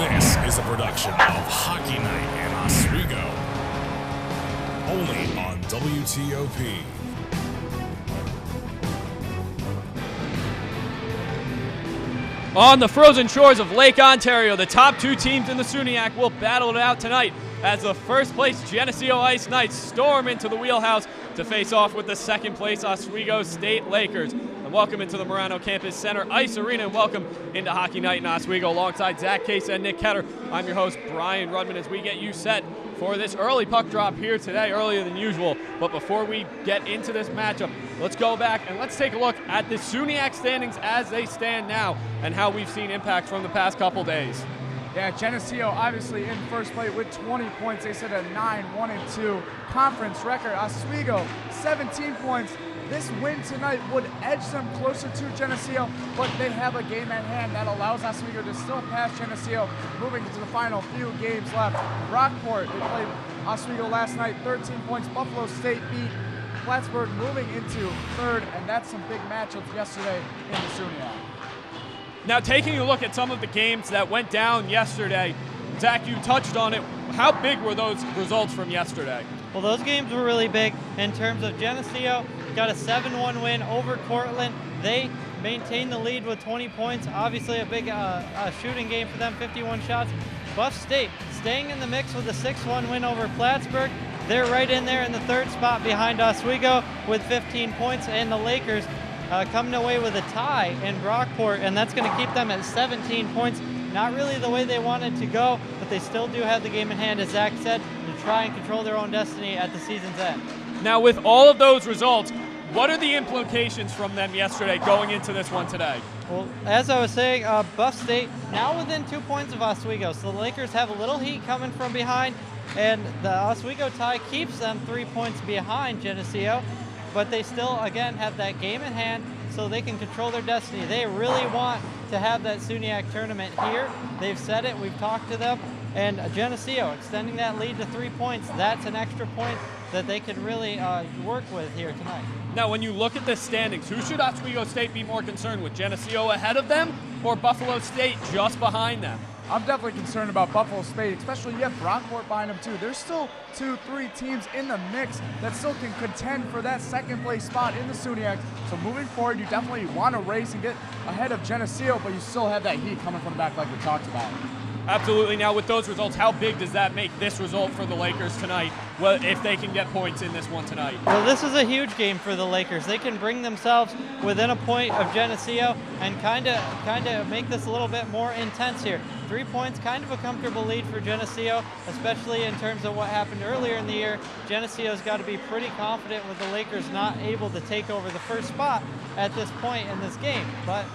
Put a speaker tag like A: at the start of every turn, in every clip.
A: This is a production of Hockey Night in Oswego, only on WTOP.
B: On the frozen shores of Lake Ontario, the top two teams in the SUNYAC will battle it out tonight as the first place Geneseo Ice Knights storm into the wheelhouse to face off with the second place Oswego State Lakers. And welcome into the Marano Campus Center Ice Arena, and welcome into Hockey Night in Oswego alongside Zach Case and Nick Ketter. I'm your host, Brian Rudman, as we get you set for this early puck drop here today, earlier than usual. But before we get into this matchup, let's go back and let's take a look at the SUNYAC standings as they stand now and how we've seen impacts from the past couple days.
C: Yeah, Geneseo obviously in first place with 20 points. They set a 9-1-2 conference record. Oswego, 17 points. This win tonight would edge them closer to Geneseo, but they have a game at hand that allows Oswego to still pass Geneseo, moving into the final few games left. Rockport, they played Oswego last night, 13 points. Buffalo State beat Plattsburgh, moving into third, and that's some big matchups yesterday in the SUNYAC.
B: Now, taking a look at some of the games that went down yesterday, Zach, you touched on it. How big were those results from yesterday?
D: Well, those games were really big in terms of Geneseo got a 7-1 win over Cortland. They maintained the lead with 20 points. Obviously a big shooting game for them, 51 shots. Buff State staying in the mix with a 6-1 win over Plattsburgh. They're right in there in the third spot behind Oswego with 15 points, and the Lakers coming away with a tie in Brockport, and that's going to keep them at 17 points. Not really the way they wanted to go, but they still do have the game in hand, as Zach said, to try and control their own destiny at the season's end.
B: Now, with all of those results, what are the implications from them yesterday going into this one today?
D: Well, as I was saying, Buff State now within 2 points of Oswego, so the Lakers have a little heat coming from behind, and the Oswego tie keeps them 3 points behind Geneseo, but they still, again, have that game in hand so they can control their destiny. They really want to have that SUNYAC tournament here. They've said it, we've talked to them, and Geneseo extending that lead to 3 points, that's an extra point that they could really work with here tonight.
B: Now, when you look at the standings, who should Oswego State be more concerned with? Geneseo ahead of them or Buffalo State just behind them?
C: I'm definitely concerned about Buffalo State, especially you have Brockport behind them too. There's still 2-3 teams in the mix that still can contend for that second place spot in the SUNYAC. So moving forward, you definitely want to race and get ahead of Geneseo, but you still have that heat coming from the back like we talked about.
B: Absolutely. Now, with those results, how big does that make this result for the Lakers tonight? Well, if they can get points in this one tonight.
D: Well, this is a huge game for the Lakers. They can bring themselves within a point of Geneseo and kind of make this a little bit more intense here. 3 points, kind of a comfortable lead for Geneseo, especially in terms of what happened earlier in the year. Geneseo's got to be pretty confident with the Lakers not able to take over the first spot at this point in this game, but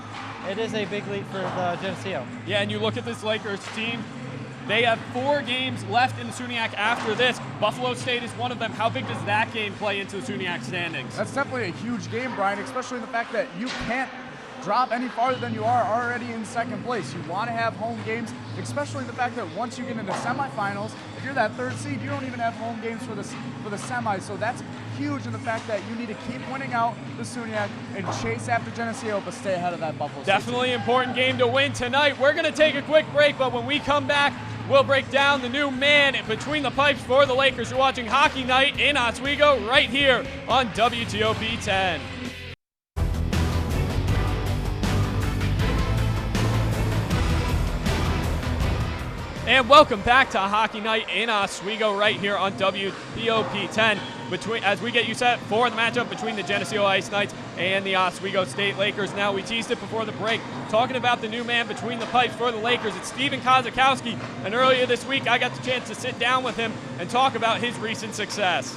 D: it is a big lead for the Geneseo.
B: Yeah, and you look at this Lakers team, they have 4 games left in the SUNYAC after this. Buffalo State is one of them. How big does that game play into the SUNYAC standings?
C: That's definitely a huge game, Brian, especially in the fact that you can't drop any farther than you are already in second place. You want to have home games, especially the fact that once you get into semifinals, if you're that third seed, you don't even have home games for the semis. So that's huge in the fact that you need to keep winning out the SUNYAC and chase after Geneseo, but stay ahead of that Buffalo State.
B: Definitely important game to win tonight. We're going to take a quick break, but when we come back, we'll break down the new man between the pipes for the Lakers. You're watching Hockey Night in Oswego right here on WTOP 10. And welcome back to Hockey Night in Oswego right here on WTOP 10. As we get you set for the matchup between the Geneseo Ice Knights and the Oswego State Lakers. Now, we teased it before the break, talking about the new man between the pipes for the Lakers. It's Steven Kozakowski, and earlier this week I got the chance to sit down with him and talk about his recent success.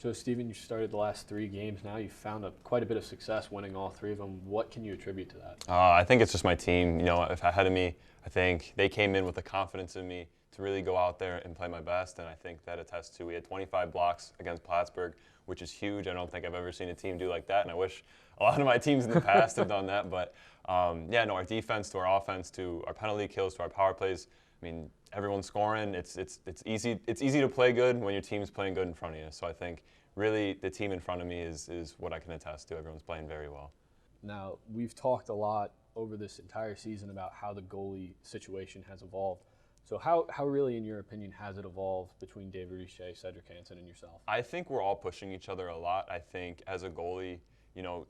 E: So, Steven, you started the last 3 games now. You found quite a bit of success winning all 3 of them. What can you attribute to that?
F: I think it's just my team. You know, if ahead of me, I think they came in with the confidence in me to really go out there and play my best, and I think that attests to we had 25 blocks against Plattsburgh, which is huge. I don't think I've ever seen a team do like that, and I wish a lot of my teams in the past have done that. But, our defense to our offense to our penalty kills to our power plays, I mean, everyone's scoring. It's easy to play good when your team's playing good in front of you. So I think really the team in front of me is what I can attest to. Everyone's playing very well.
E: Now, we've talked a lot over this entire season about how the goalie situation has evolved. So how really, in your opinion, has it evolved between David Richer, Cedric Hansen, and yourself?
F: I think we're all pushing each other a lot. I think as a goalie, you know,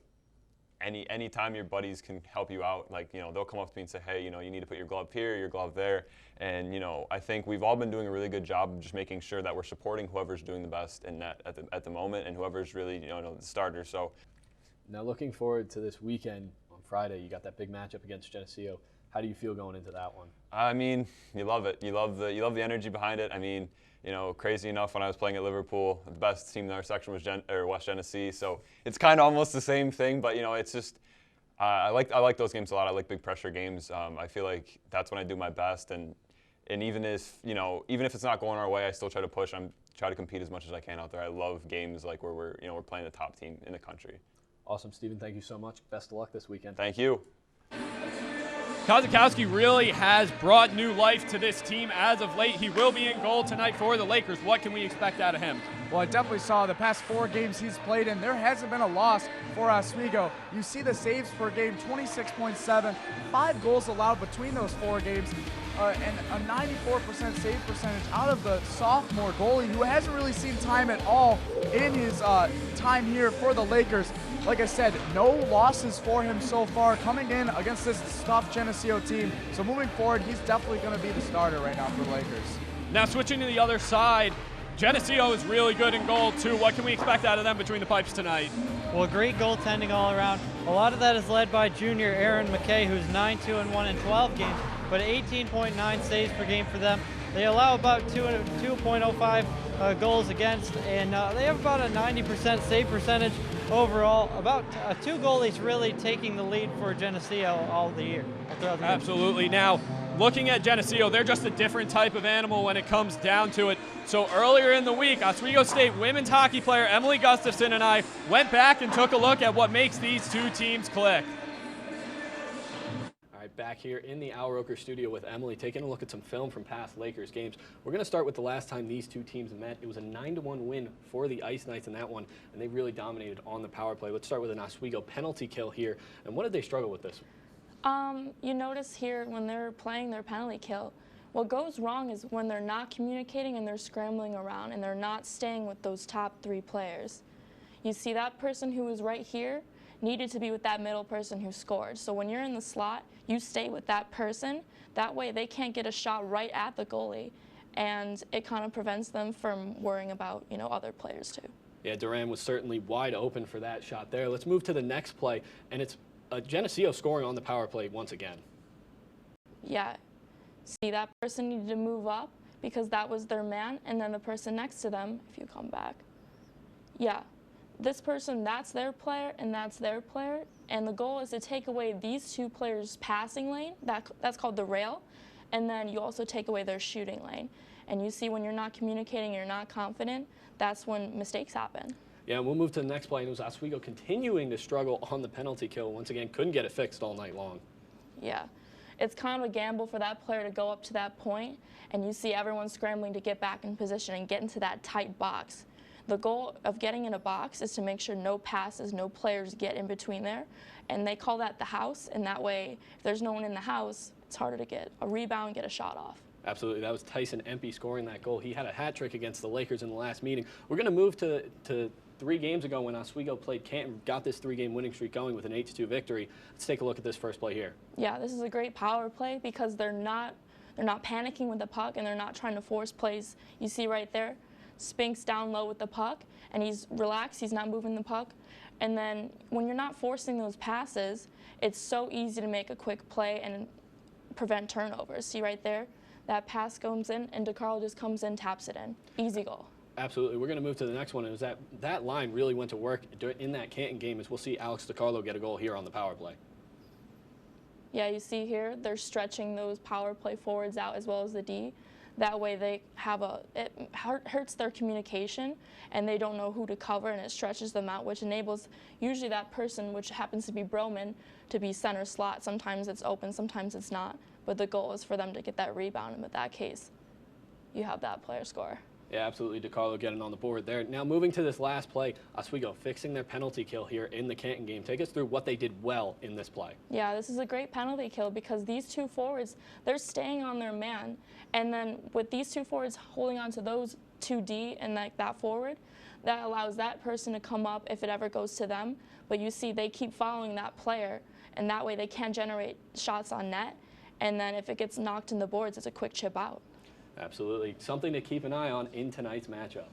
F: any time your buddies can help you out, like, you know, they'll come up to me and say, hey, you know, you need to put your glove here, your glove there. And, you know, I think we've all been doing a really good job of just making sure that we're supporting whoever's doing the best in net at the moment and whoever's really, you know, the starter. So
E: now looking forward to this weekend on Friday, you got that big matchup against Geneseo. How do you feel going into that one?
F: I mean, you love it. You love the energy behind it. I mean, you know, crazy enough, when I was playing at Liverpool, the best team in our section was West Geneseo. So it's kind of almost the same thing, but, you know, it's just I like those games a lot. I like big pressure games. I feel like that's when I do my best, and even if it's not going our way, I still try to push. Try to compete as much as I can out there. I love games like where we're playing the top team in the country.
E: Awesome, Stephen. Thank you so much. Best of luck this weekend.
F: Thank you.
B: Kozakowski really has brought new life to this team as of late. He will be in goal tonight for the Lakers. What can we expect out of him?
C: Well, I definitely saw the past 4 games he's played in, there hasn't been a loss for Oswego. You see the saves per game, 26.7, 5 goals allowed between those 4 games, and a 94% save percentage out of the sophomore goalie who hasn't really seen time at all in his time here for the Lakers. Like I said, no losses for him so far coming in against this tough Geneseo team. So moving forward, he's definitely going to be the starter right now for the Lakers.
B: Now switching to the other side, Geneseo is really good in goal too. What can we expect out of them between the pipes tonight?
D: Well, great goaltending all around. A lot of that is led by junior Aaron McKay, who's 9-2-1 in 12 games, but 18.9 saves per game for them. They allow about 2.05 goals against, and they have about a 90% save percentage overall. About 2 goalies really taking the lead for Geneseo all the year.
B: Absolutely. Now, looking at Geneseo, they're just a different type of animal when it comes down to it. So earlier in the week, Oswego State women's hockey player Emily Gustafson and I went back and took a look at what makes these 2 teams click.
E: All right, back here in the Al Roker studio with Emily, taking a look at some film from past Lakers games. We're going to start with the last time these 2 teams met. It was a 9-1 win for the Ice Knights in that one, and they really dominated on the power play. Let's start with an Oswego penalty kill here. And what did they struggle with this?
G: You notice here when they're playing their penalty kill, what goes wrong is when they're not communicating and they're scrambling around and they're not staying with those top 3 players. You see that person who was right here needed to be with that middle person who scored. So when you're in the slot, you stay with that person. That way they can't get a shot right at the goalie, and it kind of prevents them from worrying about, you know, other players too.
E: Yeah, Duran was certainly wide open for that shot there. Let's move to the next play, and it's Geneseo scoring on the power play once again.
G: Yeah, see, that person needed to move up because that was their man, and then the person next to them, if you come back, yeah, this person, that's their player and that's their player, and the goal is to take away these 2 players' passing lane, that's called the rail, and then you also take away their shooting lane. And you see when you're not communicating, you're not confident, that's when mistakes happen.
E: Yeah, and we'll move to the next play, and it was Oswego continuing to struggle on the penalty kill. Once again, couldn't get it fixed all night long.
G: Yeah, it's kind of a gamble for that player to go up to that point, and you see everyone scrambling to get back in position and get into that tight box. The goal of getting in a box is to make sure no passes, no players get in between there, and they call that the house, and that way, if there's no one in the house, it's harder to get a rebound, get a shot off.
E: Absolutely. That was Tyson Empey scoring that goal. He had a hat trick against the Lakers in the last meeting. We're going to move to 3 games ago when Oswego played Canton, got this 3-game winning streak going with an 8-2 victory. Let's take a look at this first play here.
G: Yeah, this is a great power play because they're not panicking with the puck and they're not trying to force plays. You see right there, Spink's down low with the puck and he's relaxed, he's not moving the puck. And then when you're not forcing those passes, it's so easy to make a quick play and prevent turnovers. See right there? That pass goes in, and DeCarlo just comes in, taps it in. Easy goal.
E: Absolutely. We're going to move to the next one. It was that line really went to work in that Canton game, as we'll see Alex DeCarlo get a goal here on the power play.
G: Yeah, you see here, they're stretching those power play forwards out as well as the D. That way they have it hurts their communication, and they don't know who to cover, and it stretches them out, which enables usually that person, which happens to be Broman, to be center slot. Sometimes it's open, sometimes it's not. But the goal is for them to get that rebound, and in that case, you have that player score.
E: Yeah, absolutely. DiCarlo getting on the board there. Now moving to this last play, Oswego fixing their penalty kill here in the Canton game. Take us through what they did well in this play.
G: Yeah, this is a great penalty kill because these two forwards, they're staying on their man. And then with these two forwards holding on to those 2D and like that forward, that allows that person to come up if it ever goes to them. But you see they keep following that player, and that way they can generate shots on net. And then if it gets knocked in the boards, it's a quick chip out.
E: Absolutely. Something to keep an eye on in tonight's matchup.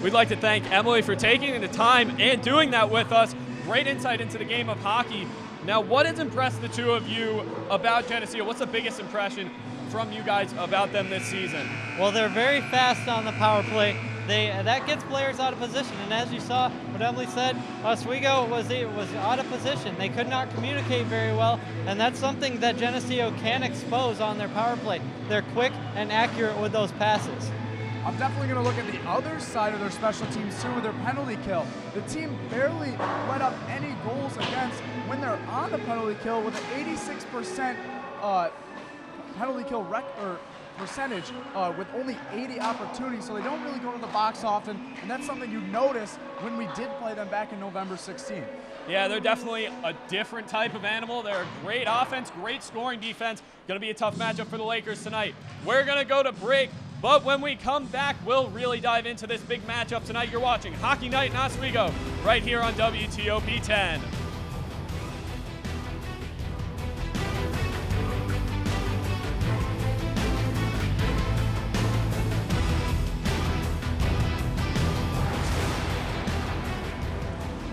B: We'd like to thank Emily for taking the time and doing that with us. Great insight into the game of hockey. Now, what has impressed the two of you about Geneseo? What's the biggest impression from you guys about them this season?
D: Well, they're very fast on the power play. That gets players out of position, and as you saw, what Emily said, Oswego was out of position. They could not communicate very well, and that's something that Geneseo can expose on their power play. They're quick and accurate with those passes.
C: I'm definitely going to look at the other side of their special teams too with their penalty kill. The team barely let up any goals against when they're on the penalty kill with an 86% penalty kill percentage with only 80 opportunities, so they don't really go to the box often, and that's something you notice when we did play them back in November 16th.
B: Yeah, they're definitely a different type of animal. They're a great offense, great scoring defense. Going to be a tough matchup for the Lakers tonight. We're going to go to break, but when we come back, we'll really dive into this big matchup tonight. You're watching Hockey Night in Oswego right here on WTOP 10.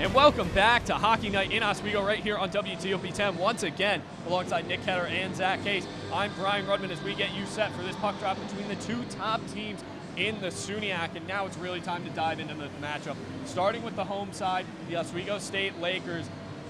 B: And welcome back to Hockey Night in Oswego right here on WTOP 10. Once again, alongside Nick Ketter and Zach Case, I'm Brian Rudman as we get you set for this puck drop between the two top teams in the SUNYAC. And now it's really time to dive into the matchup. Starting with the home side, the Oswego State Lakers.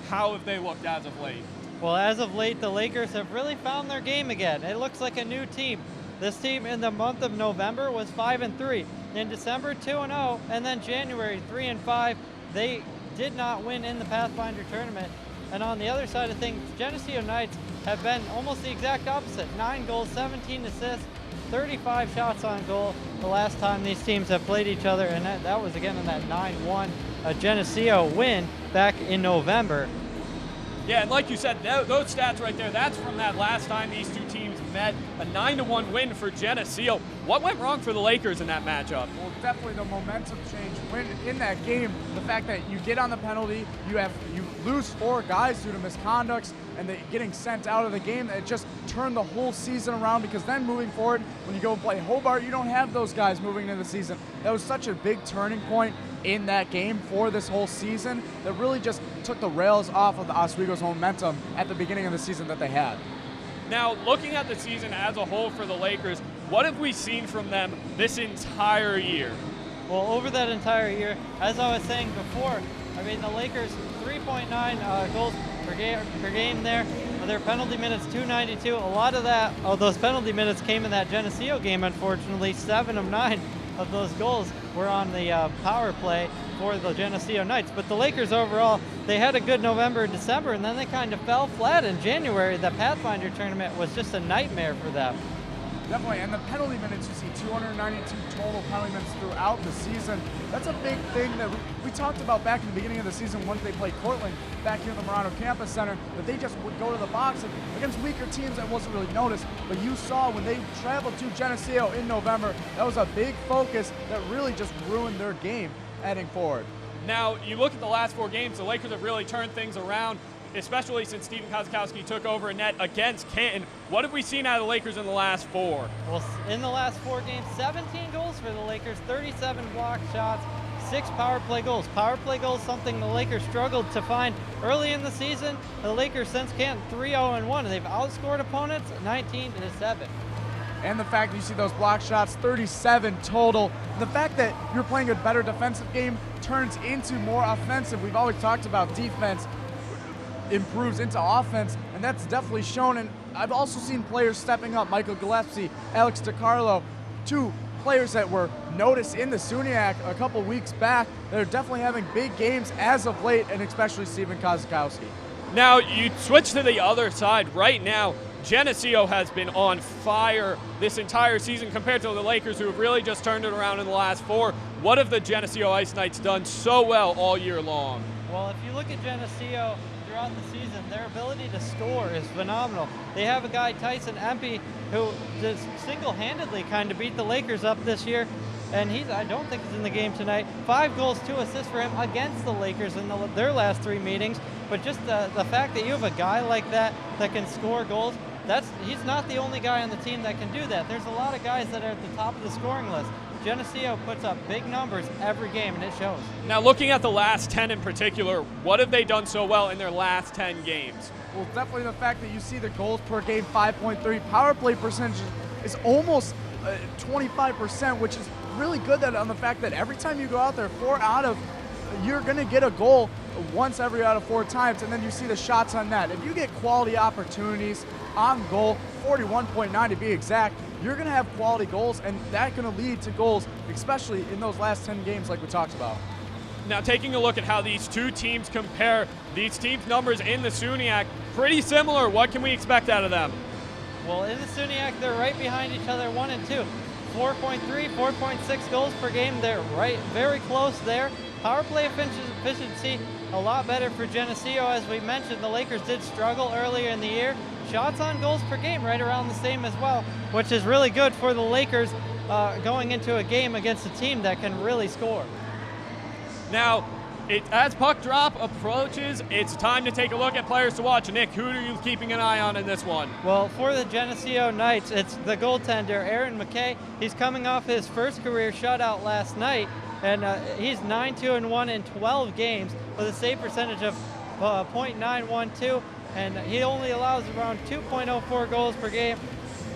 B: How have they looked as of late?
D: Well, as of late, the Lakers have really found their game again. It looks like a new team. This team in the month of November was 5-3. In December, 2-0, and then January, 3-5. They did not win in the Pathfinder tournament. And on the other side of things, Geneseo Knights have been almost the exact opposite. 9 goals, 17 assists, 35 shots on goal the last time these teams have played each other, and that was again in that 9-1 Geneseo win back in November.
B: Yeah, and like you said, those stats right there, that's from that last time these two teams met, a 9-1 win for Geneseo. What went wrong for the Lakers in that matchup?
C: Well, definitely the momentum change. When in that game, the fact that you get on the penalty, you lose 4 guys due to misconducts, and getting sent out of the game, it just turned the whole season around, because then moving forward, when you go and play Hobart, you don't have those guys moving into the season. That was such a big turning point in that game for this whole season that really just took the rails off of the Oswego's momentum at the beginning of the season that they had.
B: Now, looking at the season as a whole for the Lakers, what have we seen from them this entire year?
D: Well, over that entire year, as I was saying before, I mean, the Lakers 3.9 goals per game there. Their penalty minutes, 292. A lot of those penalty minutes came in that Geneseo game, unfortunately. 7 of 9 of those goals were on the power play for the Geneseo Knights. But the Lakers overall, they had a good November and December, and then they kind of fell flat in January. The Pathfinder tournament was just a nightmare for them.
C: Definitely, and the penalty minutes, you see 292 total penalty minutes throughout the season. That's a big thing that we talked about back in the beginning of the season once they played Cortland back here in the Marano Campus Center, that they just would go to the box, and against weaker teams that wasn't really noticed. But you saw when they traveled to Geneseo in November, that was a big focus that really just ruined their game heading forward.
B: Now, you look at the last 4 games, the Lakers have really turned things around, especially since Steven Kozakowski took over a net against Canton. What have we seen out of the Lakers in the last 4?
D: Well, in the last 4 games, 17 goals for the Lakers, 37 block shots, 6 power play goals. Power play goals, something the Lakers struggled to find early in the season. The Lakers since Canton 3-0-1, and they've outscored opponents 19-7.
C: And the fact that you see those block shots, 37 total. The fact that you're playing a better defensive game turns into more offensive. We've always talked about defense improves into offense, and that's definitely shown. And I've also seen players stepping up. Michael Gillespie, Alex DiCarlo, 2 players that were noticed in the SUNYAC a couple weeks back. They're definitely having big games as of late, and especially Steven Kozakowski.
B: Now, you switch to the other side right now. Geneseo has been on fire this entire season compared to the Lakers, who have really just turned it around in the last 4. What have the Geneseo Ice Knights done so well all year long?
D: Well, if you look at Geneseo throughout the season, their ability to score is phenomenal. They have a guy, Tyson Empey, who just single-handedly kind of beat the Lakers up this year. And I don't think he's in the game tonight. 5 goals, 2 assists for him against the Lakers in their last 3 meetings. But just the fact that you have a guy like that can score goals, he's not the only guy on the team that can do that. There's a lot of guys that are at the top of the scoring list. Geneseo puts up big numbers every game, and it shows.
B: Now, looking at the last 10 in particular, what have they done so well in their last 10 games?
C: Well, definitely the fact that you see the goals per game, 5.3, power play percentage is almost 25%, which is really good on the fact that every time you go out there, you're going to get a goal once every out of 4 times, and then you see the shots on net. If you get quality opportunities on goal, 41.9 to be exact, you're going to have quality goals, and that's going to lead to goals, especially in those last 10 games like we talked about.
B: Now, taking a look at how these two teams compare, these teams' numbers in the SUNYAC, pretty similar. What can we expect out of them?
D: Well, in the SUNYAC, they're right behind each other, 1 and 2. 4.3, 4.6 goals per game. They're very close there. Power play efficiency, a lot better for Geneseo. As we mentioned, the Lakers did struggle earlier in the year. Shots on goals per game right around the same as well, which is really good for the Lakers going into a game against a team that can really score.
B: Now, as puck drop approaches, it's time to take a look at players to watch. Nick, who are you keeping an eye on in this one?
D: Well, for the Geneseo Knights, it's the goaltender, Aaron McKay. He's coming off his first career shutout last night, and he's 9-2-1 in 12 games with a save percentage of .912, and he only allows around 2.04 goals per game.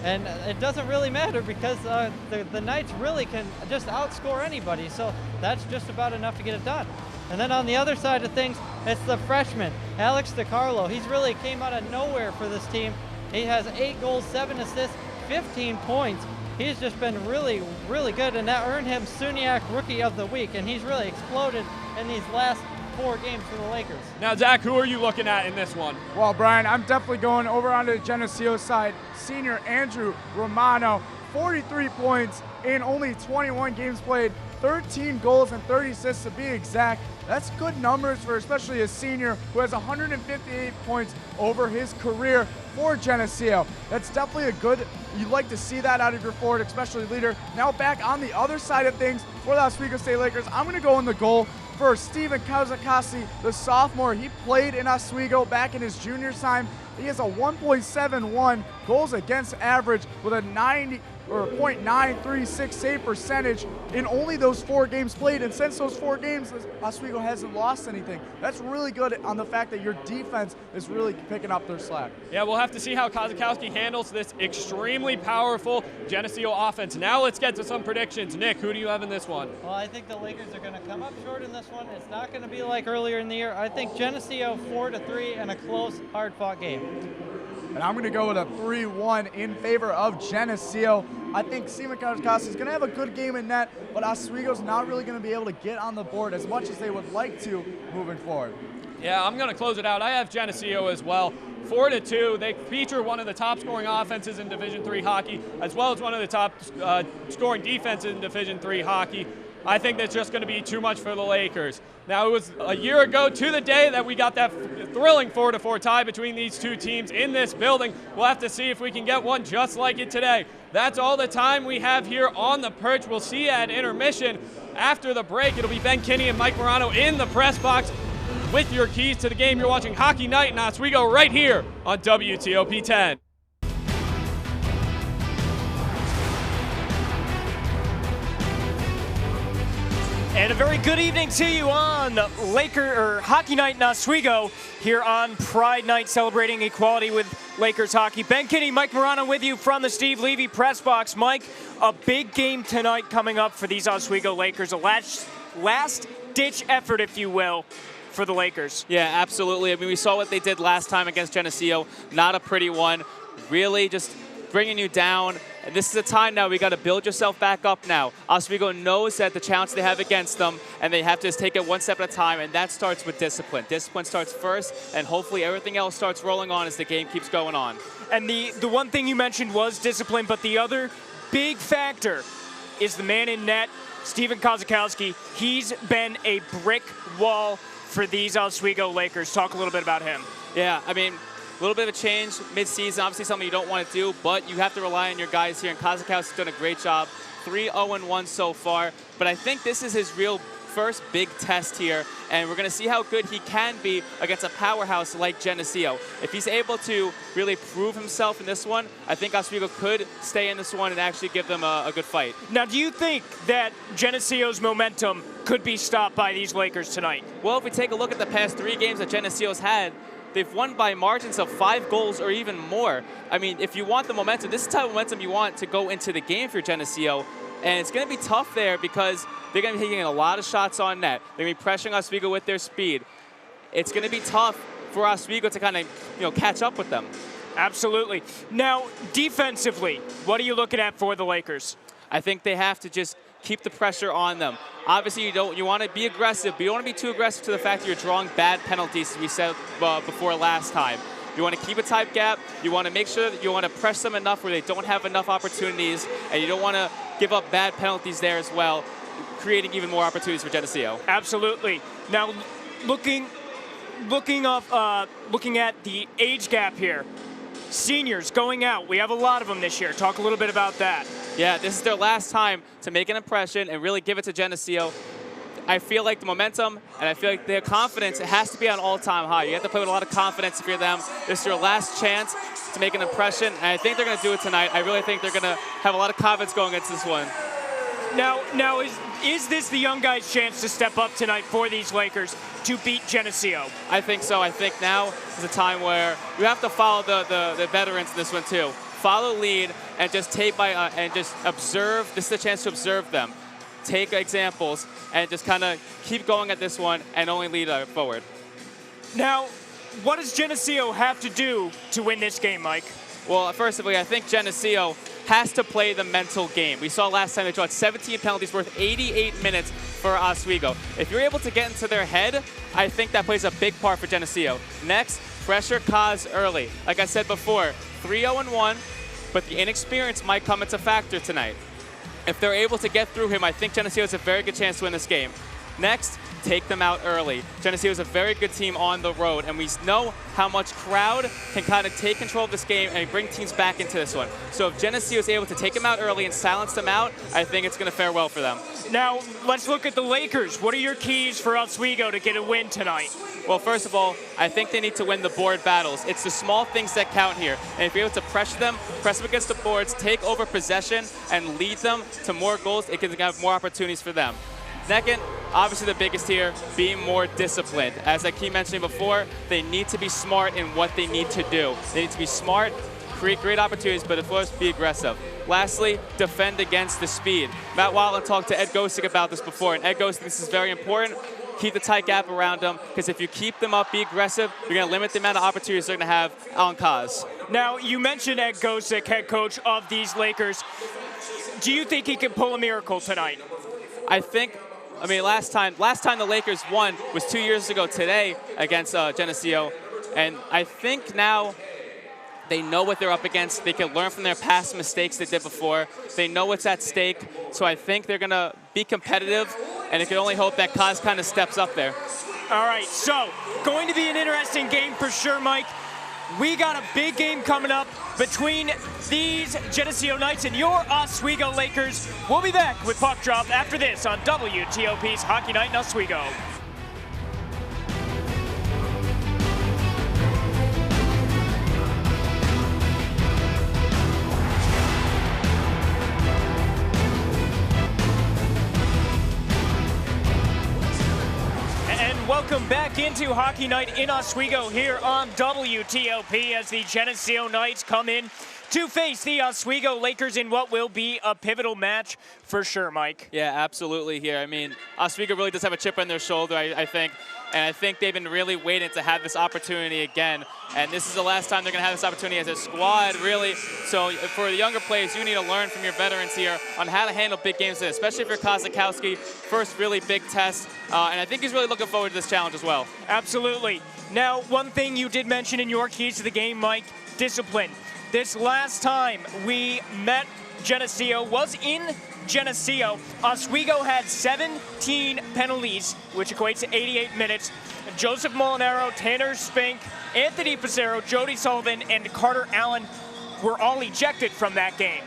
D: And it doesn't really matter because the Knights really can just outscore anybody, so that's just about enough to get it done. And then on the other side of things, it's the freshman, Alex DiCarlo. He's really came out of nowhere for this team. He has 8 goals, 7 assists, 15 points. He's just been really, really good, and that earned him SUNYAC Rookie of the Week, and he's really exploded in these last 4 games for the Lakers.
B: Now, Zach, who are you looking at in this one?
C: Well, Brian, I'm definitely going over onto the Geneseo side. Senior Andrew Romano, 43 points in only 21 games played, 13 goals and 30 assists to be exact. That's good numbers for especially a senior who has 158 points over his career for Geneseo. That's definitely a good, you'd like to see that out of your forward, especially leader. Now back on the other side of things for the Oswego State Lakers, I'm going to go in the goal for Steven Kazakasi, the sophomore. He played in Oswego back in his junior time. He has a 1.71 goals against average with a .936 save percentage in only those 4 games played. And since those 4 games, Oswego hasn't lost anything. That's really good on the fact that your defense is really picking up their slack.
B: Yeah, we'll have to see how Kazakowski handles this extremely powerful Geneseo offense. Now let's get to some predictions. Nick, who do you have in this one?
D: Well, I think the Lakers are going to come up short in this one. It's not going to be like earlier in the year. I think Geneseo 4-3 and a close, hard-fought game.
C: And I'm going to go with a 3-1 in favor of Geneseo. I think Steven Kazakowski is going to have a good game in net, but Oswego's not really going to be able to get on the board as much as they would like to moving forward.
B: Yeah, I'm going to close it out. I have Geneseo as well. 4-2. They feature one of the top scoring offenses in Division III hockey, as well as one of the top scoring defenses in Division III hockey. I think that's just going to be too much for the Lakers. Now, it was a year ago to the day that we got that thrilling 4-4 tie between these two teams in this building. We'll have to see if we can get one just like it today. That's all the time we have here on the perch. We'll see you at intermission. After the break, it'll be Ben Kinney and Mike Morano in the press box with your keys to the game. You're watching Hockey Night in Oswego right here on WTOP 10.
H: And a very good evening to you on Hockey Night in Oswego here on Pride Night, celebrating equality with Lakers hockey. Ben Kinney, Mike Morano with you from the Steve Levy press box. Mike, a big game tonight coming up for these Oswego Lakers, a last-ditch effort, if you will, for the Lakers.
I: Yeah, absolutely. I mean, we saw what they did last time against Geneseo. Not a pretty one. Really just
B: bringing you down. And this is a time now we got to build yourself back up now. Oswego knows that the challenge they have against them, and they have to just take it one step at a time, and that starts with discipline. Discipline starts first, and hopefully everything else starts rolling on as the game keeps going on.
H: And the one thing you mentioned was discipline, but the other big factor is the man in net, Steven Kozakowski. He's been a brick wall for these Oswego Lakers. Talk a little bit about him.
B: Yeah, I mean, a little bit of a change mid-season, obviously something you don't want to do, but you have to rely on your guys here, and Kozakowski's done a great job. 3-0-1 so far, but I think this is his real first big test here, and we're going to see how good he can be against a powerhouse like Geneseo. If he's able to really prove himself in this one, I think Oswego could stay in this one and actually give them a good fight.
H: Now, do you think that Geneseo's momentum could be stopped by these Lakers tonight?
B: Well, if we take a look at the past 3 games that Geneseo's had, they've won by margins of 5 goals or even more. I mean, if you want the momentum, this is the type of momentum you want to go into the game for Geneseo. And it's going to be tough there because they're going to be taking a lot of shots on net. They're going to be pressuring Oswego with their speed. It's going to be tough for Oswego to kind of, catch up with them.
H: Absolutely. Now, defensively, what are you looking at for the Lakers?
B: I think they have to just keep the pressure on them. Obviously, you want to be aggressive, but you don't want to be too aggressive to the fact that you're drawing bad penalties, as we said before last time. You want to keep a tight gap. You want to make sure that you want to press them enough where they don't have enough opportunities, and you don't want to give up bad penalties there as well, creating even more opportunities for Geneseo.
H: Absolutely. Now, looking at the age gap here, seniors going out. We have a lot of them this year. Talk a little bit about that.
B: Yeah, this is their last time to make an impression and really give it to Geneseo. I feel like the momentum and I feel like their confidence, it has to be on all-time high. You have to play with a lot of confidence if you're them. This is your last chance to make an impression, and I think they're going to do it tonight. I really think they're going to have a lot of confidence going into this one.
H: Now is this the young guys' chance to step up tonight for these Lakers to beat Geneseo?
B: I think so. I think now is a time where you have to follow the veterans in this one too. Follow lead and just and just observe. This is a chance to observe them. Take examples and just kind of keep going at this one and only lead forward.
H: Now, what does Geneseo have to do to win this game, Mike?
B: Well, first of all, I think Geneseo has to play the mental game. We saw last time they drawed 17 penalties worth 88 minutes for Oswego. If you're able to get into their head, I think that plays a big part for Geneseo. Next, pressure Kaz early. Like I said before, 3-0-1, but the inexperience might come into factor tonight. If they're able to get through him, I think Geneseo has a very good chance to win this game. Next, take them out early. Geneseo is a very good team on the road, and we know how much crowd can kind of take control of this game and bring teams back into this one. So if Geneseo is able to take them out early and silence them out, I think it's going to fare well for them.
H: Now, let's look at the Lakers. What are your keys for Oswego to get a win tonight?
B: Well, first of all, I think they need to win the board battles. It's the small things that count here. And if you're able to press them against the boards, take over possession, and lead them to more goals, it can have more opportunities for them. Second, obviously the biggest here, being more disciplined. As I keep mentioning before, they need to be smart in what they need to do. They need to be smart, create great opportunities, but of course, be aggressive. Lastly, defend against the speed. Matt Watland talked to Ed Gosek about this before, and Ed Gosek, this is very important. Keep the tight gap around them, because if you keep them up, be aggressive, you're going to limit the amount of opportunities they're going to have on Kaz.
H: Now, you mentioned Ed Gosek, head coach of these Lakers. Do you think he can pull a miracle tonight?
B: I mean, last time the Lakers won was 2 years ago today against Geneseo, and I think now they know what they're up against. They can learn from their past mistakes they did before. They know what's at stake, so I think they're going to be competitive, and it can only hope that Kaz kind of steps up there.
H: All right, so going to be an interesting game for sure, Mike. We got a big game coming up between these Geneseo Knights and your Oswego Lakers. We'll be back with Puck Drop after this on WTOP's Hockey Night in Oswego. Welcome back into Hockey Night in Oswego here on WTOP as the Geneseo Knights come in to face the Oswego Lakers in what will be a pivotal match for sure, Mike.
B: Yeah, absolutely here. I mean, Oswego really does have a chip on their shoulder, I think. And I think they've been really waiting to have this opportunity again. And this is the last time they're going to have this opportunity as a squad, really. So for the younger players, you need to learn from your veterans here on how to handle big games, especially for Kozakowski. First really big test. And I think he's really looking forward to this challenge as well.
H: Absolutely. Now, one thing you did mention in your keys to the game, Mike, discipline. This last time we met Geneseo was in Geneseo. Oswego had 17 penalties, which equates to 88 minutes. Joseph Molinaro, Tanner Spink, Anthony Pissarro, Jody Sullivan, and Carter Allen were all ejected from that game.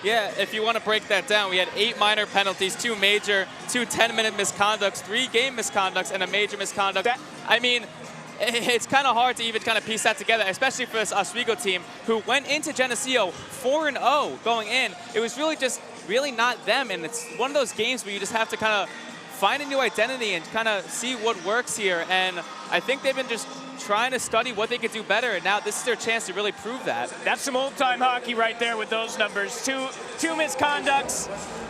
B: Yeah, if you want to break that down, we had 8 minor penalties, 2 major, 2 10-minute misconducts, 3 game misconducts, and a major misconduct. I mean, it's kind of hard to even kind of piece that together, especially for this Oswego team who went into Geneseo 4-0 going in. It was really not them, and it's one of those games where you just have to kind of find a new identity and kind of see what works here. And I think they've been just trying to study what they could do better, and now this is their chance to really prove that.
H: That's some old-time hockey right there with those numbers. Two misconducts,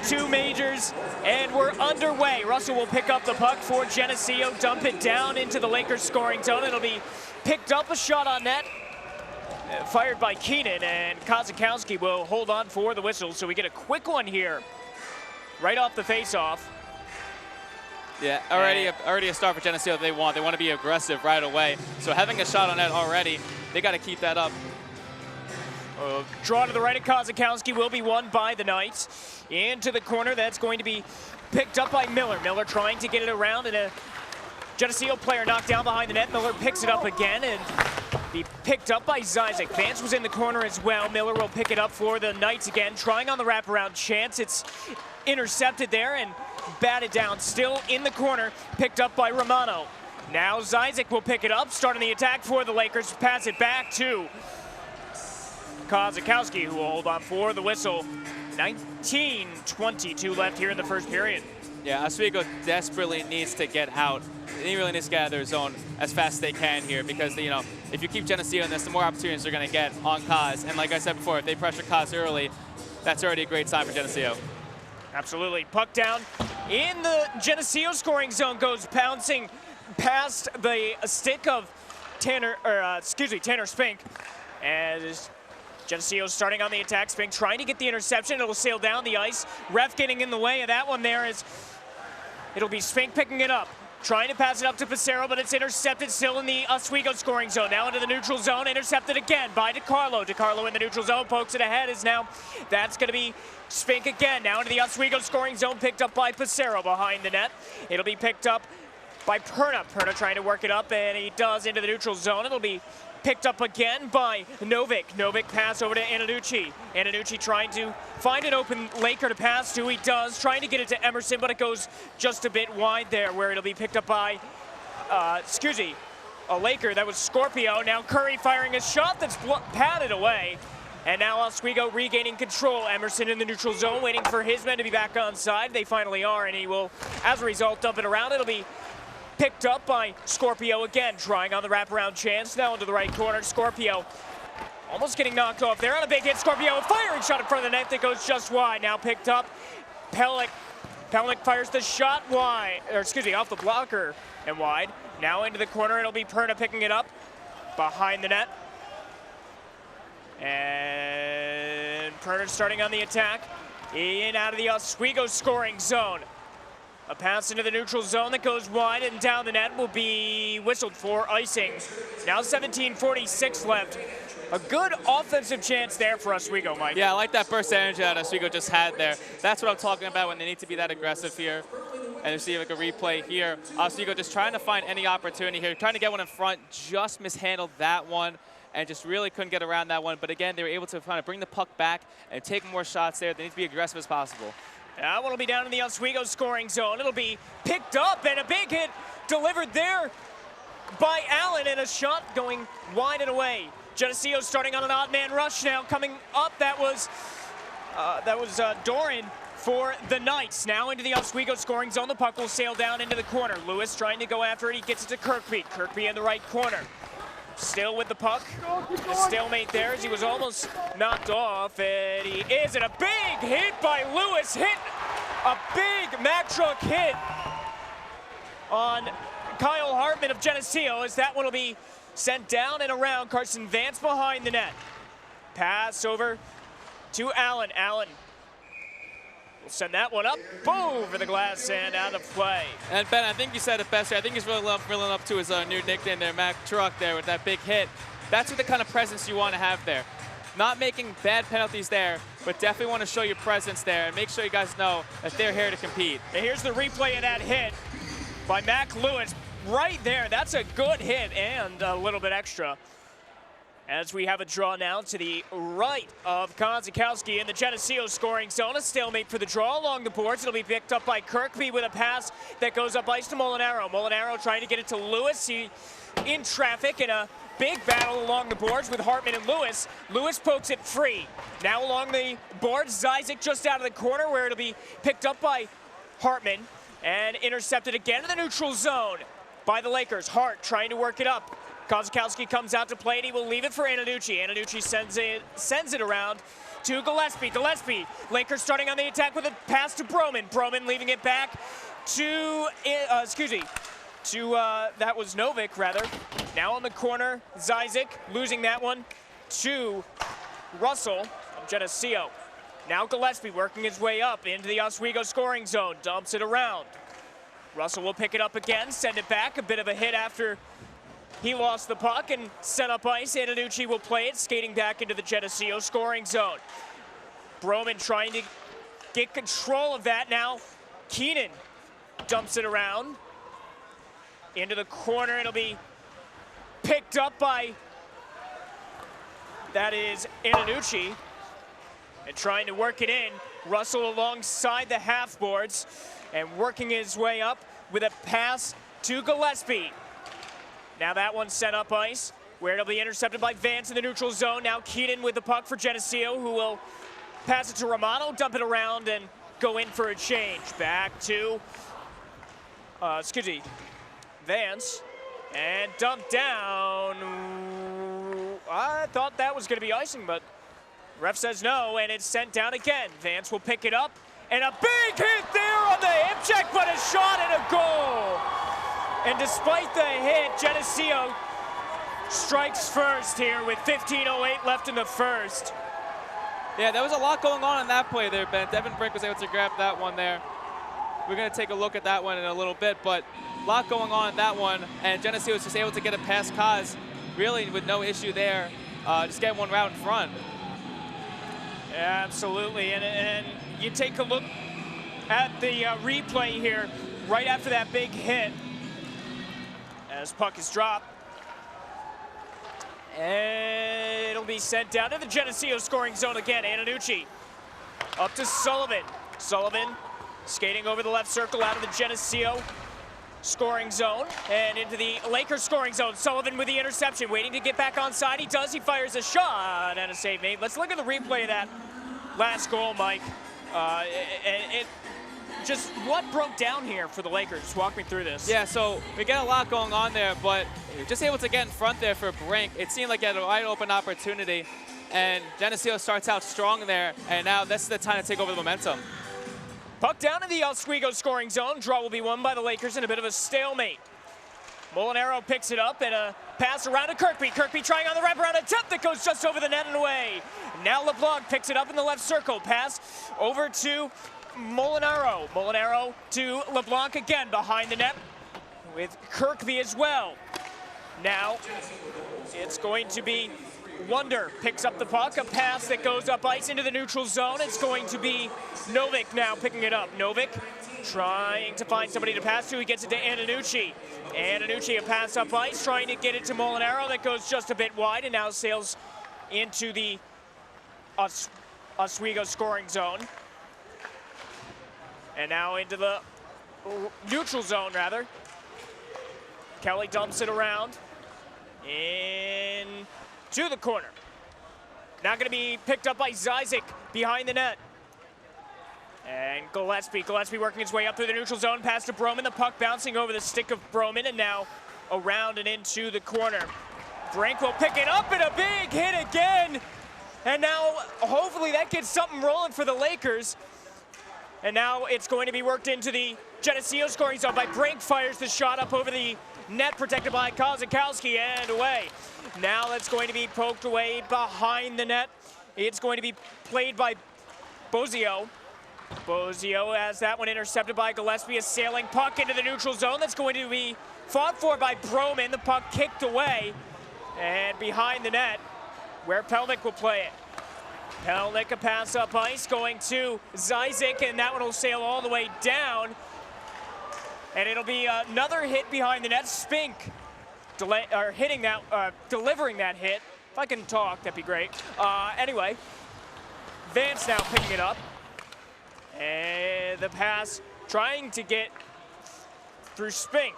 H: 2 majors, and we're underway. Russell will pick up the puck for Geneseo, dump it down into the Lakers scoring zone. It'll be picked up, a shot on net, fired by Keenan, and Kozakowski will hold on for the whistle, so we get a quick one here right off the face-off.
B: Yeah, already a start for Geneseo. They want to be aggressive right away. So having a shot on net already, they got to keep that up.
H: Draw to the right of Kozakowski will be won by the Knights. Into the corner, that's going to be picked up by Miller. Miller trying to get it around, and a Geneseo player knocked down behind the net. Miller picks it up again, and be picked up by Zizek. Vance was in the corner as well. Miller will pick it up for the Knights again, trying on the wraparound chance. It's intercepted there and batted down, still in the corner, picked up by Romano. Now Zizek will pick it up, starting the attack for the Lakers, pass it back to Kozakowski, who will hold on for the whistle. 19:22 left here in the first period.
B: Yeah, Oswego desperately needs to get out. They really need to get out of their zone as fast as they can here, because if you keep Geneseo in this, the more opportunities they're going to get on Koz. And like I said before, if they pressure Koz early, that's already a great sign for Geneseo.
H: Absolutely. Puck down in the Geneseo scoring zone, goes bouncing past the stick of Tanner Spink. As Geneseo starting on the attack, Spink trying to get the interception. It'll sail down the ice. Ref getting in the way of that one there, as it'll be Spink picking it up. Trying to pass it up to Pissarro, but it's intercepted still in the Oswego scoring zone. Now into the neutral zone, intercepted again by DiCarlo. DiCarlo in the neutral zone, pokes it ahead, that's going to be Spink again. Now into the Oswego scoring zone, picked up by Pissarro behind the net. It'll be picked up by Perna. Perna trying to work it up, and he does into the neutral zone. It'll be picked up again by Novik. Novik pass over to Ananucci. Ananucci trying to find an open Laker to pass to. He does, trying to get it to Emerson, but it goes just a bit wide there, where it'll be picked up by, a Laker. That was Scorpio. Now Curry firing a shot that's patted away. And now Oswego regaining control. Emerson in the neutral zone, waiting for his men to be back on side. They finally are, and he will, as a result, dump it around. It'll be picked up by Scorpio again, trying on the wraparound chance. Now into the right corner, Scorpio almost getting knocked off there on a big hit. Scorpio, a firing shot in front of the net that goes just wide. Now picked up, Pellick fires the shot wide, off the blocker and wide. Now into the corner, it'll be Perna picking it up behind the net. And Perna starting on the attack, in out of the Oswego scoring zone. A pass into the neutral zone that goes wide and down the net will be whistled for icing. Now 17:46 left. A good offensive chance there for Oswego, Mike.
B: Yeah, I like that burst of energy that Oswego just had there. That's what I'm talking about when they need to be that aggressive here. And you see like a replay here. Oswego just trying to find any opportunity here, trying to get one in front, just mishandled that one and just really couldn't get around that one. But again, they were able to kind of bring the puck back and take more shots there. They need to be aggressive as possible.
H: That one will be down in the Oswego scoring zone. It'll be picked up, and a big hit delivered there by Allen, and a shot going wide and away. Geneseo starting on an odd man rush now. Coming up, that was Doran for the Knights. Now into the Oswego scoring zone. The puck will sail down into the corner. Lewis trying to go after it. He gets it to Kirkby. Kirkby in the right corner. still with the puck. A stalemate there as he was almost knocked off, and he is. And a big hit by Lewis. Hit a big Mack truck hit on Kyle Hartman of Geneseo, as that one will be sent down and around. Carson Vance behind the net. Pass over to Allen. Allen will send that one up, over the glass and out of play.
B: And Ben, I think you said it best here. I think he's really filling up to his new nickname there, Mack Truck there with that big hit. That's what the kind of presence you want to have there. Not making bad penalties there, but definitely want to show your presence there and make sure you guys know that they're here to compete.
H: And here's the replay of that hit by Mac Lewis right there. That's a good hit and a little bit extra. As we have a draw now to the right of Kozakowski in the Geneseo scoring zone. A stalemate for the draw along the boards. It'll be picked up by Kirkby with a pass that goes up ice to Molinaro. Molinaro trying to get it to Lewis. He in traffic in a big battle along the boards with Hartman and Lewis. Lewis pokes it free. Now along the boards, Zyzik just out of the corner where it'll be picked up by Hartman and intercepted again in the neutral zone by the Lakers. Hart trying to work it up. Kozakowski comes out to play, and he will leave it for Antonucci. Antonucci sends it around to Gillespie. Gillespie, Lakers starting on the attack with a pass to Broman. Broman leaving it back to, that was Novik, rather. Now on the corner, Zyzik losing that one to Russell of Geneseo. Now Gillespie working his way up into the Oswego scoring zone, dumps it around. Russell will pick it up again, send it back, a bit of a hit after he lost the puck and set up ice. Antonucci will play it, skating back into the Geneseo scoring zone. Broman trying to get control of that now. Keenan dumps it around into the corner. It'll be picked up by, that is Antonucci, and trying to work it in. Russell alongside the half boards and working his way up with a pass to Gillespie. Now that one's sent up ice, where it'll be intercepted by Vance in the neutral zone. Now Keenan with the puck for Geneseo, who will pass it to Romano, dump it around, and go in for a change. Back to, Vance, and dumped down. I thought that was gonna be icing, but ref says no, and it's sent down again. Vance will pick it up, and a big hit there on the hip check, but a shot and a goal. And despite the hit, Geneseo strikes first here with 15:08 left in the first.
B: Yeah, there was a lot going on in that play there, Ben. Devin Brink was able to grab that one there. We're going to take a look at that one in a little bit, but a lot going on in that one, and Geneseo was just able to get it past Kaz, really with no issue there, just getting one route in front.
H: Yeah, absolutely, and you take a look at the replay here right after that big hit. As puck is dropped. And it'll be sent down to the Geneseo scoring zone again. Antonucci up to Sullivan. Sullivan skating over the left circle out of the Geneseo scoring zone and into the Lakers scoring zone. Sullivan with the interception, waiting to get back onside. He does, he fires a shot and a save made. Let's look at the replay of that last goal, Mike. Just what broke down here for the Lakers? Walk me through this.
B: Yeah, so we get a lot going on there, but just able to get in front there for Brink. It seemed like he had a wide open opportunity, and Geneseo starts out strong there, and now this is the time to take over the momentum.
H: Puck down in the Oswego scoring zone. Draw will be won by the Lakers in a bit of a stalemate. Molinaro picks it up and a pass around to Kirkby. Kirkby trying on the wraparound attempt that goes just over the net and away. Now LeBlanc picks it up in the left circle. Pass over to Molinaro. Molinaro to LeBlanc again behind the net with Kirkby as well. Now it's going to be Wonder picks up the puck, a pass that goes up ice into the neutral zone. It's going to be Novik now picking it up. Novik trying to find somebody to pass to. He gets it to Antonucci. Antonucci, a pass up ice, trying to get it to Molinaro. That goes just a bit wide and now sails into the Oswego scoring zone. And now into the neutral zone, rather. Kelly dumps it around into the corner. Now going to be picked up by Zyzik behind the net. And Gillespie working his way up through the neutral zone, pass to Broman. The puck bouncing over the stick of Broman and now around and into the corner. Brink will pick it up and a big hit again. And now hopefully that gets something rolling for the Lakers. And now it's going to be worked into the Geneseo scoring zone by Brink. Fires the shot up over the net, protected by Kozakowski, and away. Now that's going to be poked away behind the net. It's going to be played by Bozio. Bozio has that one intercepted by Gillespie. A sailing puck into the neutral zone. That's going to be fought for by Broman. The puck kicked away. And behind the net, where Pelnick will play it. Pelnick, a pass up ice, going to Zyzik, and that one will sail all the way down. And it'll be another hit behind the net. Spink delivering that hit. If I can talk, that'd be great. Anyway, Vance now picking it up. And the pass trying to get through Spink.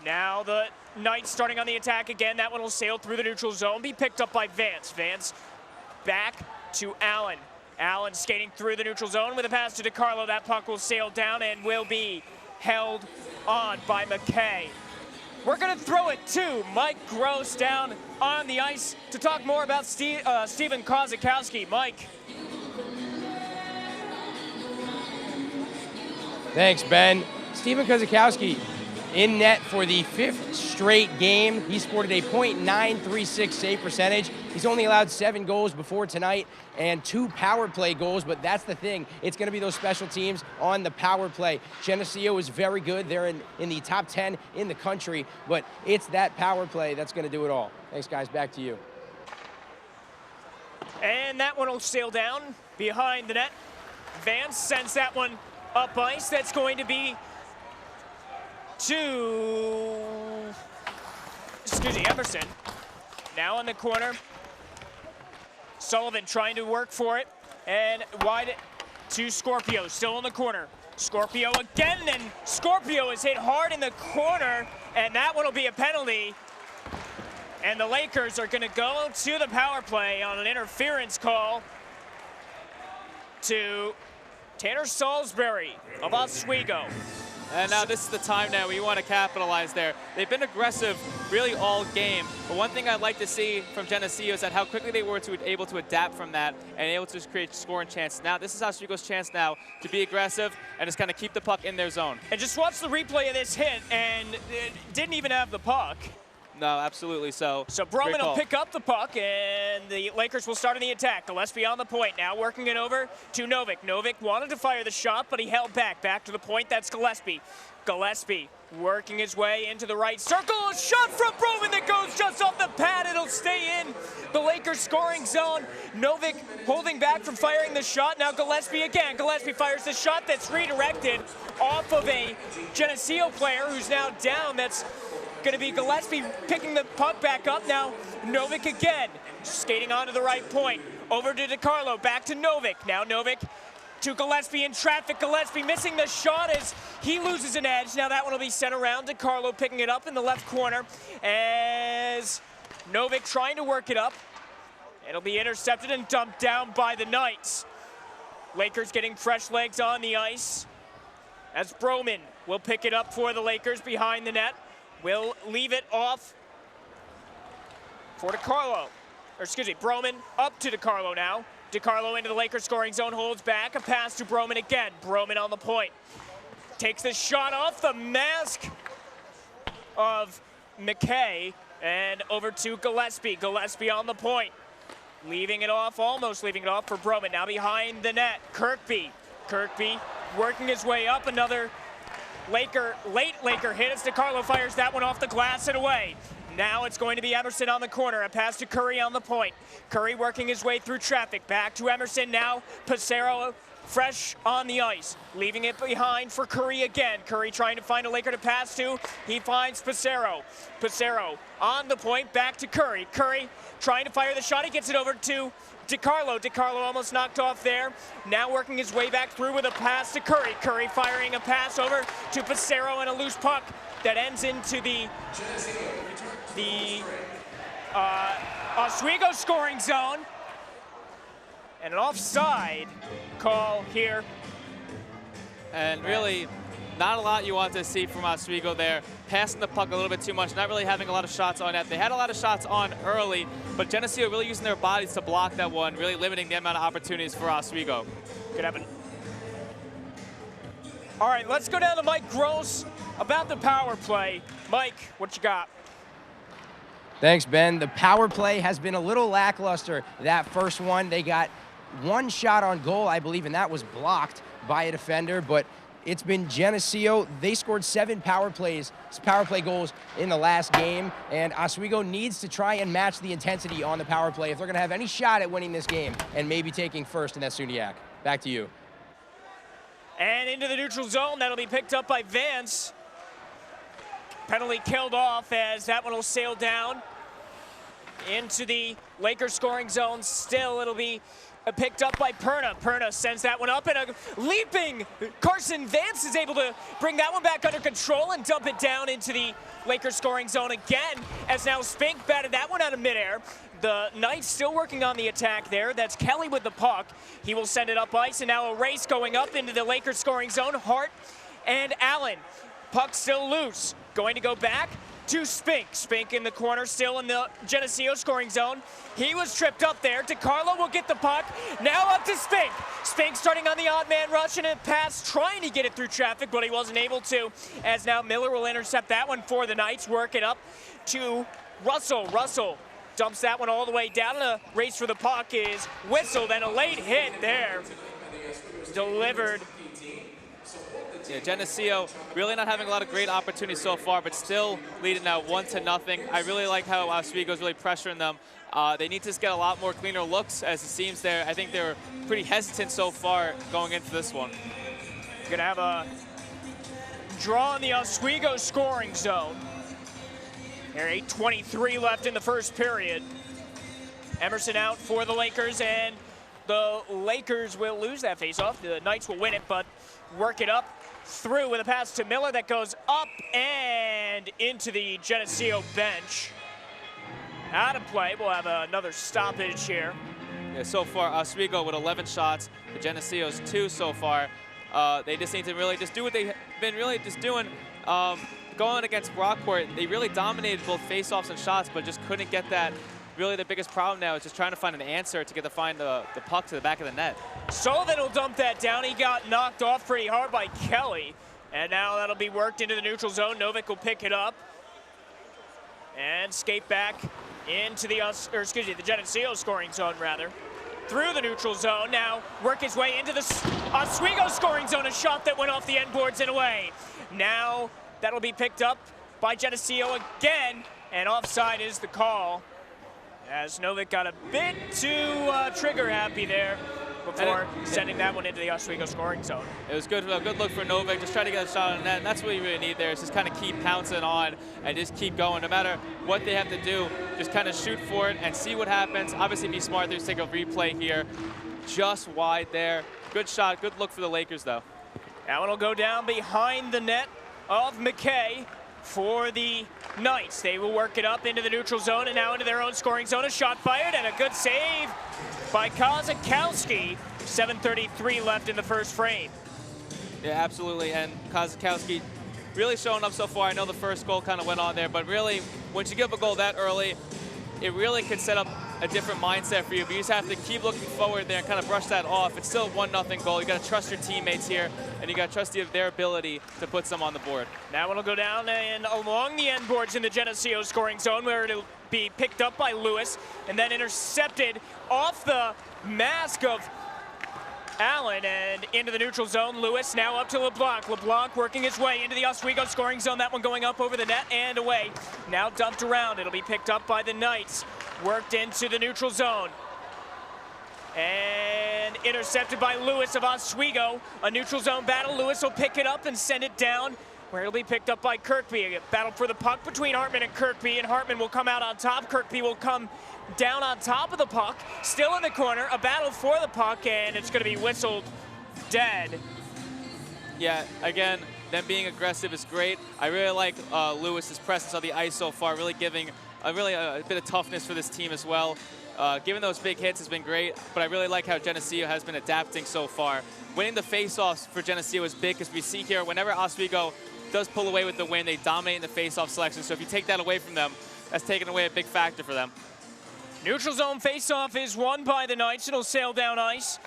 H: Now the Knights starting on the attack again. That one will sail through the neutral zone, be picked up by Vance. Vance back to Allen. Allen skating through the neutral zone with a pass to DiCarlo. That puck will sail down and will be held on by McKay. We're gonna throw it to Mike Gross down on the ice to talk more about Steven Kozakowski. Mike.
I: Thanks, Ben. Steven Kozakowski in net for the 5th straight game. He sported a .936 save percentage. He's only allowed 7 goals before tonight and 2 power play goals, but that's the thing. It's going to be those special teams on the power play. Geneseo is very good. They're in the top 10 in the country, but it's that power play that's going to do it all. Thanks, guys. Back to you.
H: And that one will sail down behind the net. Vance sends that one up ice. That's going to be to, Emerson. Now in the corner. Sullivan trying to work for it. And wide to Scorpio, still in the corner. Scorpio again, and Scorpio is hit hard in the corner, and that one will be a penalty. And the Lakers are gonna go to the power play on an interference call to Tanner Salisbury of Oswego.
B: And now this is the time now where you want to capitalize there. They've been aggressive really all game, but one thing I'd like to see from Geneseo is that how quickly they were able to adapt from that and able to create scoring chances. Now this is Oswego's chance now to be aggressive and just kind of keep the puck in their zone.
H: And just watch the replay of this hit, and it didn't even have the puck.
B: No, absolutely. So
H: Broman will pick up the puck, and the Lakers will start on the attack. Gillespie on the point, now working it over to Novik. Novik wanted to fire the shot, but he held back. Back to the point, that's Gillespie. Gillespie working his way into the right circle. A shot from Broman that goes just off the pad. It'll stay in the Lakers scoring zone. Novik holding back from firing the shot. Now Gillespie again. Gillespie fires the shot that's redirected off of a Geneseo player who's now down. That's going to be Gillespie picking the puck back up. Now Novik again, skating onto the right point. Over to DiCarlo, back to Novik. Now Novik to Gillespie in traffic. Gillespie missing the shot as he loses an edge. Now that one will be sent around. DiCarlo picking it up in the left corner as Novik trying to work it up. It'll be intercepted and dumped down by the Knights. Lakers getting fresh legs on the ice as Broman will pick it up for the Lakers behind the net. Will leave it off for DiCarlo. Or excuse me, Broman up to DiCarlo now. DiCarlo into the Lakers scoring zone, holds back. A pass to Broman again. Broman on the point. Takes the shot off the mask of McKay and over to Gillespie. Gillespie on the point. Leaving it off, almost leaving it off for Broman. Now behind the net, Kirkby. Kirkby working his way up. Another late Laker hit as DiCarlo fires that one off the glass and away. Now it's going to be Emerson on the corner. A pass to Curry on the point. Curry working his way through traffic. Back to Emerson now. Pissarro fresh on the ice. Leaving it behind for Curry again. Curry trying to find a Laker to pass to. He finds Pissarro. Pissarro on the point. Back to Curry. Curry trying to fire the shot. He gets it over to DiCarlo. DiCarlo almost knocked off there. Now working his way back through with a pass to Curry. Curry firing a pass over to Pissarro and a loose puck that ends into the Oswego scoring zone. And an offside call here.
B: And really, not a lot you want to see from Oswego there. Passing the puck a little bit too much, not really having a lot of shots on net. They had a lot of shots on early, but Geneseo really using their bodies to block that one, really limiting the amount of opportunities for Oswego.
H: Good happen. All right, let's go down to Mike Gross about the power play. Mike, what you got?
I: Thanks, Ben. The power play has been a little lackluster. That first one, they got one shot on goal, I believe, and that was blocked by a defender, but it's been Geneseo. They scored 7 power play goals in the last game, and Oswego needs to try and match the intensity on the power play if they're going to have any shot at winning this game and maybe taking first in that SUNYAC. Back to you.
H: And into the neutral zone, that'll be picked up by Vance. Penalty killed off as that one will sail down into the Lakers scoring zone. Still, it'll be picked up by Perna. Perna sends that one up, and a leaping Carson Vance is able to bring that one back under control and dump it down into the Lakers scoring zone again, as now Spink batted that one out of midair. The Knights still working on the attack there. That's Kelly with the puck. He will send it up ice, and now a race going up into the Lakers scoring zone. Hart and Allen. Puck still loose. Going to go back to Spink. Spink in the corner, still in the Geneseo scoring zone. He was tripped up there. DiCarlo will get the puck. Now up to Spink. Spink starting on the odd man rush and a pass, trying to get it through traffic, but he wasn't able to, as now Miller will intercept that one for the Knights. Work it up to Russell. Russell dumps that one all the way down. A race for the puck is whistled, and a late hit there. Delivered.
B: Yeah, Geneseo really not having a lot of great opportunities so far, but still leading now 1-0. I really like how Oswego's really pressuring them. They need to just get a lot more cleaner looks, as it seems there. I think they're pretty hesitant so far going into this one.
H: Gonna have a draw in the Oswego scoring zone. There, 8:23 left in the first period. Emerson out for the Lakers, and the Lakers will lose that faceoff. The Knights will win it, but work it up through with a pass to Miller that goes up and into the Geneseo bench. Out of play. We'll have another stoppage here.
B: Yeah, so far, Oswego with 11 shots. The Geneseo's 2 so far. They just need to really just do what they've been really just doing. Going against Brockport, they really dominated both faceoffs and shots, but just couldn't get that. Really the biggest problem now is just trying to find an answer to find the puck to the back of the net.
H: Sullivan will dump that down. He got knocked off pretty hard by Kelly. And now that'll be worked into the neutral zone. Novik will pick it up and skate back into the Geneseo scoring zone, rather. Through the neutral zone, now work his way into the Oswego scoring zone. A shot that went off the end boards and away. Now that'll be picked up by Geneseo again, and offside is the call, as Novik got a bit too trigger happy there before sending that one into the Oswego scoring zone.
B: It was good, a good look for Novik, just trying to get a shot on net, and that's what you really need there, is just kind of keep pouncing on and just keep going. No matter what they have to do, just kind of shoot for it and see what happens. Obviously be smart there, just take a replay here. Just wide there. Good shot, good look for the Lakers though.
H: That one will go down behind the net of McKay for the Knights. They will work it up into the neutral zone and now into their own scoring zone. A shot fired and a good save by Kozakowski. 7:33 left in the first frame.
B: Yeah, absolutely, and Kozakowski really showing up so far. I know the first goal kind of went on there, but really, once you give a goal that early, it really could set up a different mindset for you, but you just have to keep looking forward there and kind of brush that off. It's still a 1-0 goal. You got to trust your teammates here, and you got to trust their ability to put some on the board.
H: That one will go down and along the end boards in the Geneseo scoring zone, where it'll be picked up by Lewis and then intercepted off the mask of Allen and into the neutral zone. Lewis now up to LeBlanc. LeBlanc working his way into the Oswego scoring zone. That one going up over the net and away. Now dumped around. It'll be picked up by the Knights. Worked into the neutral zone. And intercepted by Lewis of Oswego. A neutral zone battle. Lewis will pick it up and send it down, where it'll be picked up by Kirkby. A battle for the puck between Hartman and Kirkby, and Hartman will come out on top. Kirkby will come down on top of the puck, still in the corner. A battle for the puck, and it's going to be whistled dead.
B: Yeah, again, them being aggressive is great. I really like Lewis's presence on the ice so far, really giving a bit of toughness for this team as well. Giving those big hits has been great, but I really like how Geneseo has been adapting so far. Winning the face-offs for Geneseo is big because we see here whenever Oswego does pull away with the win, they dominate in the face-off selection. So if you take that away from them, that's taking away a big factor for them.
H: Neutral zone face-off is won by the Knights. It'll sail down ice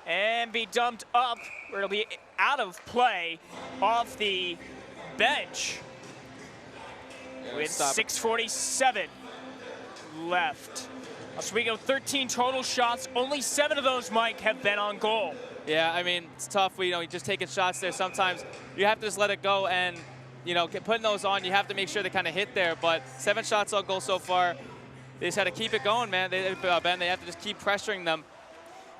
H: and be dumped up, where it'll be out of play off the bench with 6:47 left. Oswego 13 total shots. Only 7 of those, Mike, have been on goal.
B: Yeah, I mean, it's tough. You're just taking shots there. Sometimes you have to just let it go, and putting those on, you have to make sure they kind of hit there. But 7 shots on goal so far. They just had to keep it going, man. Ben, they have to just keep pressuring them.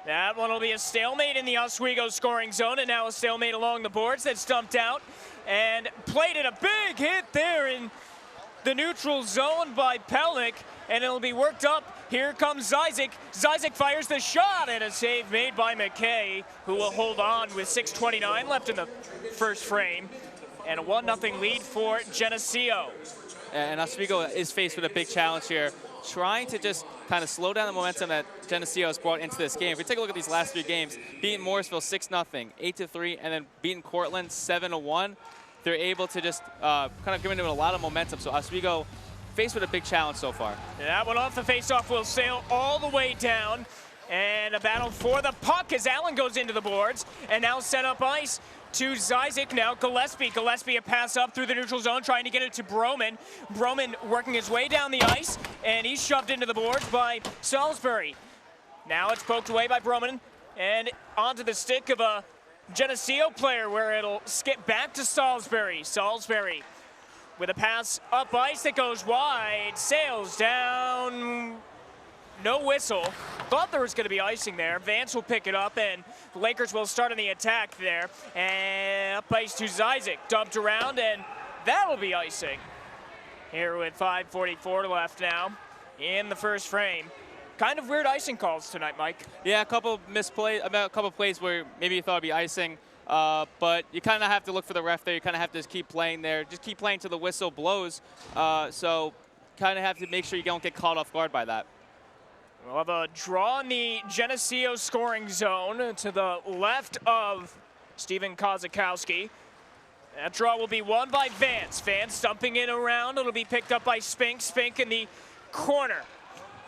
H: That one will be a stalemate in the Oswego scoring zone, and now a stalemate along the boards. That's dumped out and played at a big hit there in the neutral zone by Pelnick, and it'll be worked up. Here comes Zyzik. Zyzik fires the shot, and a save made by McKay, who will hold on with 6:29 left in the first frame, and a 1-0 lead for Geneseo.
B: And Oswego is faced with a big challenge here, trying to just kind of slow down the momentum that Geneseo has brought into this game. If we take a look at these last 3 games, beating Morrisville 6-0, 8-3, and then beating Cortland 7-1, they're able to just kind of give into a lot of momentum. So Oswego faced with a big challenge so far.
H: That one off the faceoff will sail all the way down. And a battle for the puck as Allen goes into the boards. And now set up ice to Zyzik. Now Gillespie. Gillespie a pass up through the neutral zone, trying to get it to Broman. Broman working his way down the ice, and he's shoved into the boards by Salisbury. Now it's poked away by Broman and onto the stick of a Geneseo player, where it'll skip back to Salisbury. Salisbury with a pass up ice that goes wide, sails down, no whistle. Thought there was going to be icing there. Vance will pick it up, and the Lakers will start on the attack there. And up ice to Zyzik, dumped around, and that'll be icing. Here with 5:44 left now in the first frame. Kind of weird icing calls tonight, Mike.
B: Yeah, a couple misplays, a couple plays where maybe you thought it'd be icing. But you kind of have to look for the ref there. You kind of have to just keep playing there. Just keep playing till the whistle blows. So kind of have to make sure you don't get caught off guard by that.
H: We'll have a draw in the Geneseo scoring zone to the left of Stephen Kozakowski. That draw will be won by Vance. Vance dumping it around. It'll be picked up by Spink. Spink in the corner.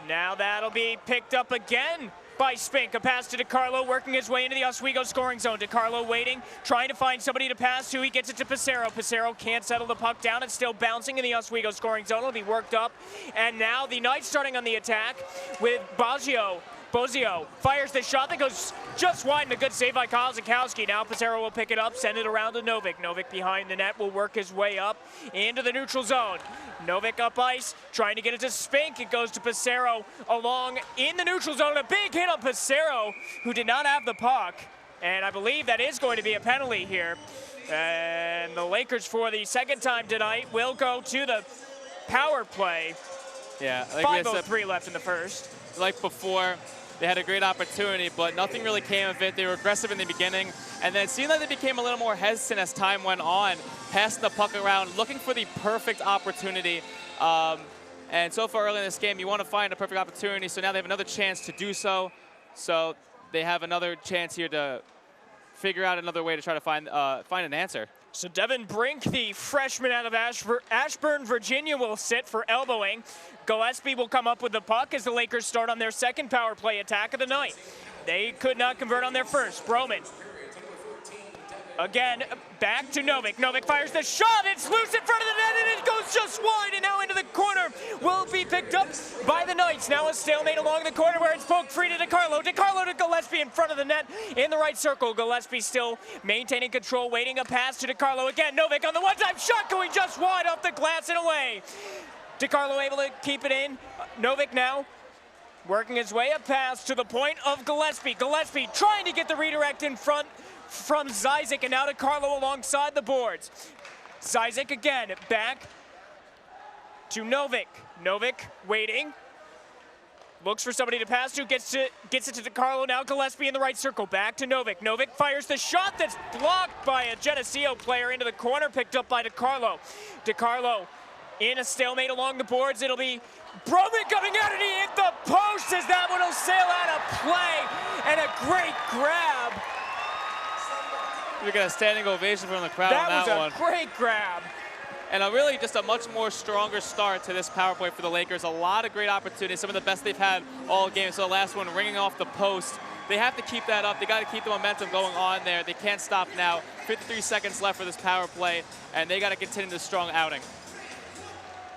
H: Now that'll be picked up again by Spink. A pass to DiCarlo, working his way into the Oswego scoring zone. DiCarlo waiting, trying to find somebody to pass to. He gets it to Passero. Passero can't settle the puck down. It's still bouncing in the Oswego scoring zone. It'll be worked up. And now the Knights starting on the attack with Bozio. Bozio fires the shot that goes just wide, and a good save by Kozakowski. Now Passero will pick it up, send it around to Novik. Novik behind the net will work his way up into the neutral zone. Novik up ice, trying to get it to Spink. It goes to Passero along in the neutral zone. A big hit on Passero, who did not have the puck. And I believe that is going to be a penalty here. And the Lakers, for the second time tonight, will go to the power play.
B: Yeah,
H: like 5:03 left in the first.
B: Like before, they had a great opportunity, but nothing really came of it. They were aggressive in the beginning, and then it seemed like they became a little more hesitant as time went on, passing the puck around, looking for the perfect opportunity. And so far early in this game, you want to find a perfect opportunity, so now they have another chance to do so. So they have another chance here to figure out another way to try to find an answer.
H: So Devin Brink, the freshman out of Ashburn, Virginia, will sit for elbowing. Gillespie will come up with the puck as the Lakers start on their second power play attack of the night. They could not convert on their first. Broman. Again, back to Novik. Novik fires the shot. It's loose in front of the net, and it goes just wide and now into the corner. Will be picked up by the Knights. Now a stalemate along the corner where it's poked free to DiCarlo. DiCarlo to Gillespie in front of the net in the right circle. Gillespie still maintaining control, waiting a pass to DiCarlo. Again, Novik on the one-time shot going just wide off the glass and away. DiCarlo able to keep it in. Novik now working his way a pass to the point of Gillespie. Gillespie trying to get the redirect in front from Zyzik, and now DiCarlo alongside the boards. Zyzik again, back to Novik. Novik waiting. Looks for somebody to pass to, gets it to DiCarlo. Now Gillespie in the right circle, back to Novik. Novik fires the shot that's blocked by a Geneseo player into the corner, picked up by DiCarlo. DiCarlo in a stalemate along the boards. It'll be Broman coming out and he hit the post as that one will sail out of play. And a great grab.
B: We got a standing ovation from the crowd on that one.
H: That was a great grab.
B: And really just a much more stronger start to this power play for the Lakers. A lot of great opportunities, some of the best they've had all game. So the last one ringing off the post. They have to keep that up. They got to keep the momentum going on there. They can't stop now. 53 seconds left for this power play, and they got to continue this strong outing.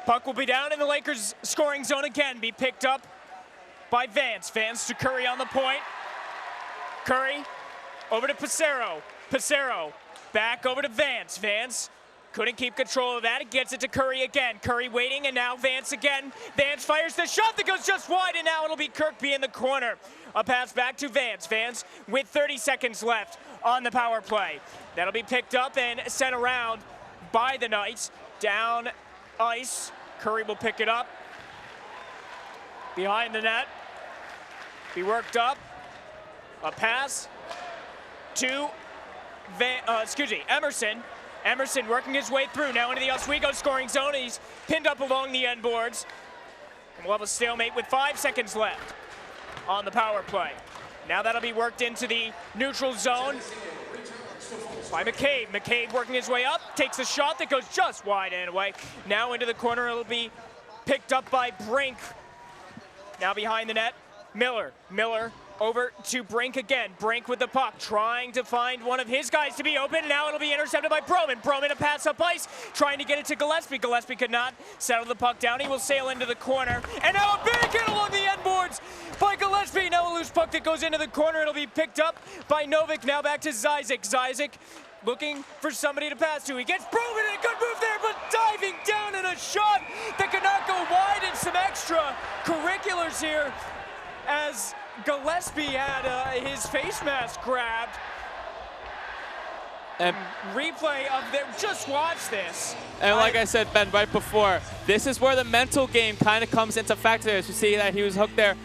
H: Puck will be down in the Lakers scoring zone again. Be picked up by Vance. Vance to Curry on the point. Curry over to Pissarro. Pissarro back over to Vance. Vance couldn't keep control of that. It gets it to Curry again. Curry waiting, and now Vance again. Vance fires the shot that goes just wide, and now it'll be Kirkby in the corner. A pass back to Vance. Vance with 30 seconds left on the power play. That'll be picked up and sent around by the Knights. Down ice. Curry will pick it up. Behind the net. Be worked up. A pass to Emerson. Emerson working his way through now into the Oswego scoring zone. He's pinned up along the end boards. We'll have a stalemate with 5 seconds left on the power play. Now that'll be worked into the neutral zone by McCabe. McCabe working his way up, takes a shot that goes just wide and away. Now into the corner, it'll be picked up by Brink. Now behind the net, Miller. Miller over to Brink again. Brink with the puck, trying to find one of his guys to be open. Now it'll be intercepted by Broman. Broman a pass up ice, trying to get it to Gillespie. Gillespie could not settle the puck down. He will sail into the corner. And now a big hit along the end boards by Gillespie. Now a loose puck that goes into the corner. It'll be picked up by Novik. Now back to Zizek. Zizek looking for somebody to pass to. He gets Broman, and a good move there, but diving down in a shot that could not go wide, and some extra curriculars here as Gillespie had his face mask grabbed. And replay of them, just watch this.
B: And like I said, Ben, right before, this is where the mental game kind of comes into factor. As you see that he was hooked there.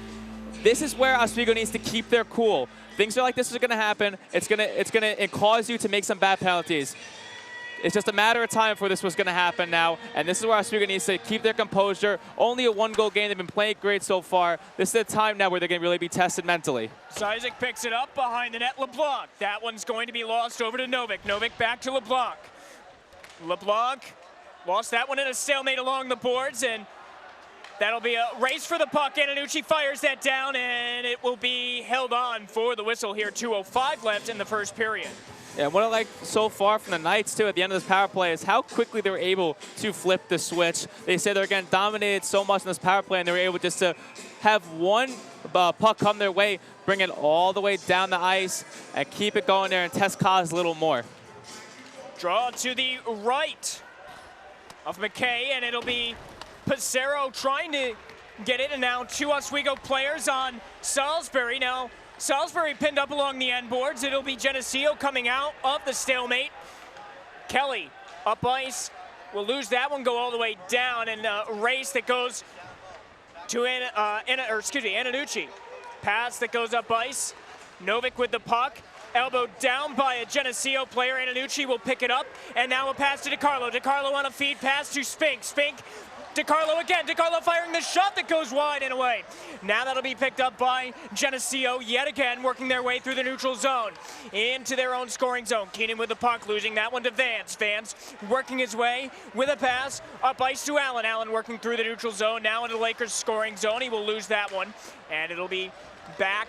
B: This is where Oswego needs to keep their cool. Things are like this is going to happen. It's gonna cause you to make some bad penalties. It's just a matter of time before this was going to happen now, and this is where Oswego needs to keep their composure. Only a one-goal game. They've been playing great so far. This is the time now where they're going to really be tested mentally.
H: Zizek picks it up behind the net. LeBlanc. That one's going to be lost over to Novik. Novik back to LeBlanc. LeBlanc lost that one in a stalemate along the boards, and that'll be a race for the puck. Antonucci fires that down, and it will be held on for the whistle here. 2:05 left in the first period.
B: Yeah, what I like so far from the Knights, too, at the end of this power play is how quickly they were able to flip the switch. They said they're getting dominated so much in this power play, and they were able just to have one puck come their way, bring it all the way down the ice, and keep it going there and test Kaz a little more.
H: Draw to the right of McKay, and it'll be Pissarro trying to get it, and now two Oswego players on Salisbury. Now, Salisbury pinned up along the end boards. It'll be Geneseo coming out of the stalemate. Kelly up ice. Will lose that one, go all the way down, and a race that goes to Antonucci. Pass that goes up ice. Novik with the puck. Elbowed down by a Geneseo player. Antonucci will pick it up, and now a pass to DiCarlo. DiCarlo on a feed pass to Spink. Spink, DiCarlo again. DiCarlo firing the shot that goes wide and away. Now that'll be picked up by Geneseo yet again, working their way through the neutral zone into their own scoring zone. Keenan with the puck, losing that one to Vance. Vance working his way with a pass up ice to Allen. Allen working through the neutral zone, now into the Lakers scoring zone. He will lose that one, and it'll be back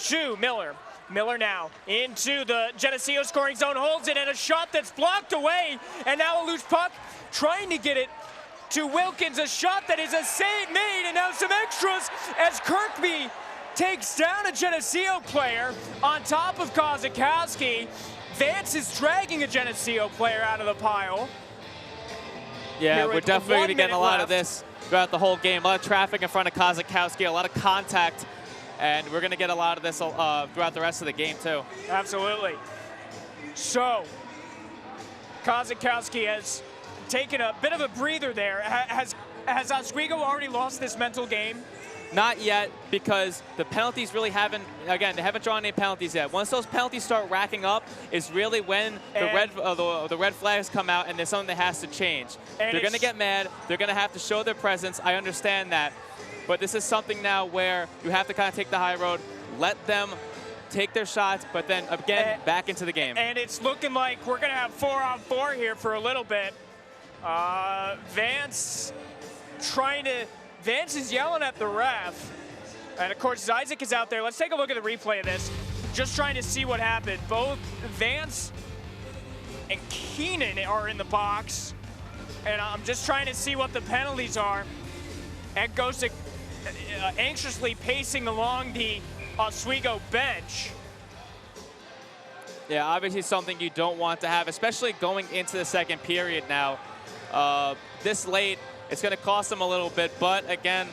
H: to Miller. Miller now into the Geneseo scoring zone, holds it, and a shot that's blocked away, and now a loose puck, trying to get it to Wilkins, a shot that is a save made, and now some extras as Kirkby takes down a Geneseo player on top of Kozakowski. Vance is dragging a Geneseo player out of the pile.
B: Yeah, we're definitely going to get a lot of this throughout the whole game. A lot of traffic in front of Kozakowski, a lot of contact, and we're going to get a lot of this throughout the rest of the game, too.
H: Absolutely. So, Kozakowski has taken a bit of a breather there. Has Oswego already lost this mental game?
J: Not yet, because the penalties really haven't, again, they haven't drawn any penalties yet. Once those penalties start racking up is really when the red flags come out and there's something that has to change. They're going to get mad. They're going to have to show their presence. I understand that. But this is something now where you have to kind of take the high road, let them take their shots, but then, again, back into the game.
H: And it's looking like we're going to have 4-on-4 here for a little bit. Vance is yelling at the ref. And, of course, Isaac is out there. Let's take a look at the replay of this. Just trying to see what happened. Both Vance and Keenan are in the box. And I'm just trying to see what the penalties are. And goes to anxiously pacing along the Oswego bench.
J: Yeah, obviously something you don't want to have, especially going into the second period now. This late, it's going to cost them a little bit, but again,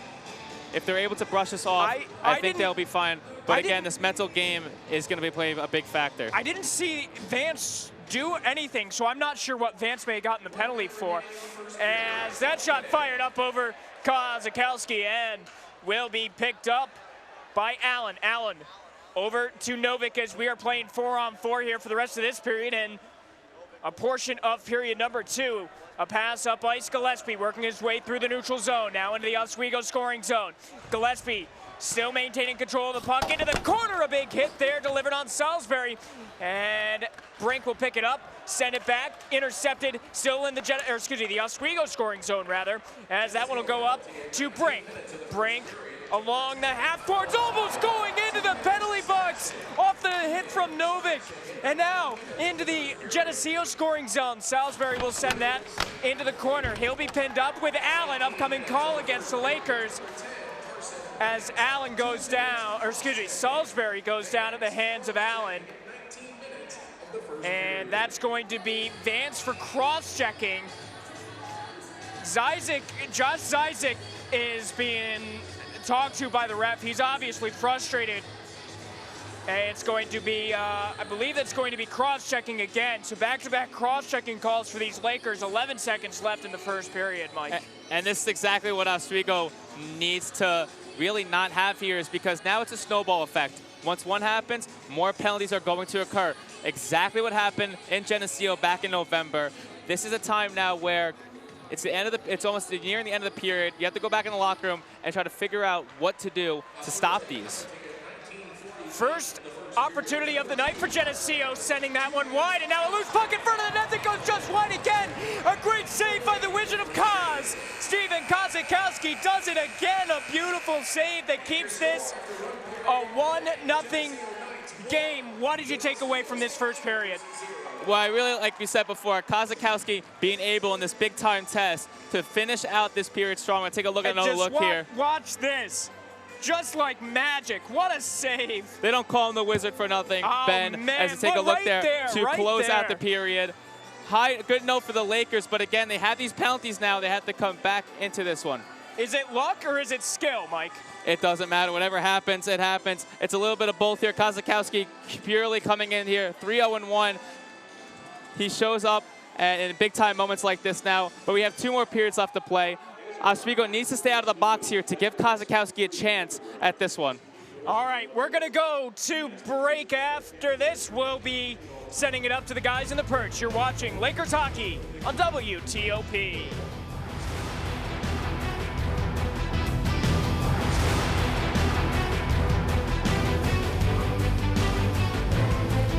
J: if they're able to brush this off, I think they'll be fine. But again, this mental game is going to be playing a big factor.
H: I didn't see Vance do anything, so I'm not sure what Vance may have gotten the penalty for. As that shot fired up over Kozakowski and will be picked up by Allen. Allen over to Novik as we are playing 4-on-4 here for the rest of this period and a portion of period number 2. A pass up ice, Gillespie working his way through the neutral zone, now into the Oswego scoring zone. Gillespie still maintaining control of the puck into the corner, a big hit there delivered on Salisbury. And Brink will pick it up, send it back, intercepted, still in the Oswego scoring zone rather, as that one will go up to Brink. Brink along the half court, almost going into the penalty box off the hit from Novik. And now into the Geneseo scoring zone. Salisbury will send that into the corner. He'll be pinned up with Allen, upcoming call against the Lakers. As Allen goes down, Salisbury goes down at the hands of Allen. And that's going to be Vance for cross-checking. Josh Zizek is being talked to by the ref. He's obviously frustrated. And it's going to be, I believe that's going to be cross-checking again. So back-to-back cross-checking calls for these Lakers. 11 seconds left in the first period, Mike.
J: And this is exactly what Oswego needs to really not have here, is because now it's a snowball effect. Once one happens, more penalties are going to occur. Exactly what happened in Geneseo back in November. This is a time now where it's almost nearing the end of the period. You have to go back in the locker room and try to figure out what to do to stop these.
H: First opportunity of the night for Geneseo, sending that one wide, and now a loose puck in front of the net that goes just wide again. A great save by the Wizard of Koz. Steven Kozakowski does it again. A beautiful save that keeps this a 1-0 game. What did you take away from this first period?
J: Well, I really, like we said before, Kozakowski being able in this big-time test to finish out this period strong. Let's take a look at another look here.
H: Watch this. Just like magic. What a save.
J: They don't call him the Wizard for nothing,
H: oh,
J: Ben,
H: man.
J: as you take a look to close out the period. Good note for the Lakers, but again, they have these penalties now. They have to come back into this one.
H: Is it luck or is it skill, Mike?
J: It doesn't matter. Whatever happens, it happens. It's a little bit of both here. Kozakowski purely coming in here, 3-0-1. He shows up in big-time moments like this now, but we have 2 more periods left to play. Oswego needs to stay out of the box here to give Kozakowski a chance at this one.
H: All right, we're going to go to break. After this, we'll be sending it up to the guys in the perch. You're watching Lakers Hockey on WTOP.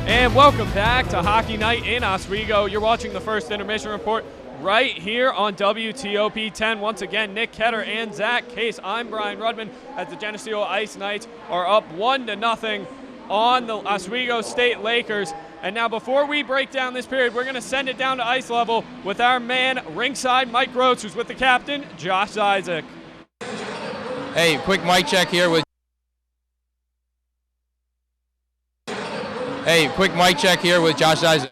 B: And welcome back to Hockey Night in Oswego. You're watching the first intermission report right here on WTOP 10. Once again, Nick Ketter and Zach Case. I'm Brian Rudman, as the Geneseo Ice Knights are up 1-0 on the Oswego State Lakers. And now before we break down this period, we're going to send it down to ice level with our man ringside, Mike Groats, who's with the captain, Josh Isaac.
I: Hey, quick mic check here with Josh Isaac.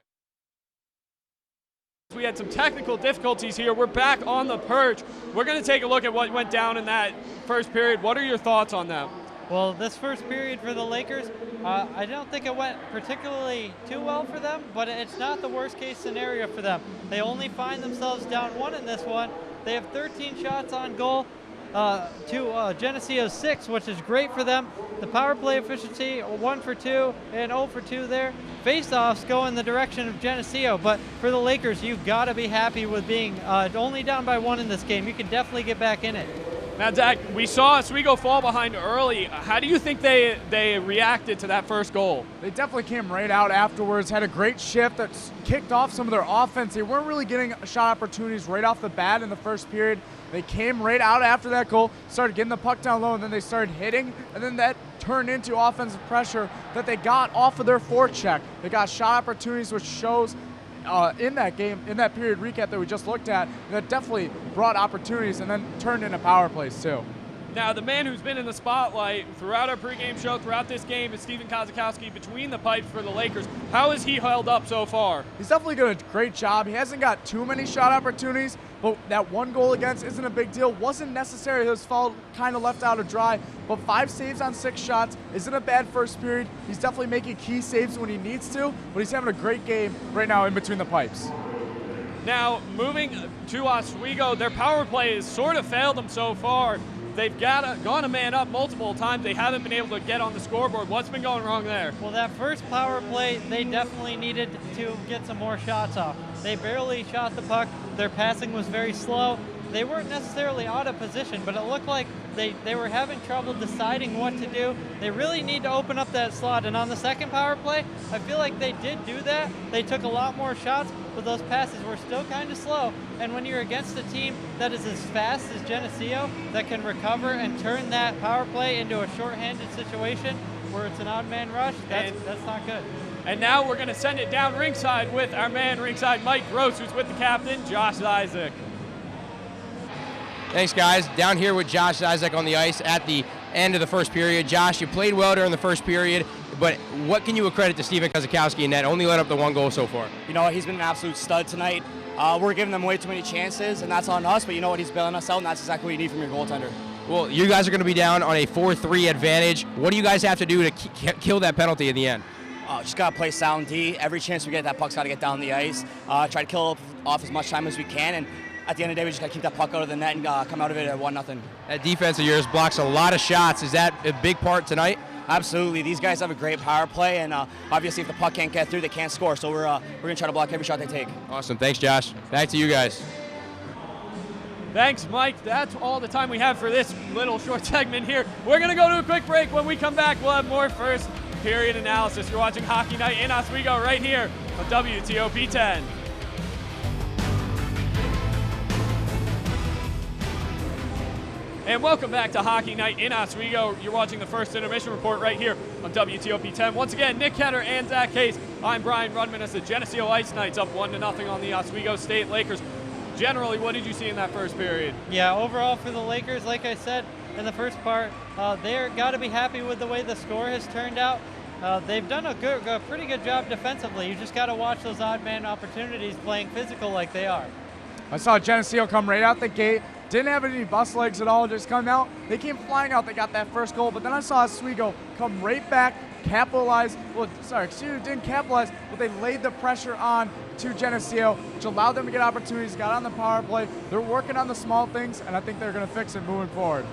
B: We had some technical difficulties here. We're back on the perch. We're going to take a look at what went down in that first period. What are your thoughts on that?
D: Well, this first period for the Lakers, I don't think it went particularly too well for them, but it's not the worst case scenario for them. They only find themselves down 1 in this one. They have 13 shots on goal. to Geneseo's 6, which is great for them. The power play efficiency, 1 for 2 and 0 for 2 there. Face-offs go in the direction of Geneseo, but for the Lakers, you've got to be happy with being only down by 1 in this game. You can definitely get back in it.
B: Now, Zach, we saw Oswego fall behind early. How do you think they reacted to that first goal?
C: They definitely came right out afterwards, had a great shift that kicked off some of their offense. They weren't really getting shot opportunities right off the bat in the first period. They came right out after that goal, started getting the puck down low, and then they started hitting, and then that turned into offensive pressure that they got off of their forecheck. They got shot opportunities, which shows in that game, in that period recap that we just looked at, that definitely brought opportunities and then turned into power plays too.
B: Now, the man who's been in the spotlight throughout our pregame show, throughout this game, is Stephen Kozakowski between the pipes for the Lakers. How has he held up so far?
C: He's definitely doing a great job. He hasn't got too many shot opportunities, but that 1 goal against isn't a big deal. Wasn't necessary. His fault, kind of left out to dry, but 5 saves on 6 shots isn't a bad first period. He's definitely making key saves when he needs to, but he's having a great game right now in between the pipes.
B: Now, moving to Oswego, their power play has sort of failed them so far. They've gone a man up multiple times. They haven't been able to get on the scoreboard. What's been going wrong there?
D: Well, that first power play, they definitely needed to get some more shots off. They barely shot the puck. Their passing was very slow. They weren't necessarily out of position, but it looked like they were having trouble deciding what to do. They really need to open up that slot, and on the second power play, I feel like they did do that. They took a lot more shots, but those passes were still kind of slow. And when you're against a team that is as fast as Geneseo, that can recover and turn that power play into a shorthanded situation where it's an odd man rush, that's not good.
B: And now we're going to send it down ringside with our man ringside, Mike Gross, who's with the captain, Josh Isaac.
I: Thanks, guys. Down here with Josh Isaac on the ice at the end of the first period. Josh, you played well during the first period, but what can you accredit to Stephen Kozakowski in that? Only let up the 1 goal so far.
K: You know, he's been an absolute stud tonight. We're giving them way too many chances, and that's on us, but you know what? He's bailing us out, and that's exactly what you need from your goaltender.
I: Well, you guys are going to be down on a 4-3 advantage. What do you guys have to do to kill that penalty in the end?
K: Just got to play sound D. Every chance we get, that puck's got to get down the ice. Try to kill off as much time as we can, and at the end of the day, we just got to keep that puck out of the net and come out of it at 1-0.
I: That defense of yours blocks a lot of shots. Is that a big part tonight?
K: Absolutely. These guys have a great power play, and obviously if the puck can't get through, they can't score. So we're going to try to block every shot they take.
I: Awesome. Thanks, Josh. Back to you guys.
B: Thanks, Mike. That's all the time we have for this little short segment here. We're going to go to a quick break. When we come back, we'll have more first period analysis. You're watching Hockey Night in Oswego right here on WTOP 10. And welcome back to Hockey Night in Oswego. You're watching the first intermission report right here on WTOP 10. Once again, Nick Ketter and Zach Case. I'm Brian Rudman as the Geneseo Ice Knights up 1-0 on the Oswego State Lakers. Generally, what did you see in that first period?
D: Yeah, overall for the Lakers, like I said in the first part, they're got to be happy with the way the score has turned out. They've done a pretty good job defensively. You just got to watch those odd man opportunities playing physical like they are.
C: I saw Geneseo come right out the gate. Didn't have any bus legs at all, just come out. They came flying out, they got that first goal, but then I saw Oswego come right back, capitalize. Well, sorry, didn't capitalize, but they laid the pressure on to Geneseo, which allowed them to get opportunities, got on the power play. They're working on the small things, and I think they're going to fix it moving forward.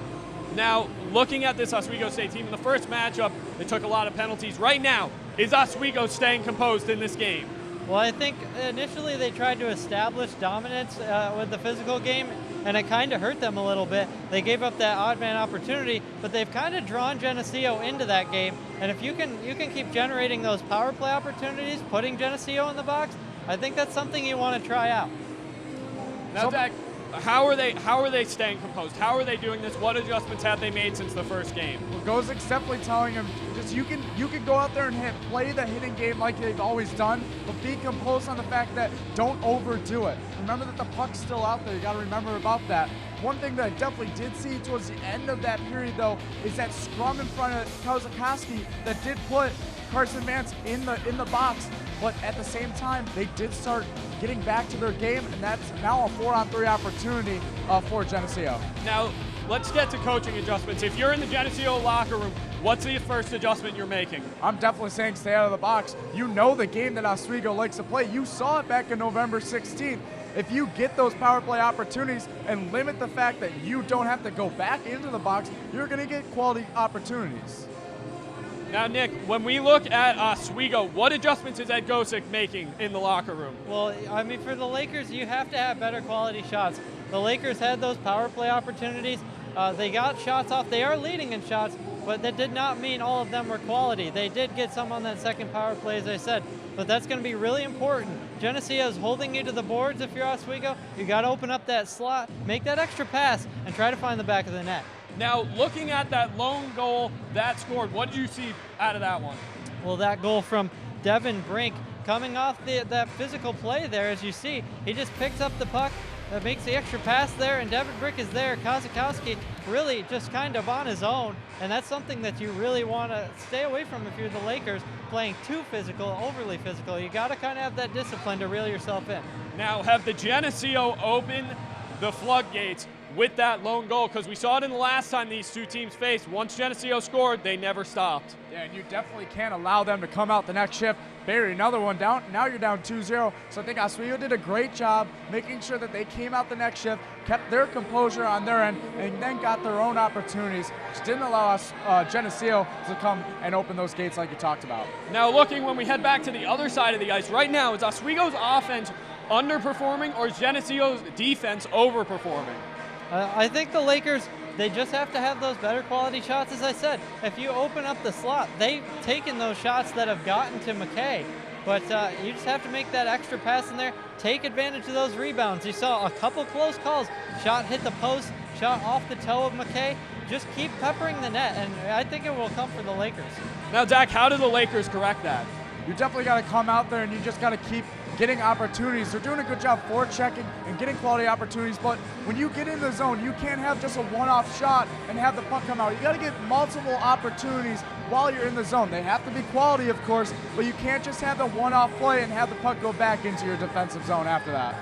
B: Now, looking at this Oswego State team in the first matchup, they took a lot of penalties. Right now, is Oswego staying composed in this game?
D: Well, I think initially they tried to establish dominance with the physical game, and it kind of hurt them a little bit. They gave up that odd man opportunity, but they've kind of drawn Geneseo into that game. And if you can keep generating those power play opportunities, putting Geneseo in the box, I think that's something you want to try out.
B: Now, Zach, how are they staying composed? How are they doing this? What adjustments have they made since the first game?
C: Well, Gozik's definitely telling him, just you can go out there and play the hitting game like they've always done, but be composed on the fact that don't overdo it. Remember that the puck's still out there. You got to remember about that. One thing that I definitely did see towards the end of that period, though, is that scrum in front of Kozakowski that did put Carson Vance in the box. But at the same time, they did start getting back to their game, and that's now a 4-on-3 opportunity for Geneseo.
B: Now, let's get to coaching adjustments. If you're in the Geneseo locker room, what's the first adjustment you're making?
C: I'm definitely saying stay out of the box. You know the game that Oswego likes to play. You saw it back in November 16th. if you get those power play opportunities and limit the fact that you don't have to go back into the box, you're going to get quality opportunities.
B: Now, Nick, when we look at Oswego, what adjustments is Ed Gosick making in the locker room?
D: Well, I mean, for the Lakers, you have to have better quality shots. The Lakers had those power play opportunities. They got shots off. They are leading in shots, but that did not mean all of them were quality. They did get some on that second power play, as I said, but that's going to be really important. Geneseo is holding you to the boards if you're Oswego. You got to open up that slot, make that extra pass, and try to find the back of the net.
B: Now, looking at that lone goal that scored, what did you see out of that one?
D: Well, that goal from Devin Brink, coming off that physical play there, as you see, he just picks up the puck, makes the extra pass there, and Devin Brink is there. Kozakowski really just kind of on his own, and that's something that you really want to stay away from if you're the Lakers, playing too physical, overly physical. You got to kind of have that discipline to reel yourself in.
B: Now, have the Geneseo opened the floodgates with that lone goal? Because we saw it in the last time these two teams faced. Once Geneseo scored, they never stopped.
C: Yeah, and you definitely can't allow them to come out the next shift, bury another one down. Now you're down 2-0. So I think Oswego did a great job making sure that they came out the next shift, kept their composure on their end, and then got their own opportunities, which didn't allow us Geneseo to come and open those gates like you talked about.
B: Now, looking when we head back to the other side of the ice, right now, is Oswego's offense underperforming or is Geneseo's defense overperforming?
D: I think the Lakers, they just have to have those better quality shots. As I said, if you open up the slot, they've taken those shots that have gotten to McKay. But you just have to make that extra pass in there, take advantage of those rebounds. You saw a couple close calls. Shot hit the post, shot off the toe of McKay. Just keep peppering the net, and I think it will come for the Lakers.
B: Now, Dak, how do the Lakers correct that?
C: You definitely got to come out there and you just got to keep getting opportunities. They're doing a good job forechecking and getting quality opportunities, but when you get in the zone, you can't have just a one-off shot and have the puck come out. You got to get multiple opportunities while you're in the zone. They have to be quality, of course, but you can't just have the one-off play and have the puck go back into your defensive zone after that.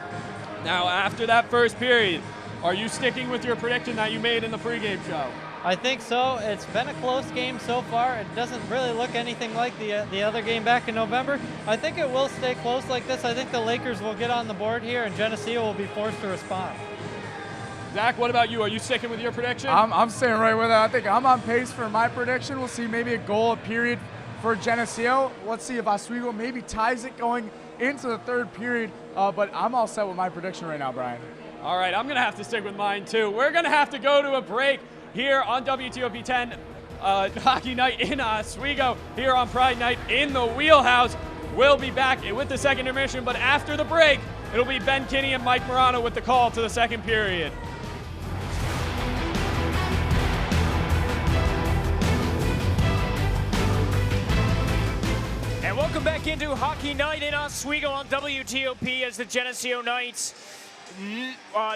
B: Now, after that first period, are you sticking with your prediction that you made in the pregame show?
D: I think so. It's been a close game so far. It doesn't really look anything like the other game back in November. I think it will stay close like this. I think the Lakers will get on the board here, and Geneseo will be forced to respond.
B: Zach, what about you? Are you sticking with your prediction?
C: I'm staying right with it. I think I'm on pace for my prediction. We'll see maybe a goal a period for Geneseo. Let's see if Oswego maybe ties it going into the third period, but I'm all set with my prediction right now, Brian.
B: All right, I'm going to have to stick with mine, too. We're going to have to go to a break here on WTOP 10 Hockey Night in Oswego, here on Pride Night in the Wheelhouse. We'll be back with the second intermission, but after the break, it'll be Ben Kinney and Mike Morano with the call to the second period.
H: And welcome back into Hockey Night in Oswego on WTOP as the Geneseo Knights,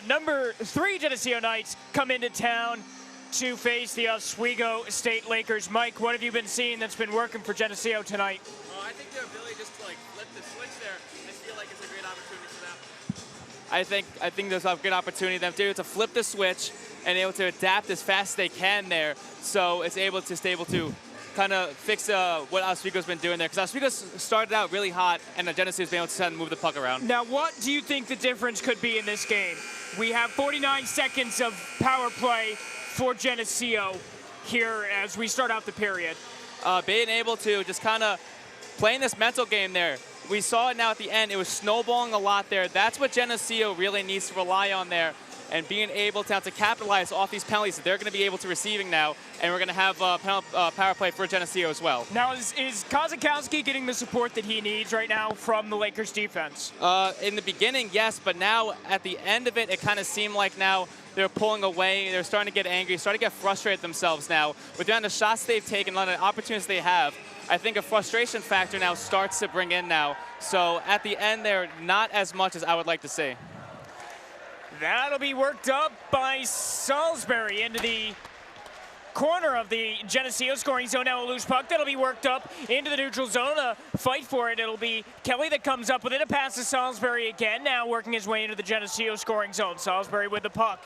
H: number 3 Geneseo Knights, come into town to face the Oswego State Lakers. Mike, what have you been seeing that's been working for Geneseo tonight?
J: I think their ability just to flip the switch there, I feel like it's a great opportunity for them. I think there's a good opportunity for them to flip the switch and able to adapt as fast as they can there, so it's able to stay able to kind of fix what Oswego's been doing there, because Oswego started out really hot and Geneseo's been able to move the puck around.
H: Now, what do you think the difference could be in this game? We have 49 seconds of power play for Geneseo here as we start out the period.
J: Being able to just kind of playing this mental game there. We saw it now at the end. It was snowballing a lot there. That's what Geneseo really needs to rely on there, and being able to capitalize off these penalties that they're going to be able to receiving now, and we're going to have power play for Geneseo as well.
H: Now, is Kozakowski getting the support that he needs right now from the Lakers defense?
J: In the beginning, yes, but now at the end of it, it kind of seemed like now they're pulling away. They're starting to get angry, starting to get frustrated themselves now. With the amount of shots they've taken, a lot of opportunities they have, I think a frustration factor now starts to bring in now. So at the end, they're not as much as I would like to see.
H: That'll be worked up by Salisbury into the corner of the Geneseo scoring zone. Now a loose puck that'll be worked up into the neutral zone. A fight for it. It'll be Kelly that comes up with it. A pass to Salisbury again. Now working his way into the Geneseo scoring zone. Salisbury with the puck.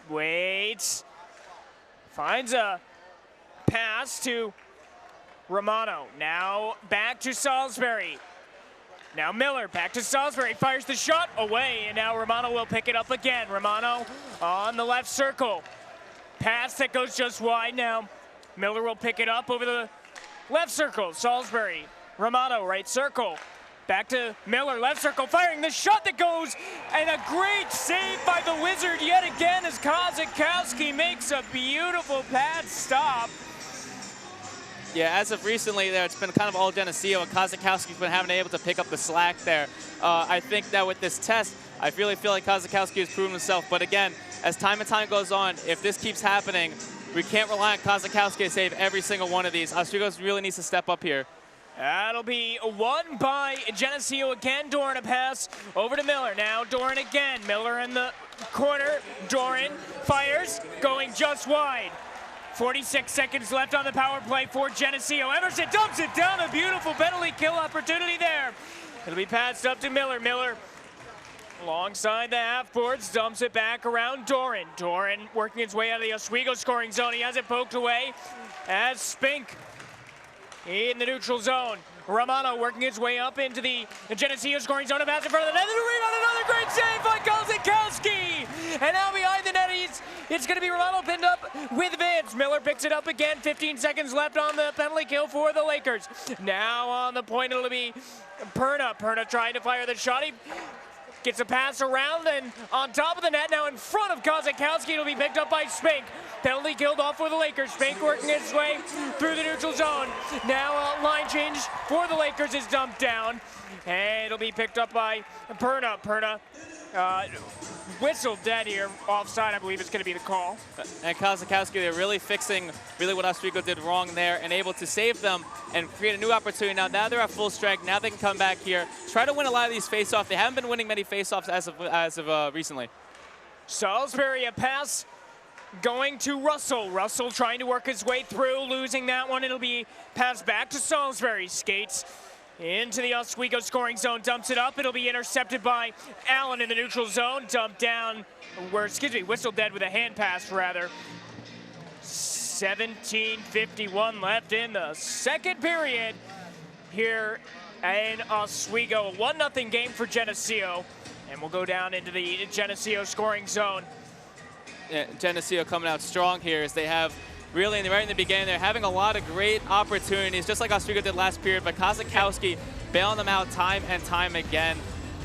H: Waits. Finds a pass to Romano. Now back to Salisbury. Now Miller back to Salisbury, fires the shot away, and now Romano will pick it up again. Romano on the left circle. Pass that goes just wide now. Miller will pick it up over the left circle. Salisbury, Romano, right circle. Back to Miller, left circle, firing the shot that goes, and a great save by the Wizard yet again as Kozakowski makes a beautiful pad stop.
J: Yeah, as of recently there, it's been kind of all Geneseo, and Kozakowski's been having able to pick up the slack there. I think that with this test, I really feel like Kozakowski has proven himself. But again, as time and time goes on, if this keeps happening, we can't rely on Kozakowski to save every single one of these. Oswego really needs to step up here.
H: That'll be won by Geneseo again. Doran a pass over to Miller. Now Doran again. Miller in the corner. Doran fires, going just wide. 46 seconds left on the power play for Geneseo. Emerson dumps it down. A beautiful penalty kill opportunity there. It'll be passed up to Miller. Miller alongside the half boards, dumps it back around Doran. Doran working his way out of the Oswego scoring zone. He has it poked away as Spink in the neutral zone. Romano working his way up into the Geneseo scoring zone. A pass in front of the net. Another great save by Kozakowski. And now behind the net, it's going to be Romano pinned up with Vance. Miller picks it up again. 15 seconds left on the penalty kill for the Lakers. Now on the point, it'll be Perna. Perna trying to fire the shot. He gets a pass around and on top of the net. Now in front of Kozakowski, it'll be picked up by Spink. Penalty killed off for the Lakers. Spink working his way through the neutral zone. Now a line change for the Lakers is dumped down. And it'll be picked up by Perna. Perna whistled dead here. Offside, I believe it's going to be the call.
J: And Kozakowski, they're really fixing what Oswego did wrong there and able to save them and create a new opportunity. Now they're at full strength. Now they can come back here, try to win a lot of these face-offs. They haven't been winning many face-offs as of recently.
H: Salisbury, a pass going to Russell. Russell trying to work his way through, losing that one. It'll be passed back to Salisbury. Skates into the Oswego scoring zone, dumps it up. It'll be intercepted by Allen in the neutral zone. Dumped down, whistled dead with a hand pass, rather. 17:51 left in the second period here in Oswego. A 1-0 game for Geneseo. And we'll go down into the Geneseo scoring zone.
J: Yeah, Geneseo coming out strong here as they have really right in the beginning. They're having a lot of great opportunities, just like Oswego did last period, but Kozakowski bailing them out time and time again.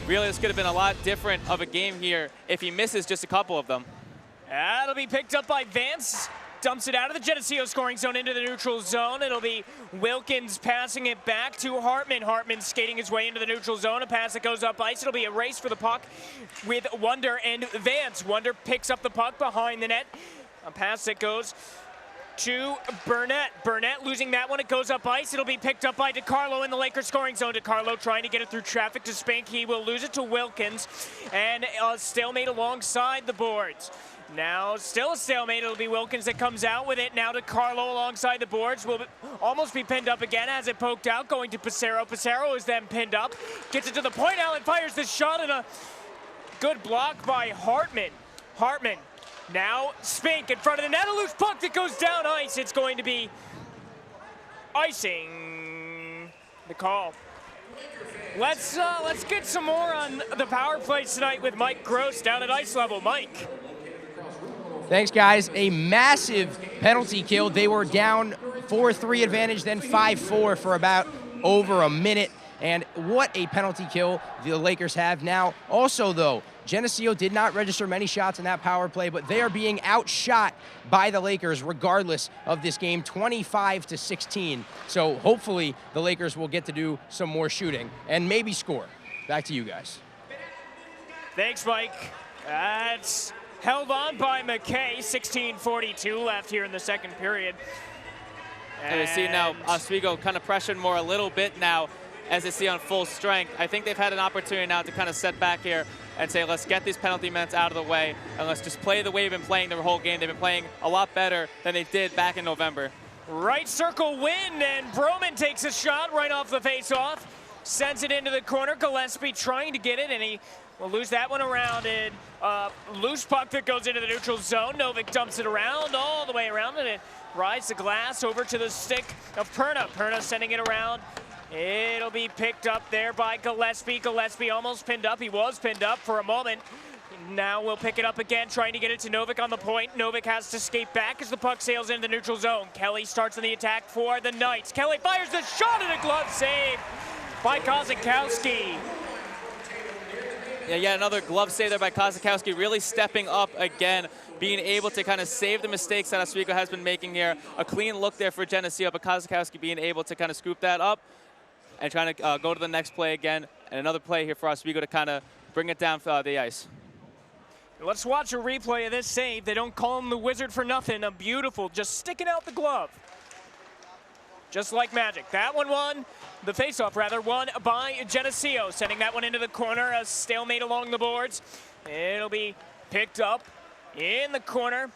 J: Really, this could have been a lot different of a game here if he misses just a couple of them.
H: That'll be picked up by Vance. Dumps it out of the Geneseo scoring zone into the neutral zone. It'll be Wilkins passing it back to Hartman. Hartman skating his way into the neutral zone. A pass that goes up ice. It'll be a race for the puck with Wonder and Vance. Wonder picks up the puck behind the net. A pass that goes to Burnett. Burnett losing that one. It goes up ice. It'll be picked up by DiCarlo in the Lakers scoring zone. DiCarlo trying to get it through traffic to Spink. He will lose it to Wilkins. And a stalemate alongside the boards. Now still a stalemate. It'll be Wilkins that comes out with it. Now DiCarlo alongside the boards. Will almost be pinned up again. Has it poked out. Going to Passero. Passero is then pinned up. Gets it to the point. Allen fires the shot and a good block by Hartman. Hartman. Now Spink in front of the net, a loose puck that goes down ice. It's going to be icing. The call. Let's get some more on the power plays tonight with Mike Gross down at ice level. Mike.
I: Thanks, guys. A massive penalty kill. They were down 4-3 advantage, then 5-4 for about over a minute. And what a penalty kill the Lakers have now. Also, though, Geneseo did not register many shots in that power play, but they are being outshot by the Lakers regardless of this game, 25-16. So hopefully the Lakers will get to do some more shooting and maybe score. Back to you guys.
H: Thanks, Mike. That's held on by McKay. 16:42 left here in the second period.
J: And we see now Oswego kind of pressuring more a little bit now as they see on full strength. I think they've had an opportunity now to kind of set back here and say, let's get these penalty minutes out of the way and let's just play the way they've been playing their whole game. They've been playing a lot better than they did back in November.
H: Right circle win, and Broman takes a shot right off the face-off. Sends it into the corner. Gillespie trying to get it, and he will lose that one around it. Loose puck that goes into the neutral zone. Novik dumps it around, all the way around, and it Rides the glass over to the stick of Perna. Perna sending it around. It'll be picked up there by Gillespie. Gillespie almost pinned up. He was pinned up for a moment. Now we'll pick it up again, trying to get it to Novik on the point. Novik has to skate back as the puck sails into the neutral zone. Kelly starts on the attack for the Knights. Kelly fires the shot and a glove save by Kozakowski.
J: Yeah, another glove save there by Kozakowski, really stepping up again, being able to kind of save the mistakes that Oswego has been making here. A clean look there for Geneseo, but Kozakowski being able to kind of scoop that up and trying to go to the next play again. And another play here for Oswego to kind of bring it down the ice.
H: Let's watch a replay of this save. They don't call him the Wizard for nothing. A beautiful, just sticking out the glove. Just like magic. That one won, the faceoff rather, won by Geneseo. Sending that one into the corner, a stalemate along the boards. It'll be picked up in the corner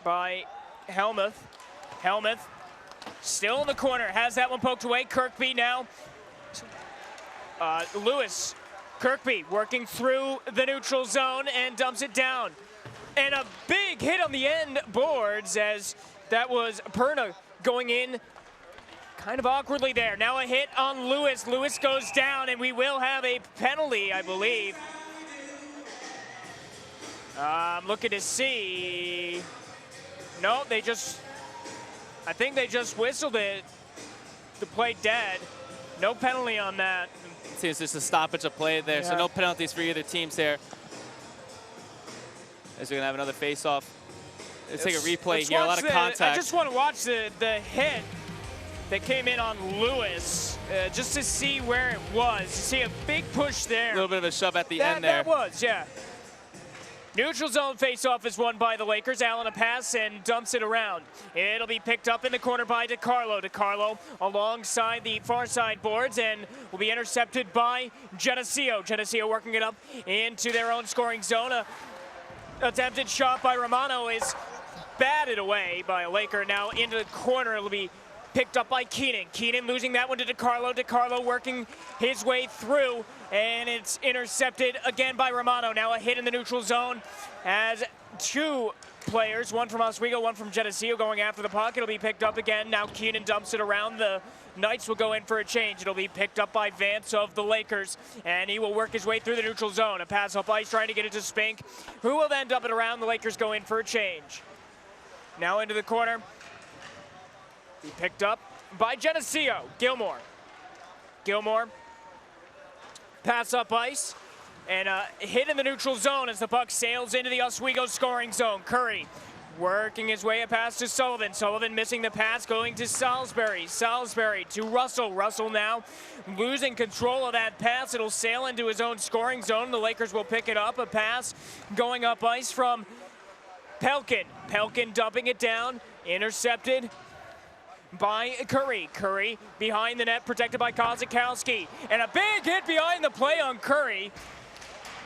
H: by Helmuth. Helmuth still in the corner, has that one poked away. Kirkby now. Lewis. Kirkby working through the neutral zone and dumps it down. And a big hit on the end boards as that was Perna going in kind of awkwardly there. Now a hit on Lewis. Lewis goes down and we will have a penalty, I believe. I'm looking to see. No, I think they just whistled it. The play dead. No penalty on that.
J: Seems just a stoppage of play there, so no penalties for either teams here. As we're gonna have another face-off. Let's take a replay here, a lot of contact.
H: I just want to watch the hit that came in on Lewis, just to see where it was. You see a big push there.
J: A little bit of a shove at the end there.
H: That was, yeah. Neutral zone face-off is won by the Lakers. Allen a pass and dumps it around. It'll be picked up in the corner by DiCarlo. DiCarlo alongside the far side boards and will be intercepted by Geneseo. Geneseo working it up into their own scoring zone. A attempted shot by Romano is batted away by a Laker. Now into the corner. It'll be picked up by Keenan. Keenan losing that one to DiCarlo. DiCarlo working his way through, and it's intercepted again by Romano. Now a hit in the neutral zone as two players, one from Oswego, one from Geneseo, going after the puck. It'll be picked up again. Now Keenan dumps it around. The Knights will go in for a change. It'll be picked up by Vance of the Lakers, and he will work his way through the neutral zone. A pass up ice trying to get it to Spink, who will then dump it around. The Lakers go in for a change. Now into the corner. Be picked up by Geneseo. Gilmore. Gilmore. Pass up ice. And a hit in the neutral zone as the puck sails into the Oswego scoring zone. Curry working his way past to Sullivan. Sullivan missing the pass, going to Salisbury. Salisbury to Russell. Russell now losing control of that pass. It'll sail into his own scoring zone. The Lakers will pick it up. A pass going up ice from Pelkin. Pelkin dumping it down. Intercepted by Curry. Curry behind the net, protected by Kozakowski. And a big hit behind the play on Curry.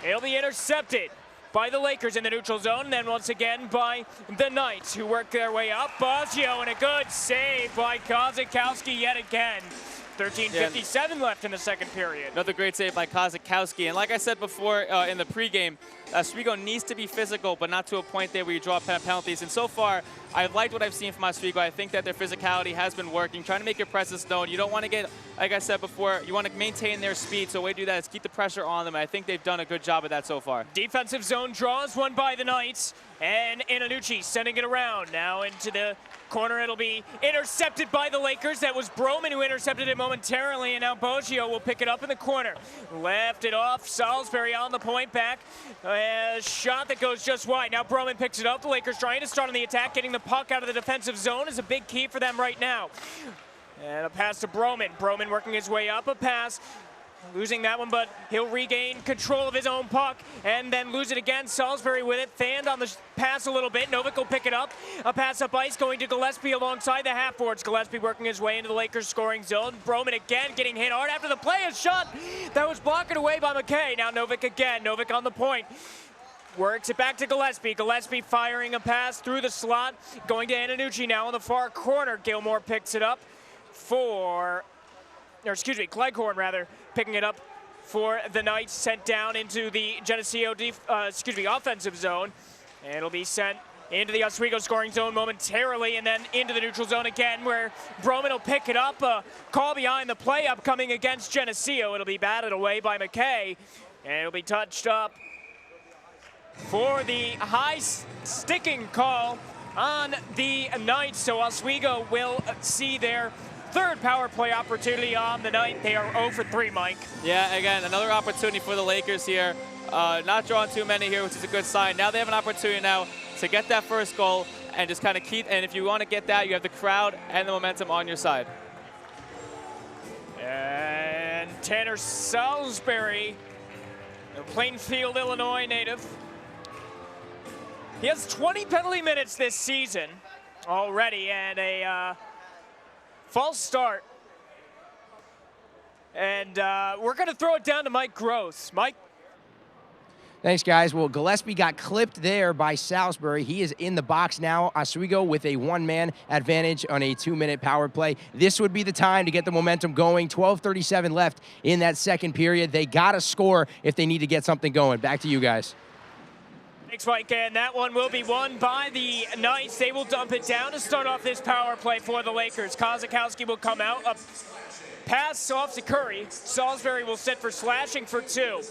H: It'll be intercepted by the Lakers in the neutral zone, and then once again by the Knights, who work their way up. Baggio, and a good save by Kozakowski yet again. 13:57 left in the second period.
J: Another great save by Kozakowski. And like I said before in the pregame, Oswego needs to be physical, but not to a point there where you draw penalties. And so far, I've liked what I've seen from Oswego. I think that their physicality has been working, trying to make your presence known. You don't want to get, like I said before, you want to maintain their speed. So the way to do that is keep the pressure on them. And I think they've done a good job of that so far.
H: Defensive zone draws, won by the Knights. And Inanucci sending it around. Now into the corner, it'll be intercepted by the Lakers. That was Broman who intercepted it momentarily, and now Baggio will pick it up in the corner. Left it off, Salisbury on the point back. A shot that goes just wide. Now Broman picks it up. The Lakers trying to start on the attack. Getting the puck out of the defensive zone is a big key for them right now. And a pass to Broman. Broman working his way up, a pass. Losing that one, but he'll regain control of his own puck and then lose it again. Salisbury with it, fanned on the pass a little bit. Novik will pick it up. A pass up ice going to Gillespie alongside the half-boards. Gillespie working his way into the Lakers scoring zone. Broman again getting hit hard after the play. A shot that was blocked away by McKay. Now Novik again. Novik on the point. Works it back to Gillespie. Gillespie firing a pass through the slot. Going to Inanucci now in the far corner. Gilmore picks it up Cleghorn rather, picking it up for the Knights, sent down into the Geneseo offensive zone. And it'll be sent into the Oswego scoring zone momentarily, and then into the neutral zone again, where Broman will pick it up. Call behind the play upcoming against Geneseo. It'll be batted away by McKay, and it'll be touched up for the high sticking call on the night. So Oswego will see their third power play opportunity on the night. They are 0 for 3, Mike.
J: Yeah, again, another opportunity for the Lakers here. Not drawing too many here, which is a good sign. Now they have an opportunity now to get that first goal and just kind of keep, and if you want to get that, you have the crowd and the momentum on your side.
H: And Tanner Salisbury, a Plainfield, Illinois native. He has 20 penalty minutes this season already, and a false start. And we're going to throw it down to Mike Gross. Mike?
I: Thanks, guys. Well, Gillespie got clipped there by Salisbury. He is in the box now. Oswego with a one-man advantage on a 2-minute power play. This would be the time to get the momentum going. 12:37 left in that second period. They got to score if they need to get something going. Back to you guys.
H: Thanks, Mike, and that one will be won by the Knights. They will dump it down to start off this power play for the Lakers. Kozakowski will come out. A pass off to Curry. Salisbury will sit for slashing for 2.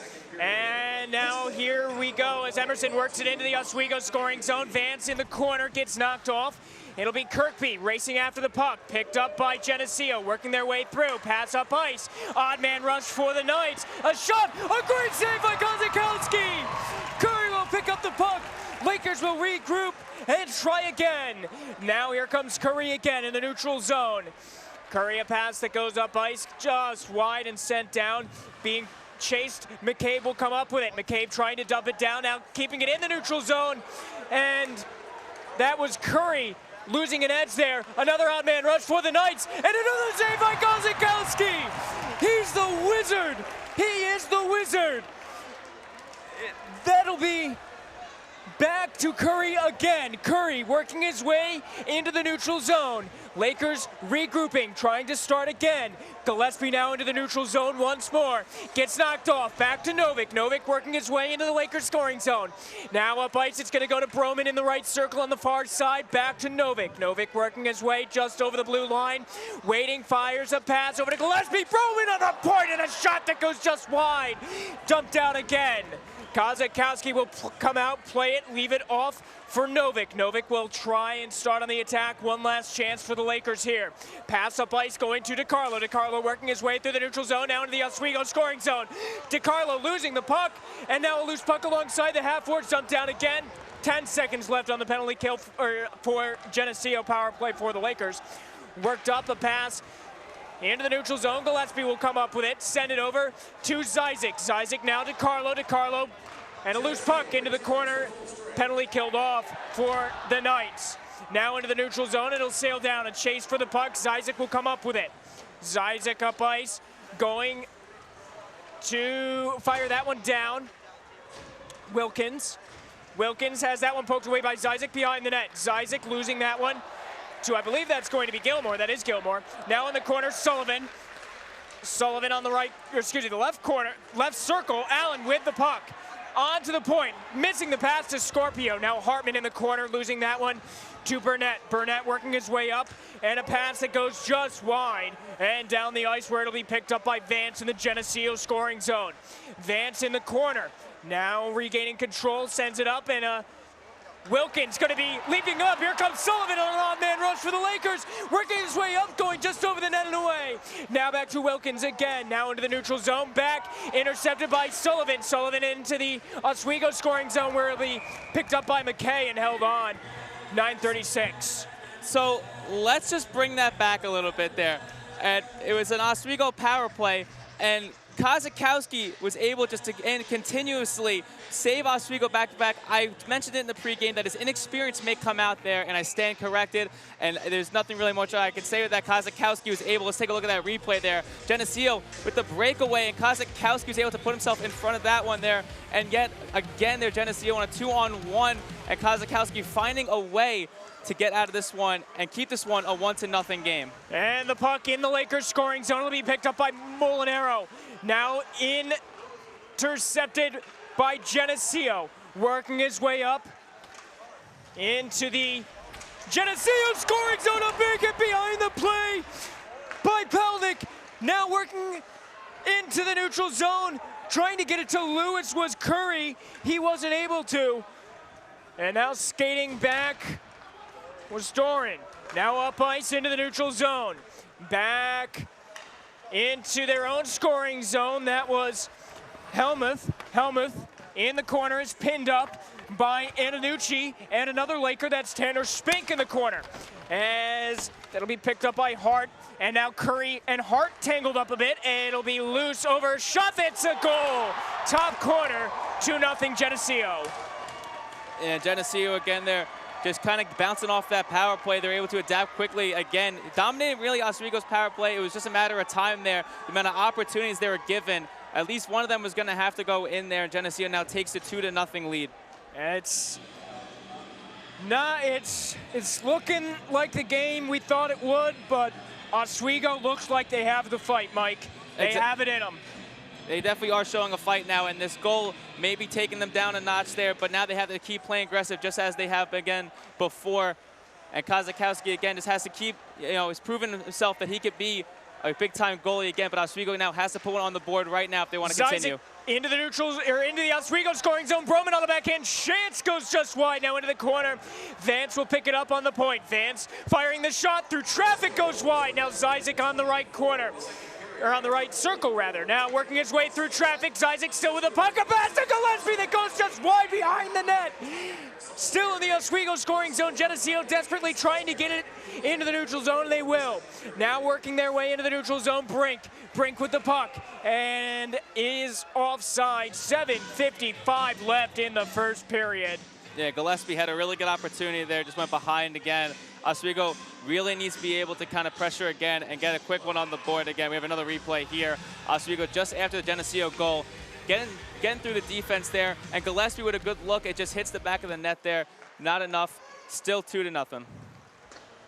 H: And now here we go as Emerson works it into the Oswego scoring zone. Vance in the corner gets knocked off. It'll be Kirkby racing after the puck. Picked up by Geneseo, working their way through. Pass up ice. Odd man rush for the Knights. A shot. A great save by Kozakowski. Curry will pick up the puck. Lakers will regroup and try again. Now here comes Curry again in the neutral zone. Curry, a pass that goes up ice, just wide and sent down. Being chased, McCabe will come up with it. McCabe trying to dump it down, now keeping it in the neutral zone. And that was Curry losing an edge there. Another odd man rush for the Knights, and another save by Kozakowski. He's the wizard. He is the wizard. That'll be back to Curry again. Curry working his way into the neutral zone. Lakers regrouping, trying to start again. Gillespie now into the neutral zone once more. Gets knocked off, back to Novick. Novick working his way into the Lakers scoring zone. Now up ice, it's gonna go to Broman in the right circle on the far side, back to Novick. Novick working his way just over the blue line. Waiting, fires a pass over to Gillespie. Broman on the point, and a shot that goes just wide. Dumped out again. Kozakowski will come out, play it, leave it off for Novick. Novick will try and start on the attack. One last chance for the Lakers here. Pass up ice going to DiCarlo. DiCarlo working his way through the neutral zone, now into the Oswego scoring zone. DiCarlo losing the puck, and now a loose puck alongside the half-forward, dumped down again. 10 seconds left on the penalty kill for Geneseo power play for the Lakers. Worked up a pass into the neutral zone. Gillespie will come up with it, send it over to Zyzik. Zyzik now to DiCarlo. DiCarlo, and a loose puck into the corner. Penalty killed off for the Knights. Now into the neutral zone, it'll sail down. A chase for the puck. Zyzik will come up with it. Zyzik up ice, going to fire that one down. Wilkins. Wilkins has that one poked away by Zyzik behind the net. Zyzik losing that one to, I believe that's going to be Gilmore. That is Gilmore. Now in the corner, Sullivan. Sullivan on the right, or excuse me, the left corner, left circle. Allen with the puck. On to the point, missing the pass to Scorpio. Now Hartman in the corner, losing that one to Burnett. Burnett working his way up, and a pass that goes just wide and down the ice where it'll be picked up by Vance in the Geneseo scoring zone. Vance in the corner, now regaining control, sends it up, and Wilkins going to be leaping up. Here comes Sullivan on an odd man rush for the Lakers. Working his way up, going just over the net and away. Now back to Wilkins again. Now into the neutral zone. Back, intercepted by Sullivan. Sullivan into the Oswego scoring zone where it'll be picked up by McKay and held on. 9:36.
J: So let's just bring that back a little bit there. And it was an Oswego power play, and Kozakowski was able just to continuously save Oswego back-to-back. I mentioned it in the pregame that his inexperience may come out there, and I stand corrected, and there's nothing really much I can say with that. Kozakowski was able, let's take a look at that replay there. Geneseo with the breakaway, and Kozakowski was able to put himself in front of that one there, and yet again there Geneseo on a 2-on-1, and Kozakowski finding a way to get out of this one and keep this one a 1-0 game.
H: And the puck in the Lakers scoring zone will be picked up by Molinaro. Now intercepted by Geneseo, working his way up. into the Geneseo scoring zone. A big hit behind the play by Pelnick. Now working into the neutral zone. Trying to get it to Lewis was Curry. He wasn't able to. And now skating back was Doran. Now up ice into the neutral zone. Back into their own scoring zone. That was Helmuth. Helmuth in the corner is pinned up by Antonucci, and another Laker, that's Tanner Spink in the corner. As that'll be picked up by Hart, and now Curry and Hart tangled up a bit, and it'll be loose over shot. It's a goal. Top corner, 2-0 Geneseo.
J: And Geneseo again there, just kind of bouncing off that power play. They're able to adapt quickly. Again, dominating really Oswego's power play. It was just a matter of time there. The amount of opportunities they were given, at least one of them was going to have to go in there. And Geneseo now takes a 2-0 lead.
H: It's looking like the game we thought it would, but Oswego looks like they have the fight, Mike. They have it in them.
J: They definitely are showing a fight now, and this goal may be taking them down a notch there, but now they have to keep playing aggressive just as they have again before. And Kozakowski again just has to keep, he's proven himself that he could be a big-time goalie again, but Oswego now has to put one on the board right now if they want to continue.
H: Into the neutrals, or into the Oswego scoring zone. Broman on the backhand. Chance goes just wide now into the corner. Vance will pick it up on the point. Vance firing the shot through traffic, goes wide. Now Zizek on the right corner. Or on the right circle, rather. Now working his way through traffic. Zizek still with a puck. A pass to Gillespie that goes just wide behind the net. Still in the Oswego scoring zone. Geneseo desperately trying to get it into the neutral zone, and they will. Now working their way into the neutral zone. Brink. Brink with the puck. And is offside. 7:55 left in the first period.
J: Yeah, Gillespie had a really good opportunity there. Just went behind again. Oswego really needs to be able to kind of pressure again and get a quick one on the board again. We have another replay here. Oswego just after the Geneseo goal, getting through the defense there, and Gillespie with a good look. It just hits the back of the net there. Not enough. Still 2-0.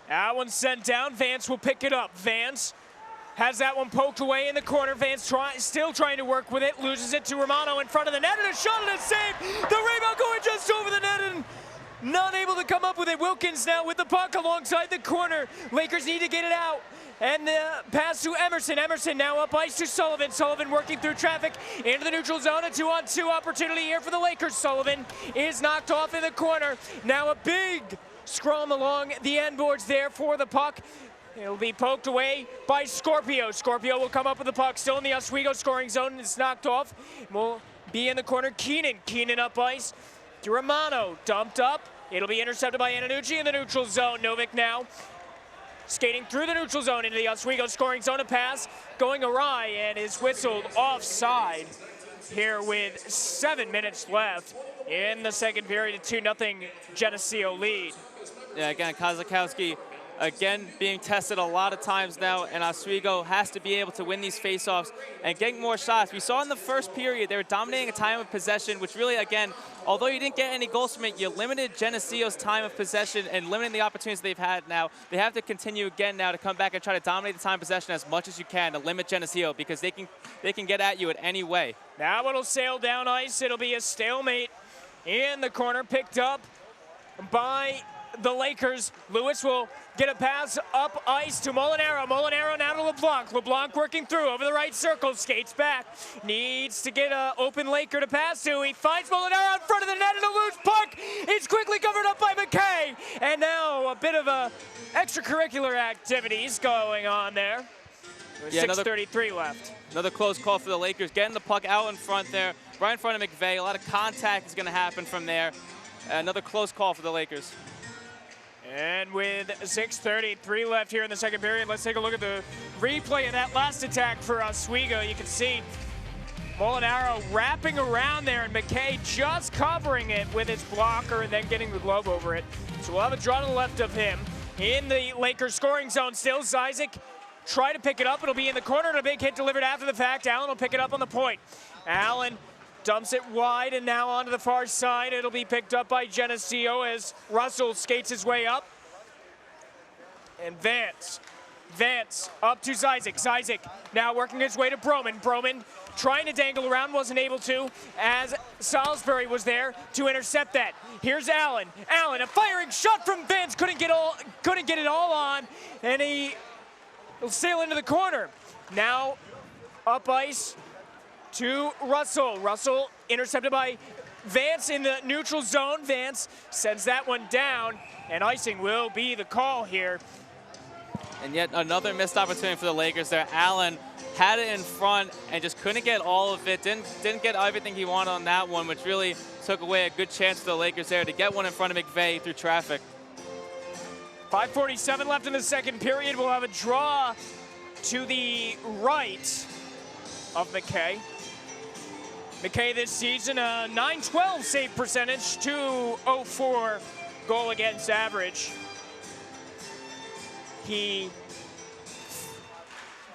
H: That one's sent down. Vance will pick it up. Vance has that one poked away in the corner. Vance still trying to work with it. Loses it to Romano in front of the net, and a shot and a save. The rebound going just over the net, and not able to come up with it. Wilkins now with the puck alongside the corner. Lakers need to get it out. And the pass to Emerson. Emerson now up ice to Sullivan. Sullivan working through traffic into the neutral zone. A 2-on-2 opportunity here for the Lakers. Sullivan is knocked off in the corner. Now a big scrum along the end boards there for the puck. It'll be poked away by Scorpio. Scorpio will come up with the puck. Still in the Oswego scoring zone. It's knocked off. Will be in the corner. Keenan. Keenan up ice to Romano. Dumped up. It'll be intercepted by Antonucci in the neutral zone. Novik now skating through the neutral zone into the Oswego scoring zone. A pass going awry and is whistled offside here with 7 minutes left in the second period. A 2-0 Geneseo lead.
J: Yeah, again, Kozakowski again being tested a lot of times now, and Oswego has to be able to win these faceoffs and getting more shots. We saw in the first period they were dominating a time of possession, which really, again, although you didn't get any goals from it, you limited Geneseo's time of possession and limiting the opportunities they've had now. They have to continue again now to come back and try to dominate the time of possession as much as you can to limit Geneseo, because they can get at you at any way.
H: Now it'll sail down ice. It'll be a stalemate in the corner, picked up by the Lakers. Lewis will get a pass up ice to Molinaro. Molinaro now to LeBlanc. LeBlanc working through over the right circle. Skates back. Needs to get an open Laker to pass to. He finds Molinaro in front of the net and a loose puck. It's quickly covered up by McKay. And now a bit of extracurricular activities going on there.
J: Yeah,
H: 6:33 left.
J: Another close call for the Lakers. Getting the puck out in front there. Right in front of McVeigh. A lot of contact is going to happen from there. Another close call for the Lakers.
H: And with 6:33 left here in the second period, let's take a look at the replay of that last attack for Oswego. You can see Molinaro wrapping around there, and McKay just covering it with his blocker and then getting the glove over it. So we'll have a draw to the left of him. In the Lakers scoring zone still, Zizek try to pick it up. It'll be in the corner, and a big hit delivered after the fact. Allen will pick it up on the point. Allen dumps it wide, and now onto the far side. It'll be picked up by Geneseo as Russell skates his way up. And Vance up to Zizek. Zizek now working his way to Broman. Broman trying to dangle around, wasn't able to, as Salisbury was there to intercept that. Here's Allen. Allen, a firing shot from Vance, couldn't get it all on, and he will sail into the corner. Now up ice to Russell. Russell intercepted by Vance in the neutral zone. Vance sends that one down, and icing will be the call here.
J: And yet another missed opportunity for the Lakers there. Allen had it in front and just couldn't get all of it. Didn't get everything he wanted on that one, which really took away a good chance for the Lakers there to get one in front of McVeigh through traffic.
H: 5:47 left in the second period. We'll have a draw to the right of McKay. McKay this season, a .912 save percentage, .204 goal against average. He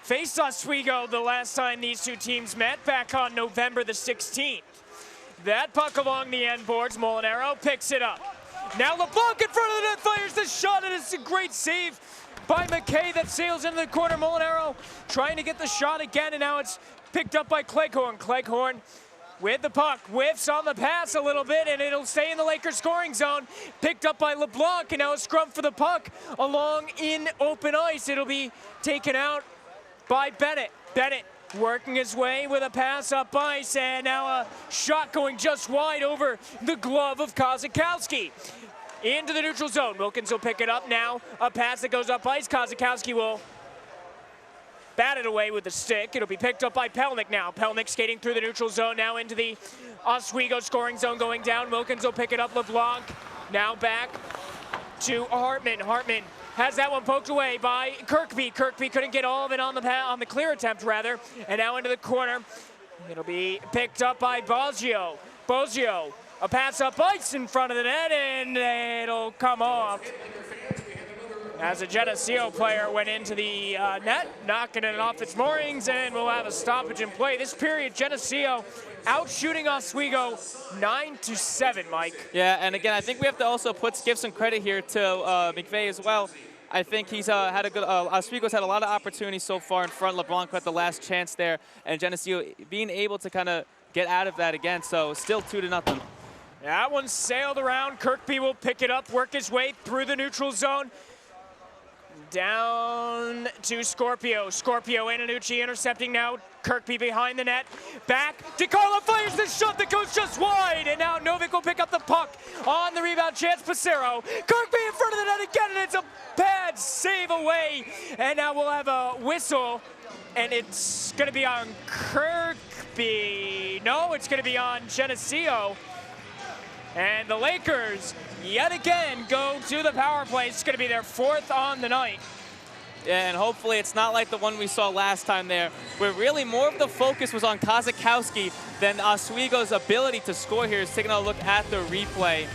H: faced Oswego the last time these two teams met back on November the 16th. That puck along the end boards, Molinaro picks it up. Now LeBlanc in front of the net fires the shot, and it's a great save by McKay that sails into the corner. Molinaro trying to get the shot again, and now it's picked up by Cleghorn. Cleghorn with the puck, whiffs on the pass a little bit, and it'll stay in the Lakers scoring zone. Picked up by LeBlanc, and now a scrum for the puck along in open ice. It'll be taken out by Bennett. Bennett working his way with a pass up ice, and now a shot going just wide over the glove of Kozakowski. Into the neutral zone. Wilkins will pick it up now. A pass that goes up ice. Kozakowski will bat it away with the stick. It'll be picked up by Pelnick now. Pelnick skating through the neutral zone now into the Oswego scoring zone going down. Wilkins will pick it up. LeBlanc now back to Hartman. Hartman has that one poked away by Kirkby. Kirkby couldn't get all of it on the clear attempt, rather. And now into the corner. It'll be picked up by Bozio. Bozio, a pass up ice in front of the net, and it'll come off as a Geneseo player went into the net, knocking it off its moorings, and we'll have a stoppage in play. This period, Geneseo out-shooting Oswego 9-7, Mike.
J: Yeah, and again, I think we have to also give some credit here to McVeigh as well. I think he's had a good, Oswego's had a lot of opportunities so far in front. LeBlanc got the last chance there, and Geneseo being able to kind of get out of that again, so still 2-0.
H: That one sailed around. Kirkby will pick it up, work his way through the neutral zone. Down to Scorpio. Scorpio, Antonucci intercepting now. Kirkby behind the net. Back. DiCarlo fires the shot that goes just wide. And now Novik will pick up the puck on the rebound chance. Passero. Kirkby in front of the net again, and it's a bad save away. And now we'll have a whistle. And it's going to be on Kirkby. No, it's going to be on Geneseo. And the Lakers, yet again, go to the power play. It's going to be their fourth on the night.
J: Yeah, and hopefully it's not like the one we saw last time there, where really more of the focus was on Kozakowski than Oswego's ability to score here. Is taking a look at the replay.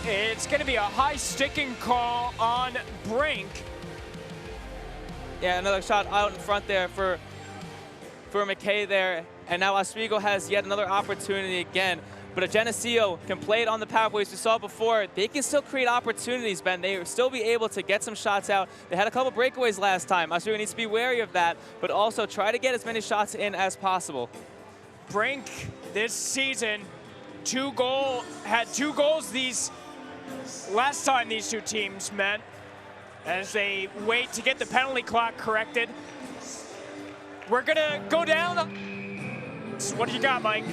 H: It's going to be a high sticking call on Brink.
J: Yeah, another shot out in front there for McKay there. And now Oswego has yet another opportunity again. But if Geneseo can play it on the power play, as we saw before, they can still create opportunities, Ben. They will still be able to get some shots out. They had a couple breakaways last time. Oswego needs to be wary of that, but also try to get as many shots in as possible.
H: Brink this season, had two goals these last time these two teams met, as they wait to get the penalty clock corrected. We're gonna go down. So what do you got, Mike?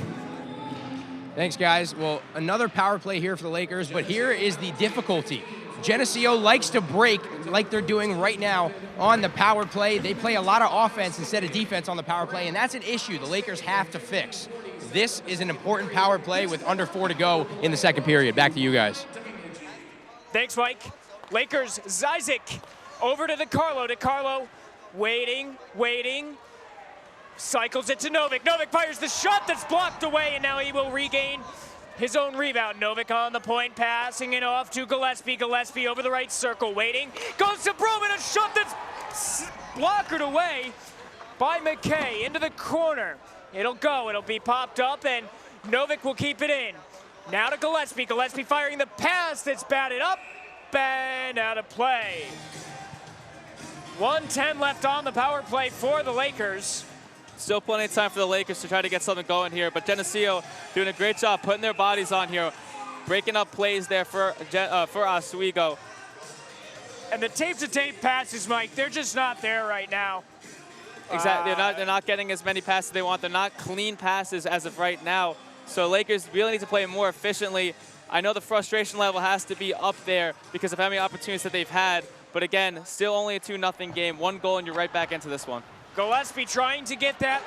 I: Thanks, guys. Well, another power play here for the Lakers, but here is the difficulty. Geneseo likes to break like they're doing right now on the power play. They play a lot of offense instead of defense on the power play, and that's an issue the Lakers have to fix. This is an important power play with under 4 to go in the second period. Back to you guys.
H: Thanks, Mike. Lakers, Zyzik over to DiCarlo. DiCarlo waiting. Cycles it to Novik. Novik fires the shot that's blocked away, and now he will regain his own rebound. Novik on the point, passing it off to Gillespie. Gillespie over the right circle, waiting. Goes to Broman, a shot that's blockered away by McKay into the corner. It'll be popped up, and Novik will keep it in. Now to Gillespie. Gillespie firing the pass that's batted up and out of play. 1:10 left on the power play for the Lakers.
J: Still plenty of time for the Lakers to try to get something going here, but Geneseo doing a great job putting their bodies on here, breaking up plays there for Oswego.
H: And the tape-to-tape passes, Mike, they're just not there right now.
J: Exactly, they're not getting as many passes they want. They're not clean passes as of right now. So Lakers really need to play more efficiently. I know the frustration level has to be up there because of how many opportunities that they've had. But again, still only a 2-0 game. 1 goal and you're right back into this one.
H: Gillespie trying to get that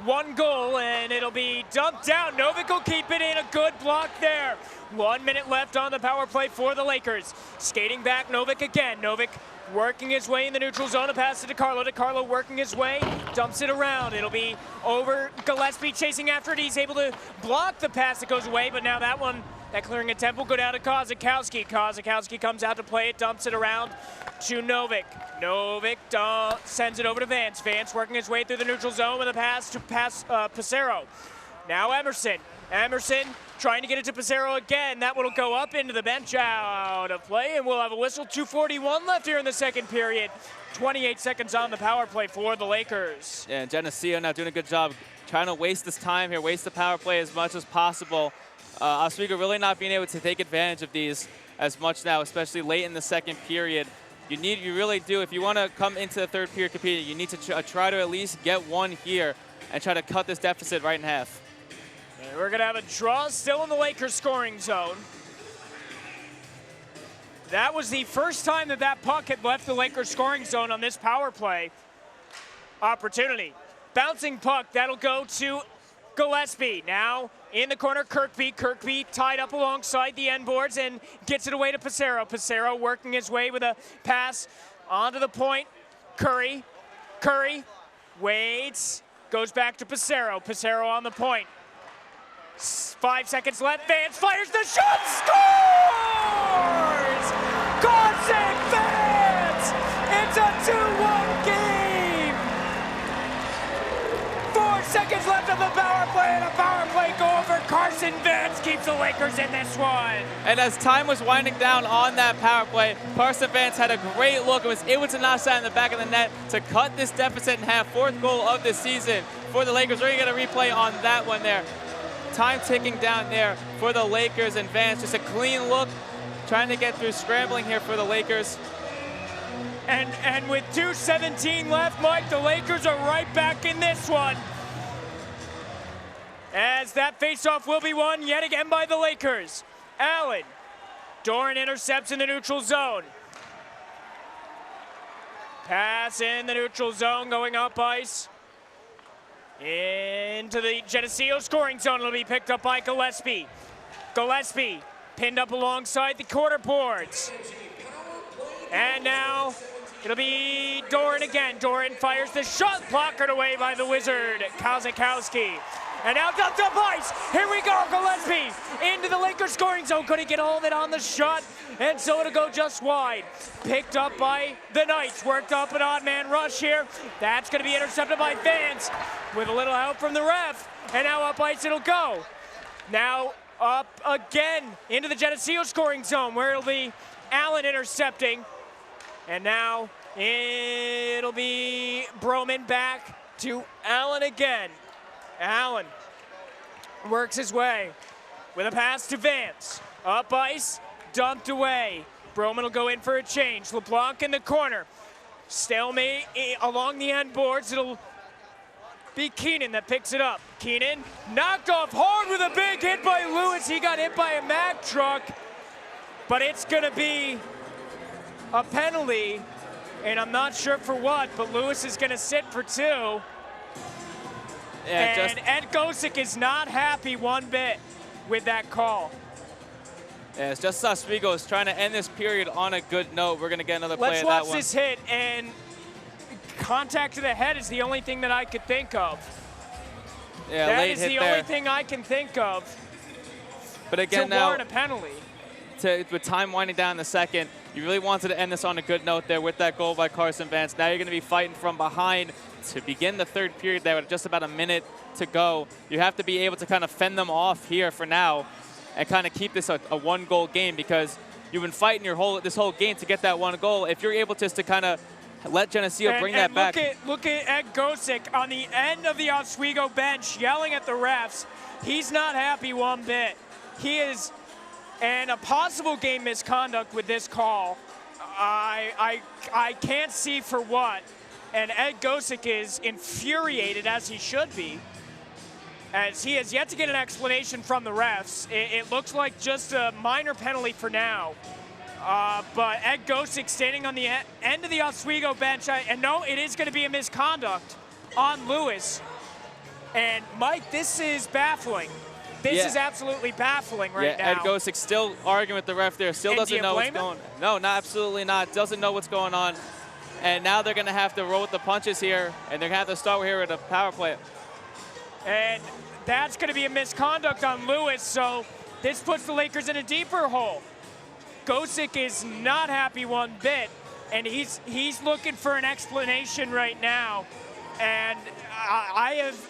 H: 1 goal, and it'll be dumped down. Novick will keep it in. A good block there. 1 minute left on the power play for the Lakers. Skating back, Novick again. Novick working his way in the neutral zone. A pass to DeCarlo. DeCarlo working his way, dumps it around. It'll be over Gillespie chasing after it. He's able to block the pass that goes away, but now that clearing attempt will go down to Kozakowski. Kozakowski comes out to play it, dumps it around to Novick. Novick sends it over to Vance. Vance working his way through the neutral zone with a pass to Pissarro. Now Emerson. Emerson trying to get it to Pissarro again. That one will go up into the bench, out of play, and we'll have a whistle. 2:41 left here in the second period. 28 seconds on the power play for the Lakers.
J: Yeah, and Geneseo now doing a good job trying to waste this time here, waste the power play as much as possible. Oswego really not being able to take advantage of these as much now, especially late in the second period. You really do, if you want to come into the third period competing, you need to try to at least get one here and try to cut this deficit right in half.
H: And we're going to have a draw still in the Lakers scoring zone. That was the first time that puck had left the Lakers scoring zone on this power play opportunity. Bouncing puck, that'll go to Gillespie. Now in the corner, Kirkby. Kirkby tied up alongside the end boards and gets it away to Pissarro. Pissarro working his way with a pass onto the point. Curry. Curry waits, goes back to Pissarro. Pissarro on the point. 5 seconds left. Vance fires the shot, scores! Carson Vance! It's a 2-1 game! 4 seconds left of the power play, and a power play goal for Carson Vance keeps the Lakers in this one.
J: And as time was winding down on that power play, Carson Vance had a great look and was able to knock that in the back of the net to cut this deficit in half. 4th goal of the season for the Lakers. We're going to get a replay on that one there. Time ticking down there for the Lakers, and Vance just a clean look, trying to get through, scrambling here for the Lakers.
H: And with 2:17 left, Mike, the Lakers are right back in this one. As that faceoff will be won yet again by the Lakers. Allen. Doran intercepts in the neutral zone. Pass in the neutral zone, going up ice. Into the Geneseo scoring zone. It'll be picked up by Gillespie. Gillespie pinned up alongside the quarter boards. And now it'll be Doran again. Doran fires the shot, blockered away by the Wizard, Kozakowski. And now dumped up ice. Here we go, Gillespie into the Lakers scoring zone. Couldn't get all of it on the shot, and so it'll go just wide. Picked up by the Knights. Worked up an odd man rush here. That's going to be intercepted by Vance with a little help from the ref. And now up ice it'll go. Now up again into the Geneseo scoring zone, where it'll be Allen intercepting. And now it'll be Broman back to Allen again. Allen works his way with a pass to Vance. Up ice, dumped away. Broman will go in for a change. LeBlanc in the corner. Stalemate along the end boards. It'll be Keenan that picks it up. Keenan knocked off hard with a big hit by Lewis. He got hit by a Mack truck, but it's going to be a penalty, and I'm not sure for what, but Lewis is going to sit for 2.
J: Yeah,
H: and Ed Gosick is not happy one bit with that call.
J: Yeah, it's just Oswego is trying to end this period on a good note. We're going to get another play of that one.
H: Let's watch this hit, and contact to the head is the only thing that I could think of.
J: Yeah,
H: that
J: late
H: is
J: hit
H: the
J: there.
H: only thing I can think of.
J: But again,
H: to warrant a penalty.
J: With time winding down in the second, you really wanted to end this on a good note there with that goal by Carson Vance. Now you're going to be fighting from behind to begin the third period there with just about a minute to go. You have to be able to kind of fend them off here for now and kind of keep this a 1-goal game, because you've been fighting this whole game to get that 1 goal. If you're able just to kind of let Geneseo bring that back.
H: Look at Ed Gosick on the end of the Oswego bench yelling at the refs. He's not happy one bit. He is, and a possible game misconduct with this call. I can't see for what. And Ed Gosick is infuriated, as he should be, as he has yet to get an explanation from the refs. It looks like just a minor penalty for now. But Ed Gosick standing on the end of the Oswego bench, and no, it is going to be a misconduct on Lewis. And Mike, this is baffling. This is absolutely baffling right now.
J: Ed Gosick still arguing with the ref there, still doesn't know what's going on. No, absolutely not. Doesn't know what's going on. And now they're going to have to roll with the punches here, and they're going to have to start here with a power play.
H: And that's going to be a misconduct on Lewis, so this puts the Lakers in a deeper hole. Gosick is not happy one bit, and he's looking for an explanation right now. And I have,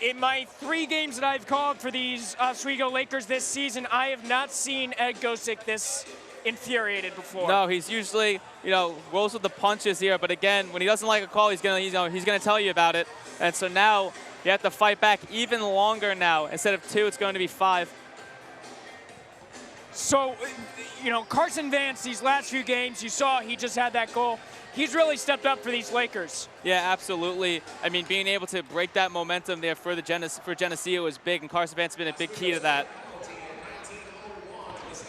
H: in my 3 games that I've called for these Oswego Lakers this season, I have not seen Ed Gosick this infuriated before.
J: No, he's usually, rolls with the punches here, but again, when he doesn't like a call, he's gonna tell you about it. And so now you have to fight back even longer now. Instead of 2, it's going to be 5.
H: So, Carson Vance, these last few games, you saw he just had that goal. He's really stepped up for these Lakers.
J: Yeah, absolutely. I mean, being able to break that momentum there for Geneseo is big, and Carson Vance has been a big key to that.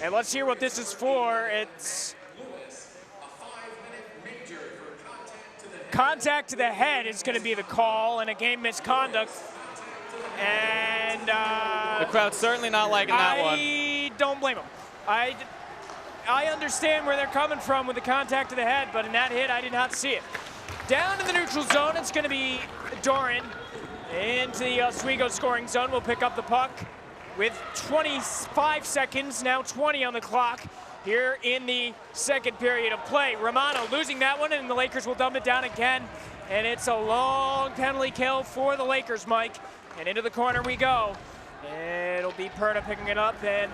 H: And let's hear what this is for. It's contact to the head is going to be the call, and a game misconduct. And
J: the crowd's certainly not liking that one.
H: I don't blame them. I understand where they're coming from with the contact to the head, but in that hit, I did not see it. Down in the neutral zone, it's going to be Doran into the Oswego scoring zone. We'll pick up the puck with 25 seconds, now 20 on the clock here in the second period of play. Romano losing that one, and the Lakers will dump it down again. And it's a long penalty kill for the Lakers, Mike. And into the corner we go. It'll be Perna picking it up, and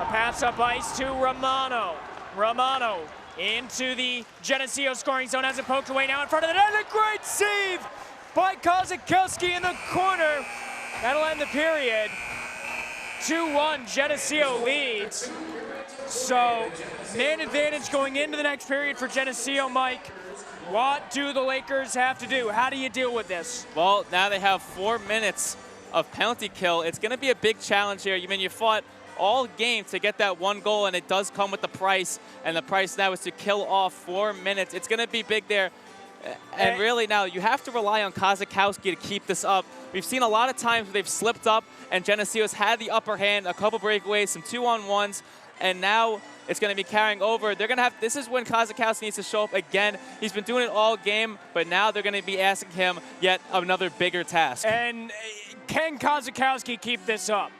H: a pass up ice to Romano. Romano into the Geneseo scoring zone, has it poked away now in front of the net. A great save by Kozakowski in the corner. That'll end the period. 2-1, Geneseo leads. So, man advantage going into the next period for Geneseo, Mike. What do the Lakers have to do? How do you deal with this?
J: Well, now they have 4 minutes of penalty kill. It's going to be a big challenge here. You fought all game to get that 1 goal, and it does come with the price, and the price now is to kill off 4 minutes. It's going to be big there. And really now you have to rely on Kozakowski to keep this up. We've seen a lot of times where they've slipped up and Geneseo's had the upper hand, a couple breakaways, some 2-on-1s, and now it's going to be carrying over. They're going to have, this is when Kozakowski needs to show up again. He's been doing it all game, but now they're going to be asking him yet another bigger task.
H: And can Kozakowski keep this up?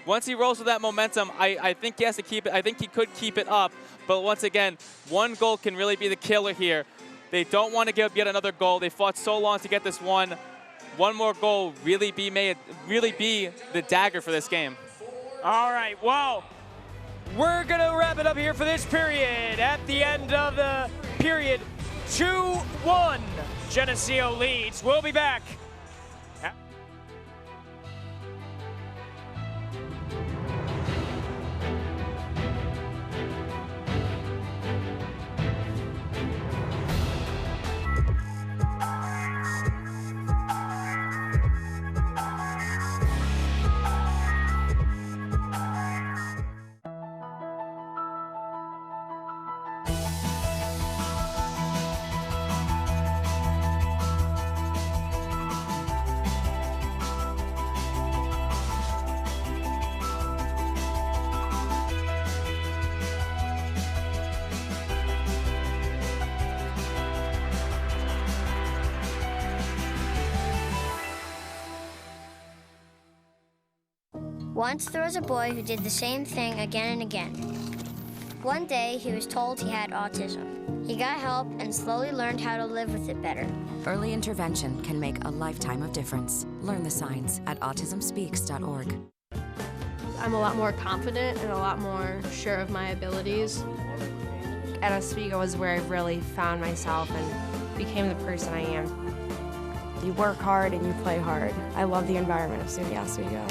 J: Once he rolls with that momentum, I think he has to keep it. I think he could keep it up, but once again, 1 goal can really be the killer here. They don't want to give up yet another goal. They fought so long to get this one. 1 more goal really be the dagger for this game.
H: All right, well, we're going to wrap it up here for this period. At the end of the period, 2-1, Geneseo leads. We'll be back.
L: Once there was a boy who did the same thing again and again. One day, he was told he had autism. He got help and slowly learned how to live with it better.
M: Early intervention can make a lifetime of difference. Learn the signs at autismspeaks.org.
N: I'm a lot more confident and a lot more sure of my abilities. at Oswego is where I've really found myself and became the person I am.
O: You work hard and you play hard. I love the environment of SUNY Oswego.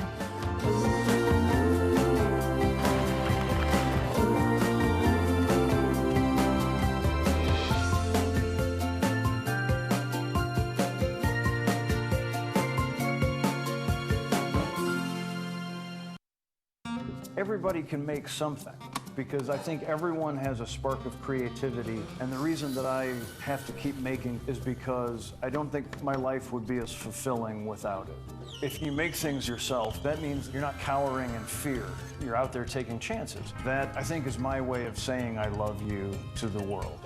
P: Everybody can make something, because I think everyone has a spark of creativity, and the reason that I have to keep making is because I don't think my life would be as fulfilling without it. If you make things yourself, that means you're not cowering in fear. You're out there taking chances. That, I think, is my way of saying I love you to the world.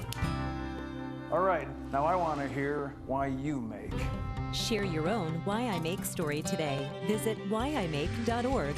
P: All right, now I want to hear why you make.
Q: Share your own Why I Make story today. Visit whyimake.org.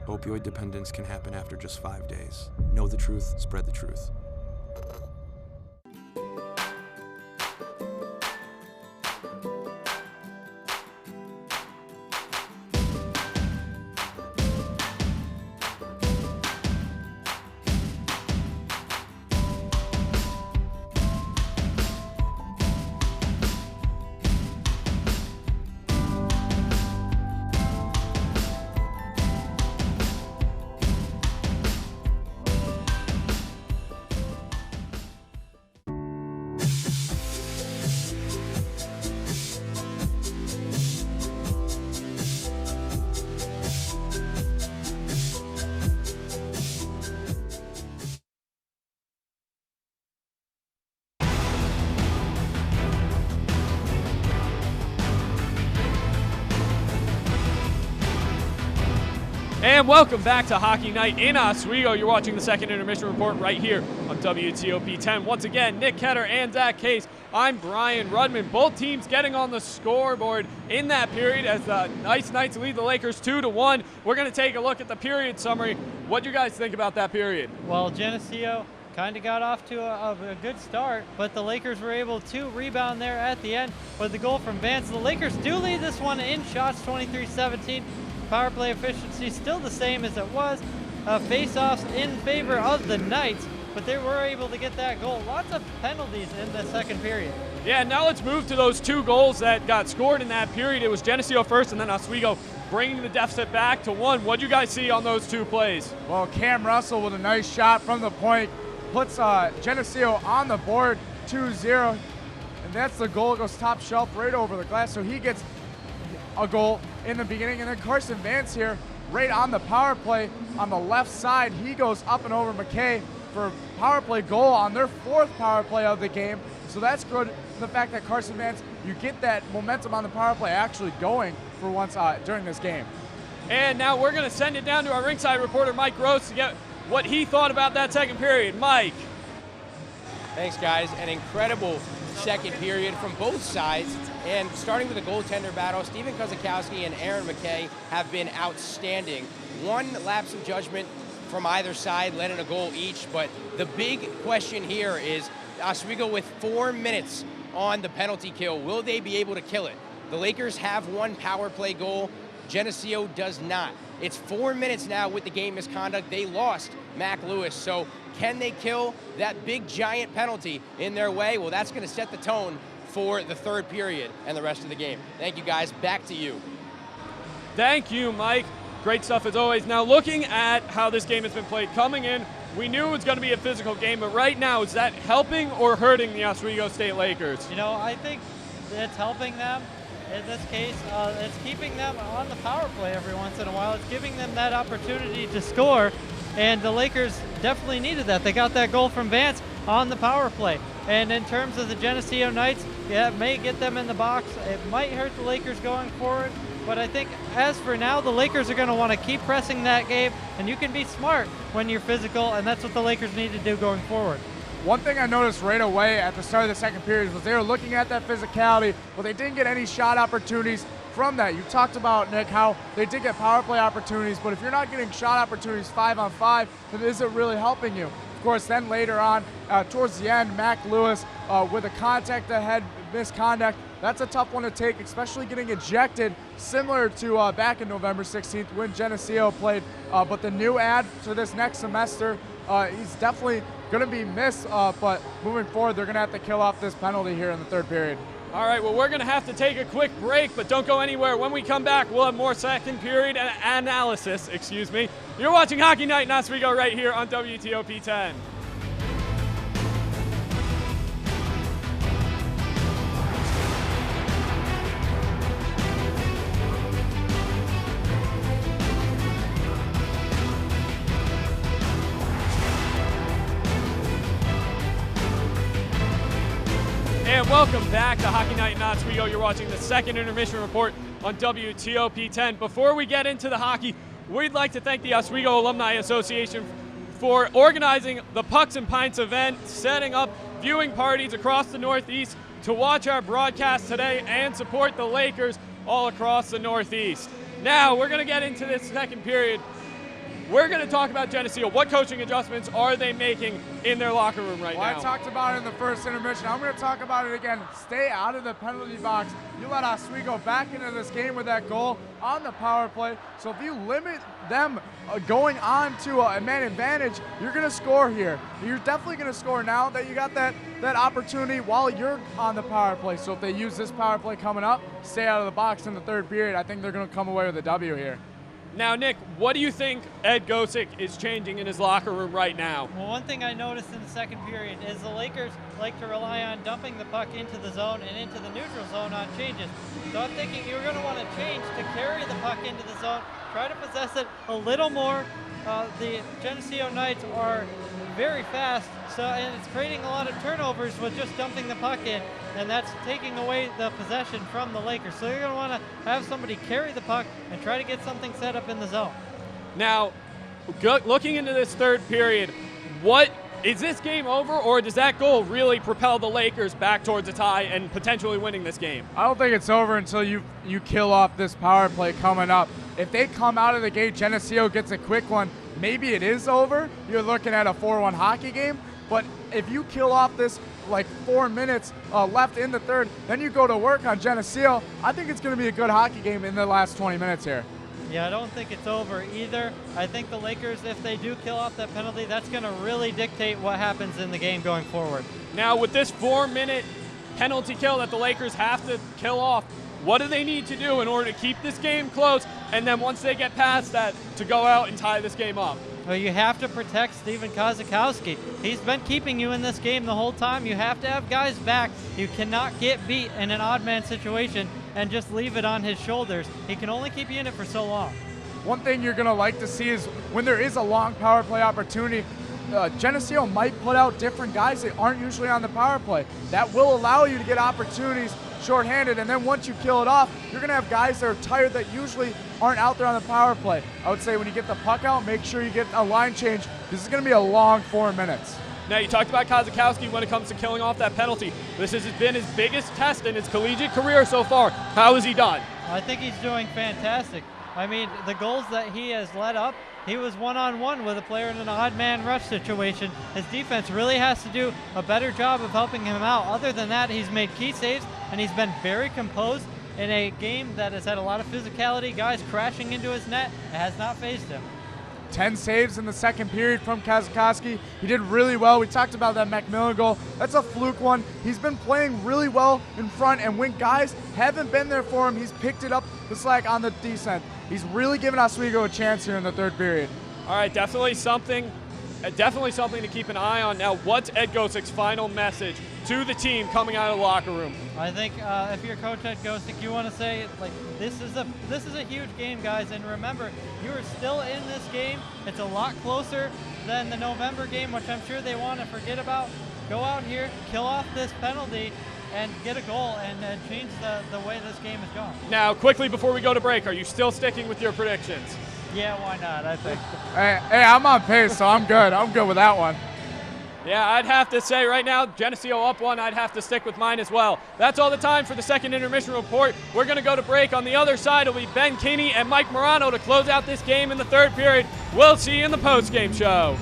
R: Opioid dependence can happen after just 5 days. Know the truth, spread the truth.
B: And welcome back to Hockey Night in Oswego. You're watching the second intermission report right here on WTOP 10. Once again, Nick Ketter and Zach Case. I'm Brian Rudman. Both teams getting on the scoreboard in that period as the Ice Knights lead the Lakers 2-1. We're going to take a look at the period summary. What do you guys think about that period?
D: Well, Geneseo kind of got off to a good start, but the Lakers were able to rebound there at the end with the goal from Vance. The Lakers do lead this one in shots, 23-17. Power play efficiency still the same as it was. Face-offs in favor of the Knights, but they were able to get that goal. Lots of penalties in the second period.
B: Yeah, now let's move to those two goals that got scored in that period. It was Geneseo first and then Oswego bringing the deficit back to 1. What do you guys see on those two plays?
C: Well, Cam Russell with a nice shot from the point puts Geneseo on the board 2-0. And that's the goal. It goes top shelf right over the glass. So he gets a goal in the beginning. And then Carson Vance here right on the power play on the left side. He goes up and over McKay for a power play goal on their 4th power play of the game. So that's good. The fact that Carson Vance, you get that momentum on the power play actually going for once during this game.
B: And now we're going to send it down to our ringside reporter, Mike Gross, to get what he thought about that second period. Mike.
I: Thanks, guys. An incredible second period from both sides. And starting with the goaltender battle, Stephen Kozakowski and Aaron McKay have been outstanding. One lapse of judgment from either side, led in a goal each. But the big question here is Oswego with 4 minutes on the penalty kill. Will they be able to kill it? The Lakers have one power play goal. Geneseo does not. It's 4 minutes now with the game misconduct. They lost Mac Lewis. So can they kill that big giant penalty in their way? Well, that's going to set the tone for the third period and the rest of the game. Thank you, guys. Back to you.
B: Thank you, Mike. Great stuff as always. Now, looking at how this game has been played, coming in, we knew it was going to be a physical game, but right now, is that helping or hurting the Oswego State Lakers?
D: You know, I think it's helping them. In this case, it's keeping them on the power play every once in a while. It's giving them that opportunity to score, and the Lakers definitely needed that. They got that goal from Vance on the power play. And in terms of the Geneseo Knights, yeah, it may get them in the box. It might hurt the Lakers going forward, but I think as for now, the Lakers are going to want to keep pressing that game, and you can be smart when you're physical, and that's what the Lakers need to do going forward.
C: One thing I noticed right away at the start of the second period was they were looking at that physicality, but they didn't get any shot opportunities from that. You talked about, Nick, how they did get power play opportunities, but if you're not getting shot opportunities 5-on-5, then is it really helping you? Of course, then later on, towards the end, Mac Lewis with a contact ahead misconduct. That's a tough one to take, especially getting ejected, similar to back in November 16th when Geneseo played. But the new add to this next semester, he's definitely going to be missed, but moving forward, they're going to have to kill off this penalty here in the third period.
B: All right, well, we're going to have to take a quick break, but don't go anywhere. When we come back, we'll have more second period analysis, excuse me. You're watching Hockey Night in Oswego right here on WTOP 10. And welcome back to Hockey Night in Oswego. You're watching the second intermission report on WTOP 10. Before we get into the hockey, we'd like to thank the Oswego Alumni Association for organizing the Pucks and Pints event, setting up viewing parties across the Northeast to watch our broadcast today and support the Lakers all across the Northeast. Now, we're going to get into this second period. We're going to talk about Geneseo. What coaching adjustments are they making in their locker room right now?
C: I talked about it in the first intermission. I'm going to talk about it again. Stay out of the penalty box. You let Oswego back into this game with that goal on the power play. So if you limit them going on to a man advantage, you're going to score here. You're definitely going to score now that you got that opportunity while you're on the power play. So if they use this power play coming up, stay out of the box in the third period. I think they're going to come away with a W here.
B: Now, Nick, what do you think Ed Gosick is changing in his locker room right now?
D: Well, one thing I noticed in the second period is the Lakers like to rely on dumping the puck into the zone and into the neutral zone on changes. So I'm thinking you're going to want to change to carry the puck into the zone, try to possess it a little more. The Geneseo Knights are very fast, and it's creating a lot of turnovers with just dumping the puck in, and that's taking away the possession from the Lakers. So you're going to want to have somebody carry the puck and try to get something set up in the zone.
B: Now, looking into this third period, is this game over, or does that goal really propel the Lakers back towards a tie and potentially winning this game?
C: I don't think it's over until you kill off this power play coming up. If they come out of the gate, Geneseo gets a quick one, maybe it is over. You're looking at a 4-1 hockey game. But if you kill off this 4 minutes left in the third, then you go to work on Geneseo, I think it's going to be a good hockey game in the last 20 minutes here.
D: Yeah, I don't think it's over either. I think the Lakers, if they do kill off that penalty, that's going to really dictate what happens in the game going forward.
B: Now, with this 4-minute penalty kill that the Lakers have to kill off, what do they need to do in order to keep this game close, and then once they get past that, to go out and tie this game up?
D: Well, you have to protect Steven Kozakowski. He's been keeping you in this game the whole time. You have to have guys back. You cannot get beat in an odd man situation and just leave it on his shoulders. He can only keep you in it for so long.
C: One thing you're going to like to see is when there is a long power play opportunity, Geneseo might put out different guys that aren't usually on the power play. That will allow you to get opportunities shorthanded, and then once you kill it off, you're going to have guys that are tired that usually aren't out there on the power play. I would say when you get the puck out, make sure you get a line change. This is going to be a long 4 minutes.
B: Now, you talked about Kozakowski when it comes to killing off that penalty. This has been his biggest test in his collegiate career so far. How has he done?
D: I think he's doing fantastic. I mean, the goals that he has led up, he was one-on-one with a player in an odd man rush situation. His defense really has to do a better job of helping him out. Other than that, he's made key saves, and he's been very composed in a game that has had a lot of physicality, guys crashing into his net. It has not phased him.
C: 10 saves in the second period from Kazakowski. He did really well. We talked about that Macmillan goal. That's a fluke one. He's been playing really well in front, and when guys haven't been there for him, he's picked it up the slack on the descent. He's really given Oswego a chance here in the third period.
B: All right, definitely something to keep an eye on. Now, what's Ed Gostik's final message to the team coming out of the locker room?
D: I think if you're Coach Ed Gostik, you want to say, like, this is a huge game, guys, and remember, you are still in this game. It's a lot closer than the November game, which I'm sure they want to forget about. Go out here, kill off this penalty, and get a goal and change the way this game is going.
B: Now, quickly before we go to break, are you still sticking with your predictions?
D: Yeah, why not? I think.
C: Hey, I'm on pace, so I'm good. I'm good with that one.
B: Yeah, I'd have to say right now, Geneseo up one, I'd have to stick with mine as well. That's all the time for the second intermission report. We're going to go to break. On the other side, it'll be Ben Kinney and Mike Morano to close out this game in the third period. We'll see you in the postgame show.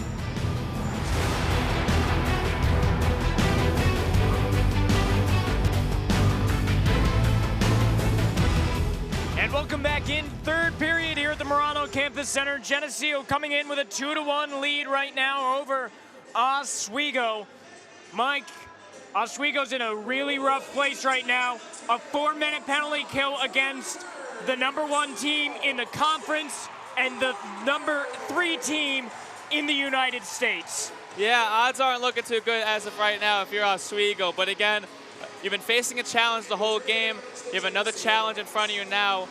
H: And welcome back in third period here at the Morano Campus Center. Geneseo coming in with a 2-1 lead right now over Oswego. Mike, Oswego's in a really rough place right now. A 4-minute penalty kill against the #1 team in the conference and the #3 team in the United States.
J: Yeah, odds aren't looking too good as of right now if you're Oswego. But again, you've been facing a challenge the whole game. You have another challenge in front of you now.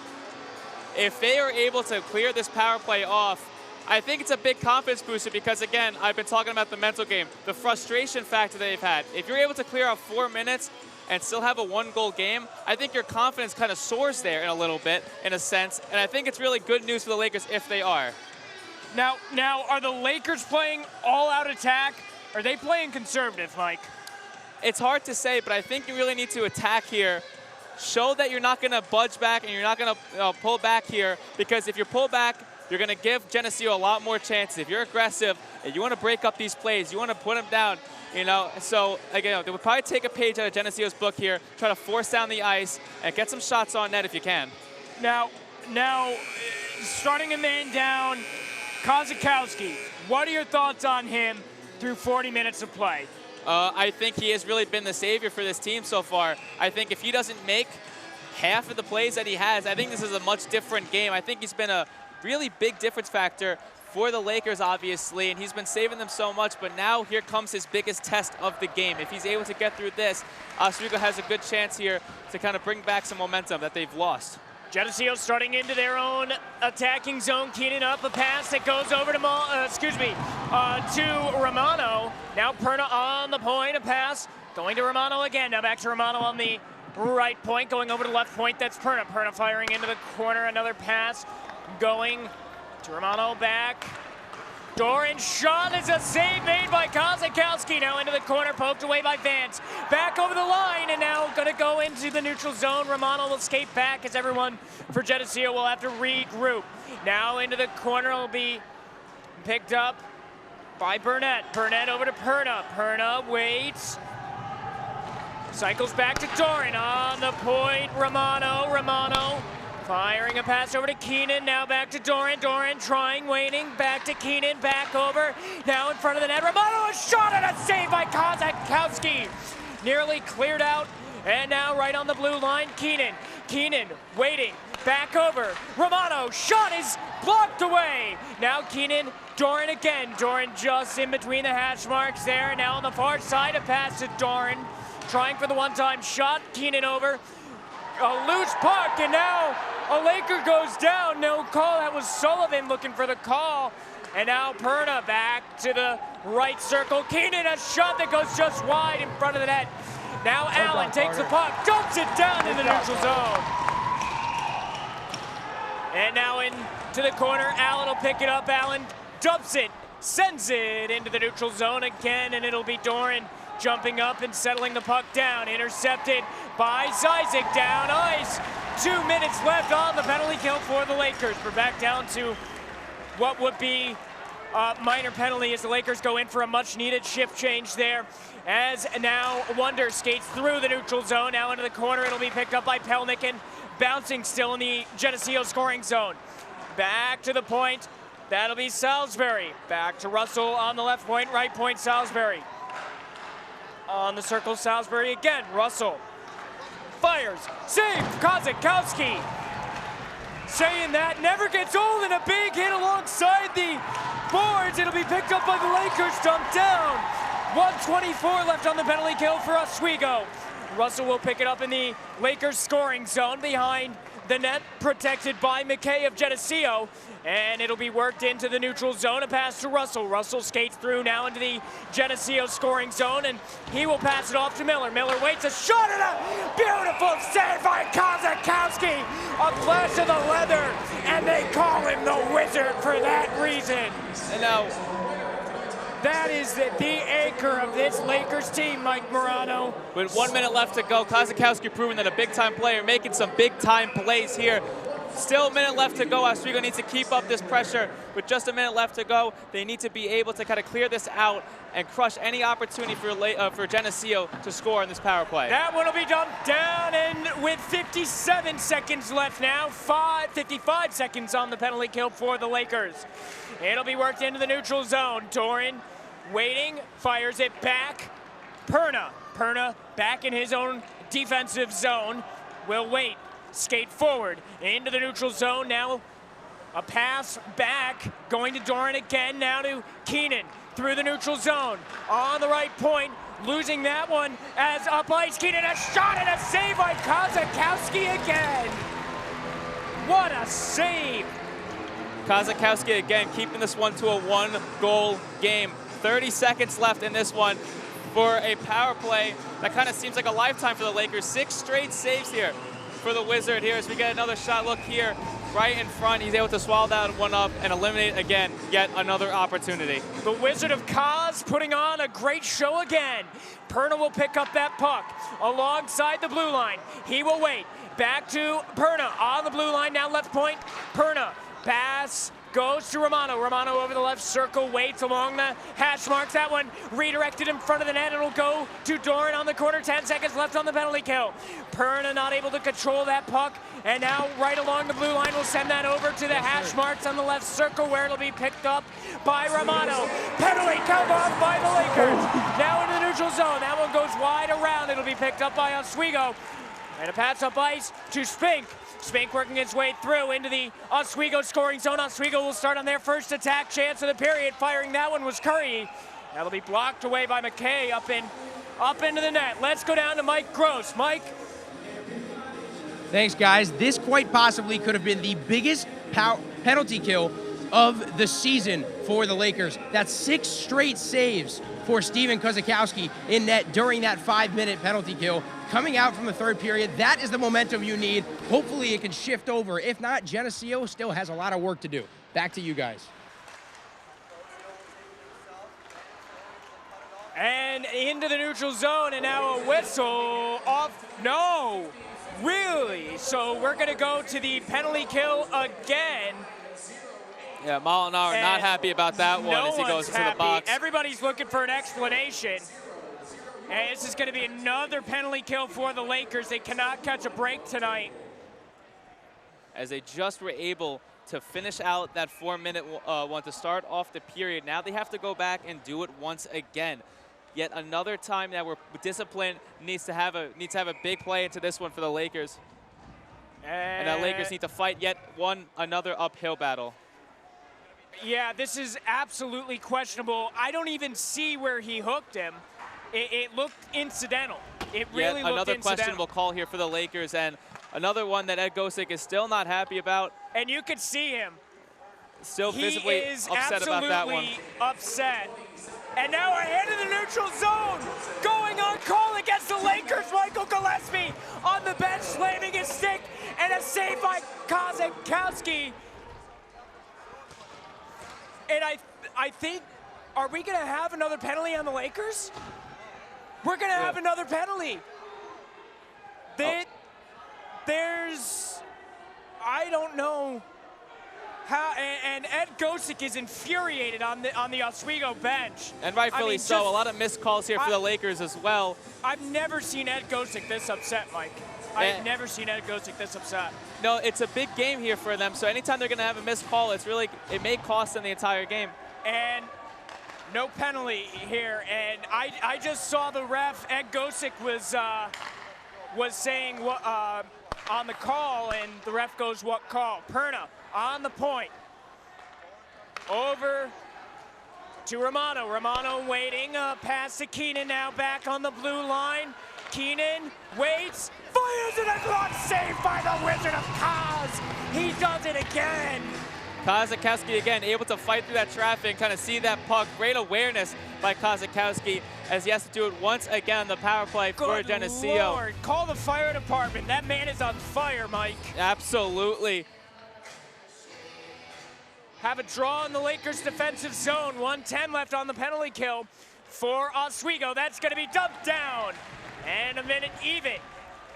J: If they are able to clear this power play off, I think it's a big confidence booster because, again, I've been talking about the mental game, the frustration factor they've had. If you're able to clear out 4 minutes and still have a 1-goal game, I think your confidence kind of soars there in a little bit, in a sense, and I think it's really good news for the Lakers if they are.
H: Now, are the Lakers playing all-out attack? Are they playing conservative, Mike?
J: It's hard to say, but I think you really need to attack here. Show that you're not going to budge back and you're not going to pull back here, because if you pull back, you're going to give Geneseo a lot more chances. If you're aggressive and you want to break up these plays, you want to put them down, you know. So, again, they would probably take a page out of Geneseo's book here, try to force down the ice and get some shots on net if you can.
H: Now, starting a man down, Kazakowski, what are your thoughts on him through 40 minutes of play?
J: I think he has really been the savior for this team so far. I think if he doesn't make half of the plays that he has, I think this is a much different game. I think he's been a really big difference factor for the Lakers, obviously, and he's been saving them so much, but now here comes his biggest test of the game. If he's able to get through this, Oswego has a good chance here to kind of bring back some momentum that they've lost.
H: Geneseo starting into their own attacking zone. Keenan up a pass that goes over to Romano. Now Perna on the point, a pass going to Romano again. Now back to Romano on the right point, going over to left point. That's Perna. Perna firing into the corner. Another pass going to Romano back. Doran's shot is a save made by Kazakowski. Now into the corner, poked away by Vance. Back over the line, and now going to go into the neutral zone. Romano will skate back as everyone for Geneseo will have to regroup. Now into the corner will be picked up by Burnett. Burnett over to Perna. Perna waits. Cycles back to Doran on the point. Romano firing a pass over to Keenan, now back to Doran. Doran trying, waiting, back to Keenan, back over, now in front of the net. Romano, a shot and a save by Kazakowski. Nearly cleared out, and now right on the blue line, Keenan. Keenan waiting, back over. Romano, shot is blocked away. Now Keenan, Doran again. Doran just in between the hash marks there. Now on the far side, a pass to Doran. Trying for the one-time shot, Keenan over. A loose puck, and now a Laker goes down. No call. That was Sullivan looking for the call. And now Perna back to the right circle. Keenan, a shot that goes just wide in front of the net. Now Allen takes the puck, dumps it down in the neutral zone. And now into the corner. Allen will pick it up. Allen dumps it, sends it into the neutral zone again, and it'll be Doran jumping up and settling the puck down. Intercepted by Zizek, down ice. 2 minutes left on the penalty kill for the Lakers. We're back down to what would be a minor penalty as the Lakers go in for a much needed shift change there. As now Wonder skates through the neutral zone. Now into the corner. It'll be picked up by Pelnick, and bouncing still in the Geneseo scoring zone. Back to the point. That'll be Salisbury. Back to Russell on the left point, right point, Salisbury. On the circle, Salisbury again. Russell fires. Save, Kozakowski. Saying that never gets old, and a big hit alongside the boards. It'll be picked up by the Lakers, dumped down. 1:24 left on the penalty kill for Oswego. Russell will pick it up in the Lakers scoring zone behind the net, protected by McKay of Geneseo, and it'll be worked into the neutral zone. A pass to Russell. Russell skates through now into the Geneseo scoring zone, and he will pass it off to Miller. Miller waits, a shot, and a beautiful save by Kozakowski. A flash of the leather, and they call him the Wizard for that reason. And now, that is the anchor of this Lakers team, Mike Morano.
J: With 1 minute left to go, Kozakowski proving that a big-time player, making some big-time plays here. Still a minute left to go. Oswego needs to keep up this pressure. With just a minute left to go, they need to be able to kind of clear this out and crush any opportunity for Geneseo to score in this power play.
H: That one will be dumped down, and with 57 seconds left now, 55 seconds on the penalty kill for the Lakers. It'll be worked into the neutral zone. Doran waiting, fires it back. Perna back in his own defensive zone, will wait. Skate forward into the neutral zone. Now a pass back, going to Doran again, now to Keenan through the neutral zone. On the right point, losing that one as up ice. Keenan, a shot and a save by Kozakowski again. What a save.
J: Kozakowski again keeping this one to a 1-goal game. 30 seconds left in this one for a power play that kind of seems like a lifetime for the Lakers. 6 straight saves here for the Wizard here as we get another shot. Look here, right in front. He's able to swallow that one up and eliminate again yet another opportunity.
H: The Wizard of Koz putting on a great show again. Perna will pick up that puck alongside the blue line. He will wait. Back to Perna on the blue line, now left point. Perna, pass goes to Romano. Romano over the left circle, waits along the hash marks. That one redirected in front of the net. It'll go to Doran on the corner. 10 seconds left on the penalty kill. Perna not able to control that puck, and now right along the blue line will send that over to the hash marks on the left circle, where it'll be picked up by Romano. Penalty come off by the Lakers. Now into the neutral zone. That one goes wide around. It'll be picked up by Oswego. And a pass up ice to Spink. Spink working its way through into the Oswego scoring zone. Oswego will start on their first attack chance of the period. Firing that one was Curry. That'll be blocked away by McKay up into the net. Let's go down to Mike Gross. Mike.
I: Thanks, guys. This quite possibly could have been the biggest penalty kill of the season for the Lakers. That's 6 straight saves for Steven Kozakowski in net during that 5-minute penalty kill. Coming out from the third period, that is the momentum you need. Hopefully it can shift over. If not, Geneseo still has a lot of work to do. Back to you guys.
H: And into the neutral zone, and now a whistle off. No, really? So we're going to go to the penalty kill again.
J: Yeah, Molinar not happy about that one as he goes into the box.
H: Everybody's looking for an explanation. And this is going to be another penalty kill for the Lakers. They cannot catch a break tonight.
J: As they just were able to finish out that 4-minute one to start off the period. Now they have to go back and do it once again. Yet another time that we're disciplined needs to have a big play into this one for the Lakers. And the Lakers need to fight yet another uphill battle.
H: Yeah, this is absolutely questionable. I don't even see where he hooked him. It looked incidental. It really looked
J: another
H: incidental.
J: questionable call here for the Lakers, and another one that Ed Gosick is still not happy about.
H: And you could see him.
J: Still visibly upset about that one.
H: He is absolutely upset. And now ahead of the neutral zone, going on call against the Lakers. Michael Gillespie on the bench, slamming his stick, and a save by Kozakowski. And I think, are we going to have another penalty on the Lakers? We're going to have another penalty. There's, I don't know how, and Ed Gosick is infuriated on the Oswego bench.
J: And rightfully so. A lot of missed calls here for the Lakers as well.
H: I've never seen Ed Gosick this upset, Mike. I've never seen Ed Gosick this upset.
J: No, it's a big game here for them, so anytime they're going to have a missed call, it may cost them the entire game.
H: And no penalty here, and I just saw the ref, Ed Gosick was saying what on the call, and the ref goes, what call? Perna on the point. Over to Romano. Romano waiting, pass to Keenan, now back on the blue line. Keenan waits, fires it, a block saved by the Wizard of Kaz. He does it again.
J: Kazakowski again able to fight through that traffic and kind of see that puck. Great awareness by Kazakowski as he has to do it once again on the power play for Geneseo.
H: Lord, call the fire department. That man is on fire, Mike.
J: Absolutely.
H: Have a draw in the Lakers defensive zone. 1:10 left on the penalty kill for Oswego. That's going to be dumped down. And a minute even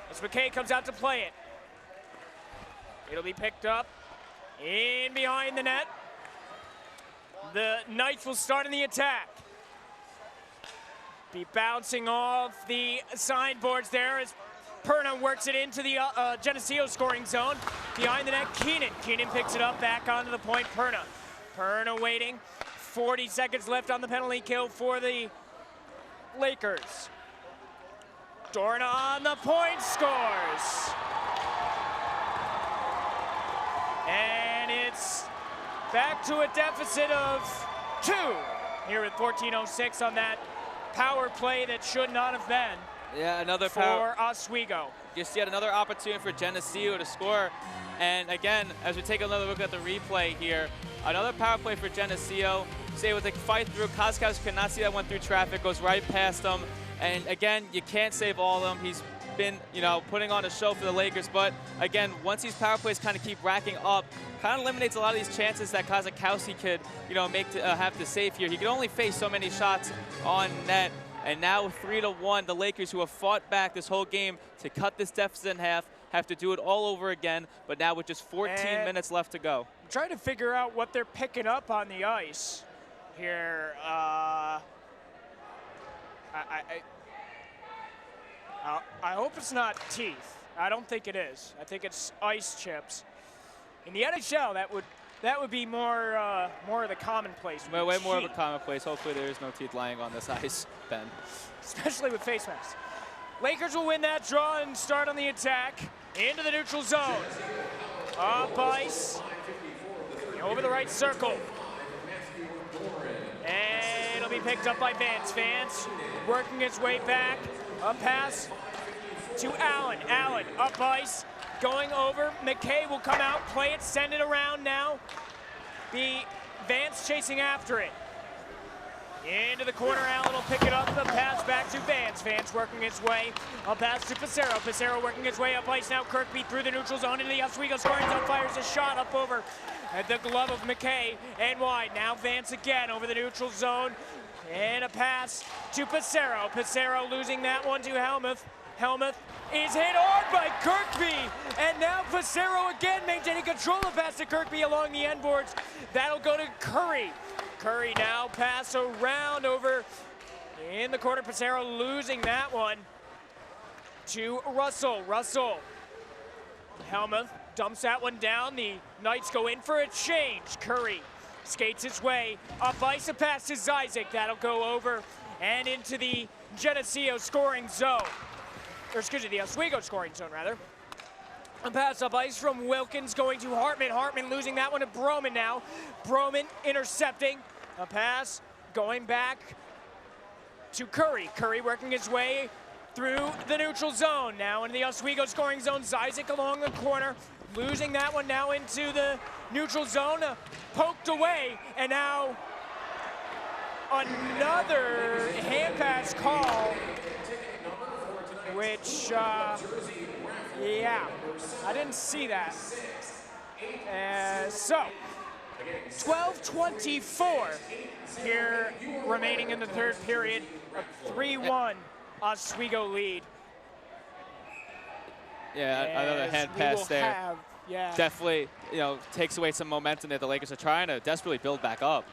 H: as McKay comes out to play it. It'll be picked up in behind the net. The Knights will start in the attack. Be bouncing off the signboards there as Perna works it into the Geneseo scoring zone. Behind the net, Keenan. Keenan picks it up back onto the point, Perna. Perna waiting. 40 seconds left on the penalty kill for the Lakers. Dorna on the point, scores. And it's back to a deficit of 2 here with 14:06 on that power play that should not have been.
J: Yeah, another
H: for Oswego.
J: Just yet another opportunity for Geneseo to score. And again, as we take another look at the replay here, another power play for Geneseo. Stay with the fight through. Kazakowski cannot see that one through traffic, goes right past them. And again, you can't save all of them. He's been, putting on a show for the Lakers. But again, once these power plays kind of keep racking up, kind of eliminates a lot of these chances that Kazakowski could, have to save here. He could only face so many shots on net. And now 3-1, the Lakers, who have fought back this whole game to cut this deficit in half, have to do it all over again. But now with just 14 minutes left to go.
H: I'm trying to figure out what they're picking up on the ice here. I hope it's not teeth. I don't think it is. I think it's ice chips. In the NHL, that would be more of the commonplace.
J: Way more of a commonplace. Hopefully there is no teeth lying on this ice, Ben.
H: Especially with face masks. Lakers will win that draw and start on the attack into the neutral zone. Up ice, over the right circle. And it'll be picked up by Vance. Vance working his way back. A pass to Allen. Allen up ice, going over. McKay will come out, play it, send it around now. Be Vance chasing after it. Into the corner, Allen will pick it up. The pass back to Vance. Vance working his way. A pass to Pissarro. Pissarro working his way up ice now. Kirkby through the neutral zone into the Oswego scoring zone. Fires a shot up over at the glove of McKay and wide. Now Vance again over the neutral zone. And a pass to Pissarro. Pissarro losing that one to Helmuth. Helmuth is hit hard by Kirkby. And now Pissarro again maintaining control of pass to Kirkby along the end boards. That'll go to Curry. Curry now pass around over in the corner. Pissarro losing that one to Russell. Russell. Helmuth dumps that one down. The Knights go in for a change. Curry skates his way up ice, a pass to Isaac. That'll go over and into the Geneseo scoring zone. Or excuse me, the Oswego scoring zone, rather. A pass up ice from Wilkins going to Hartman. Hartman losing that one to Broman now. Broman intercepting. A pass going back to Curry. Curry working his way through the neutral zone. Now into the Oswego scoring zone. Isaac along the corner. Losing that one now into the neutral zone. Poked away. And now another hand pass call. Which, yeah, I didn't see that. So, 12:24 here remaining in the third period. A 3-1 Oswego lead.
J: Yeah, another hand pass there. Definitely, takes away some momentum that the Lakers are trying to desperately build back up.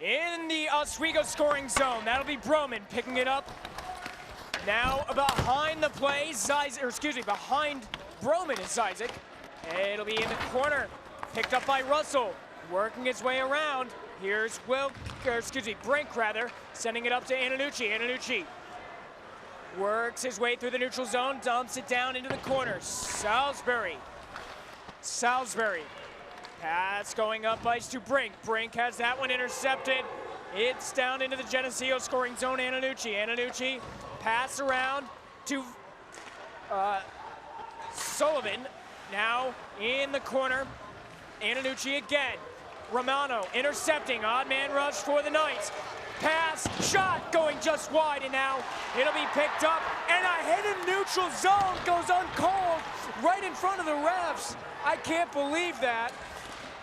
H: In the Oswego scoring zone, that'll be Broman picking it up. Now behind the play, behind Broman is Isaac. It'll be in the corner, picked up by Russell, working his way around. Here's Brink rather, sending it up to Antonucci. Antonucci works his way through the neutral zone, dumps it down into the corner. Salisbury. Pass going up ice to Brink. Brink has that one intercepted. It's down into the Geneseo scoring zone. Antonucci. Pass around to Sullivan. Now in the corner. Antonucci again. Romano intercepting. Odd man rush for the Knights. Pass, shot going just wide, and now it'll be picked up. And a hidden neutral zone goes uncalled right in front of the refs. I can't believe that.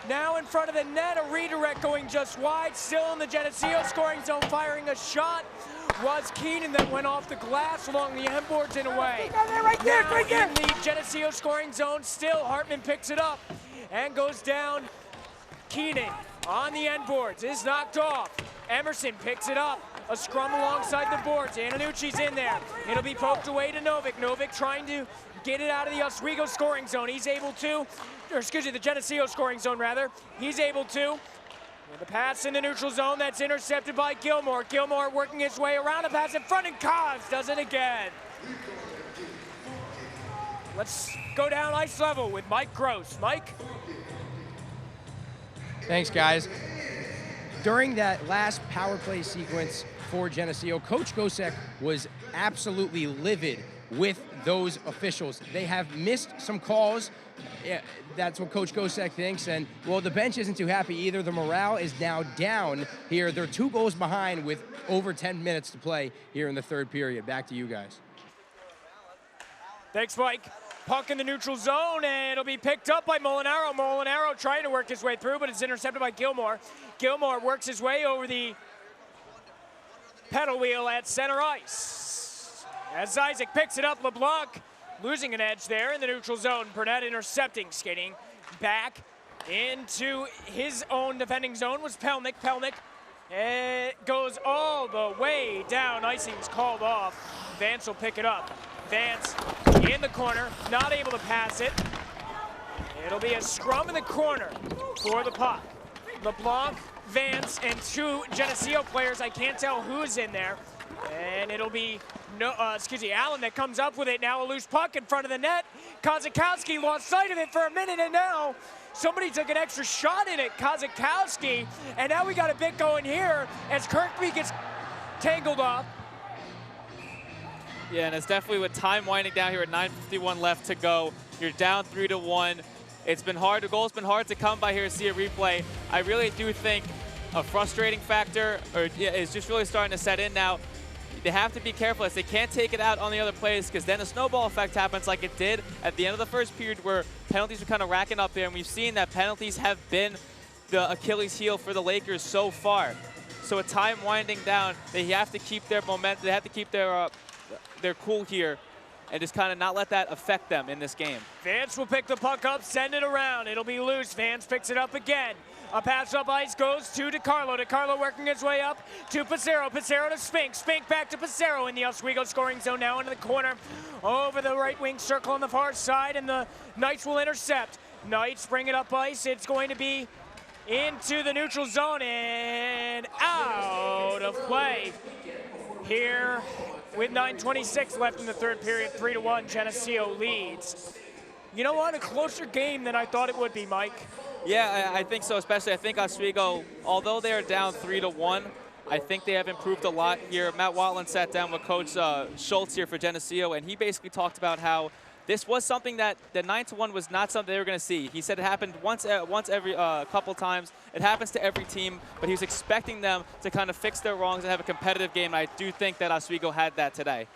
H: Now in front of the net, a redirect going just wide. Still in the Geneseo scoring zone, firing a shot was Keenan that went off the glass along the end boards and away.
C: Right there.
H: In the Geneseo scoring zone, still Hartman picks it up and goes down. Keenan on the end boards is knocked off. Emerson picks it up. A scrum alongside the boards. Antonucci's in there. It'll be poked away to Novik. Novik trying to get it out of the Oswego scoring zone. He's able to, the Geneseo scoring zone rather. He's able to. With the pass in the neutral zone, that's intercepted by Gilmore. Gilmore working his way around, a pass in front, and Kovs does it again. Let's go down ice level with Mike Gross. Mike?
I: Thanks, guys. During that last power play sequence for Geneseo, Coach Gosek was absolutely livid with those officials. They have missed some calls. Yeah, that's what Coach Gosek thinks, and well, the bench isn't too happy either. The morale is now down here. They're 2 goals behind with over 10 minutes to play here in the third period. Back to you guys.
H: Thanks, Mike. Puck in the neutral zone, and it'll be picked up by Molinaro. Molinaro trying to work his way through, but it's intercepted by Gilmore. Gilmore works his way over the pedal wheel at center ice. As Isaac picks it up, LeBlanc losing an edge there in the neutral zone. Burnett intercepting, skating back into his own defending zone was Pelnick. Pelnick, it goes all the way down. Icing's called off. Vance will pick it up. Vance in the corner, not able to pass it. It'll be a scrum in the corner for the puck. LeBlanc, Vance, and 2 Geneseo players. I can't tell who's in there. And it'll be Allen that comes up with it. Now a loose puck in front of the net. Kozakowski lost sight of it for a minute, and now somebody took an extra shot in it, Kozakowski. And now we got a bit going here as Kirkby gets tangled up.
J: Yeah, and it's definitely with time winding down here at 9:51 left to go. You're down 3-1. It's been hard. The goal's been hard to come by here to see a replay. I really do think a frustrating factor is just really starting to set in now. They have to be careful as they can't take it out on the other plays, because then a snowball effect happens like it did at the end of the first period where penalties were kind of racking up there, and we've seen that penalties have been the Achilles heel for the Lakers so far. So with time winding down, they have to keep their momentum. They have to keep their cool here and just kind of not let that affect them in this game.
H: Vance will pick the puck up, send it around. It'll be loose. Vance picks it up again. A pass up ice goes to DeCarlo. DeCarlo working his way up to Pissarro. Pissarro to Spink. Spink back to Pissarro in the Oswego scoring zone now into the corner. Over the right wing circle on the far side, and the Knights will intercept. Knights bring it up ice. It's going to be into the neutral zone and out of play here with 9:26 left in the third period. 3-1, Geneseo leads. You know what? A closer game than I thought it would be, Mike.
J: Yeah, I think so, especially I think Oswego, although they're down 3-1, I think they have improved a lot here. Matt Watland sat down with Coach Schultz here for Geneseo, and he basically talked about how this was something that the 9-1 was not something they were going to see. He said it happened once every couple times. It happens to every team, but he was expecting them to kind of fix their wrongs and have a competitive game, and I do think that Oswego had that today.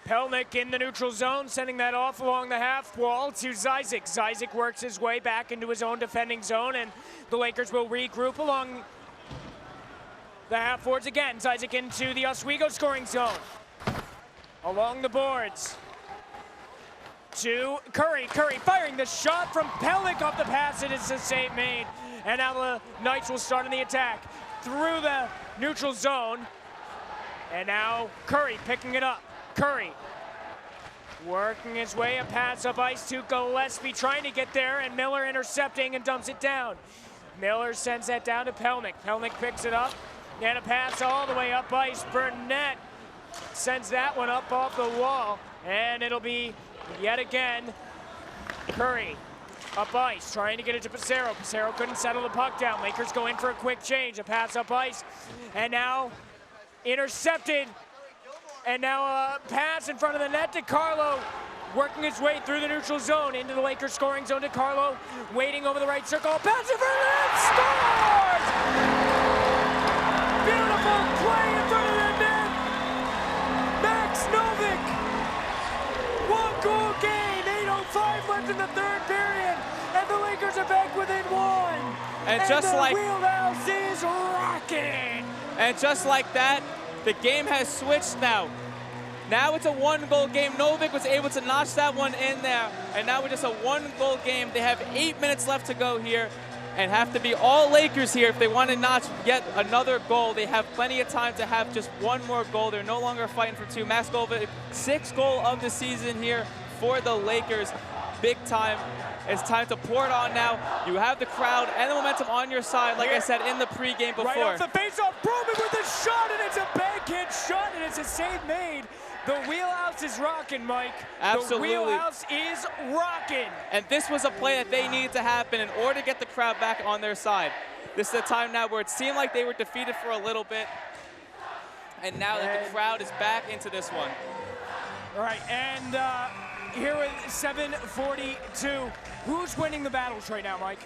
H: Pelnick in the neutral zone, sending that off along the half wall to Zyzik. Zyzik works his way back into his own defending zone, and the Lakers will regroup along the half boards again. Zyzik into the Oswego scoring zone. Along the boards to Curry. Curry firing the shot from Pelnick off the pass. It is a save made. And now the Knights will start on the attack through the neutral zone. And now Curry picking it up. Curry working his way, a pass up ice to Gillespie, trying to get there, and Miller intercepting and dumps it down. Miller sends that down to Pelnick. Pelnick picks it up, and a pass all the way up ice. Burnett sends that one up off the wall, and it'll be yet again Curry up ice, trying to get it to Pissarro. Pissarro couldn't settle the puck down. Lakers go in for a quick change, a pass up ice, and now intercepted. And now a pass in front of the net to Carlo, working his way through the neutral zone into the Lakers scoring zone to Carlo, waiting over the right circle, pass in front of the net, scores! Beautiful play in front of the net. Max Novick, 1-goal game, 8:05 left in the third period, and the Lakers are back within one.
J: And just like
H: wheelhouse is rocking.
J: And just like that, the game has switched now. Now it's a 1-goal game. Novick was able to notch that one in there, and now we're just a 1-goal game. They have 8 minutes left to go here and have to be all Lakers here if they want to notch yet another goal. They have plenty of time to have just one more goal. They're no longer fighting for two. Max Novick, 6th goal of the season here for the Lakers. Big time. It's time to pour it on now. You have the crowd and the momentum on your side, like I said in the pregame before.
H: Right off the face-off, Broman with a shot, and it's a backhand shot, and it's a save made. The wheelhouse is rocking, Mike.
J: Absolutely.
H: The wheelhouse is rocking.
J: And this was a play that they needed to happen in order to get the crowd back on their side. This is a time now where it seemed like they were defeated for a little bit, and now that the crowd is back into this one.
H: All right, and here with 7:42, who's winning the battles right now, Mike?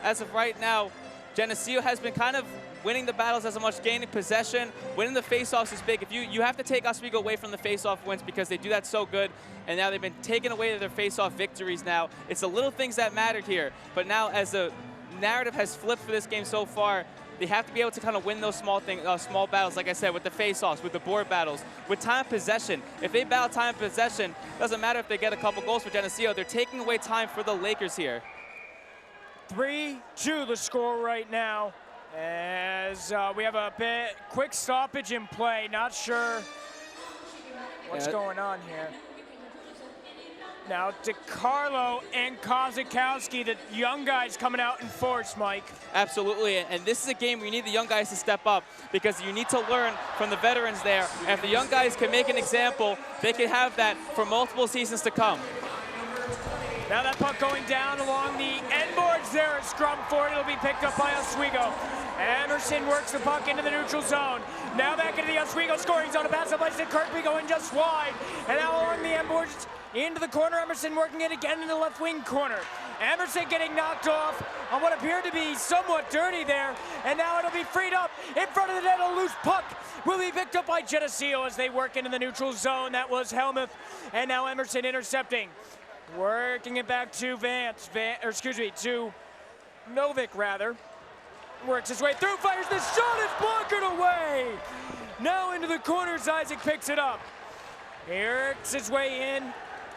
J: As of right now, Geneseo has been kind of winning the battles as much, gaining possession. Winning the faceoffs is big. If you have to take Oswego away from the faceoff wins because they do that so good, and now they've been taken away their faceoff victories now. It's the little things that mattered here. But now as the narrative has flipped for this game so far, they have to be able to kind of win those small battles, like I said, with the faceoffs, with the board battles, with time of possession. If they battle time of possession, doesn't matter if they get a couple goals for Geneseo, they're taking away time for the Lakers here.
H: 3-2 the score right now, as we have a quick stoppage in play. Not sure what's going on here. Now DeCarlo and Kozakowski, the young guys coming out in force, Mike.
J: Absolutely, and this is a game where you need the young guys to step up because you need to learn from the veterans there. And if the young guys can make an example, they can have that for multiple seasons to come.
H: Now that puck going down along the end boards there, a scrum for it. It'll be picked up by Oswego. Emerson works the puck into the neutral zone. Now back into the Oswego scoring zone. A pass up ice to Kirkby going just wide. And now along the end boards into the corner. Emerson working it again in the left wing corner. Emerson getting knocked off on what appeared to be somewhat dirty there. And now it'll be freed up in front of the net. A loose puck will be picked up by Geneseo as they work into the neutral zone. That was Helmuth. And now Emerson intercepting. Working it back to to Novick rather. Works his way through, fires the shot, is blocked away. Now into the corners, Isaac picks it up. He works his way in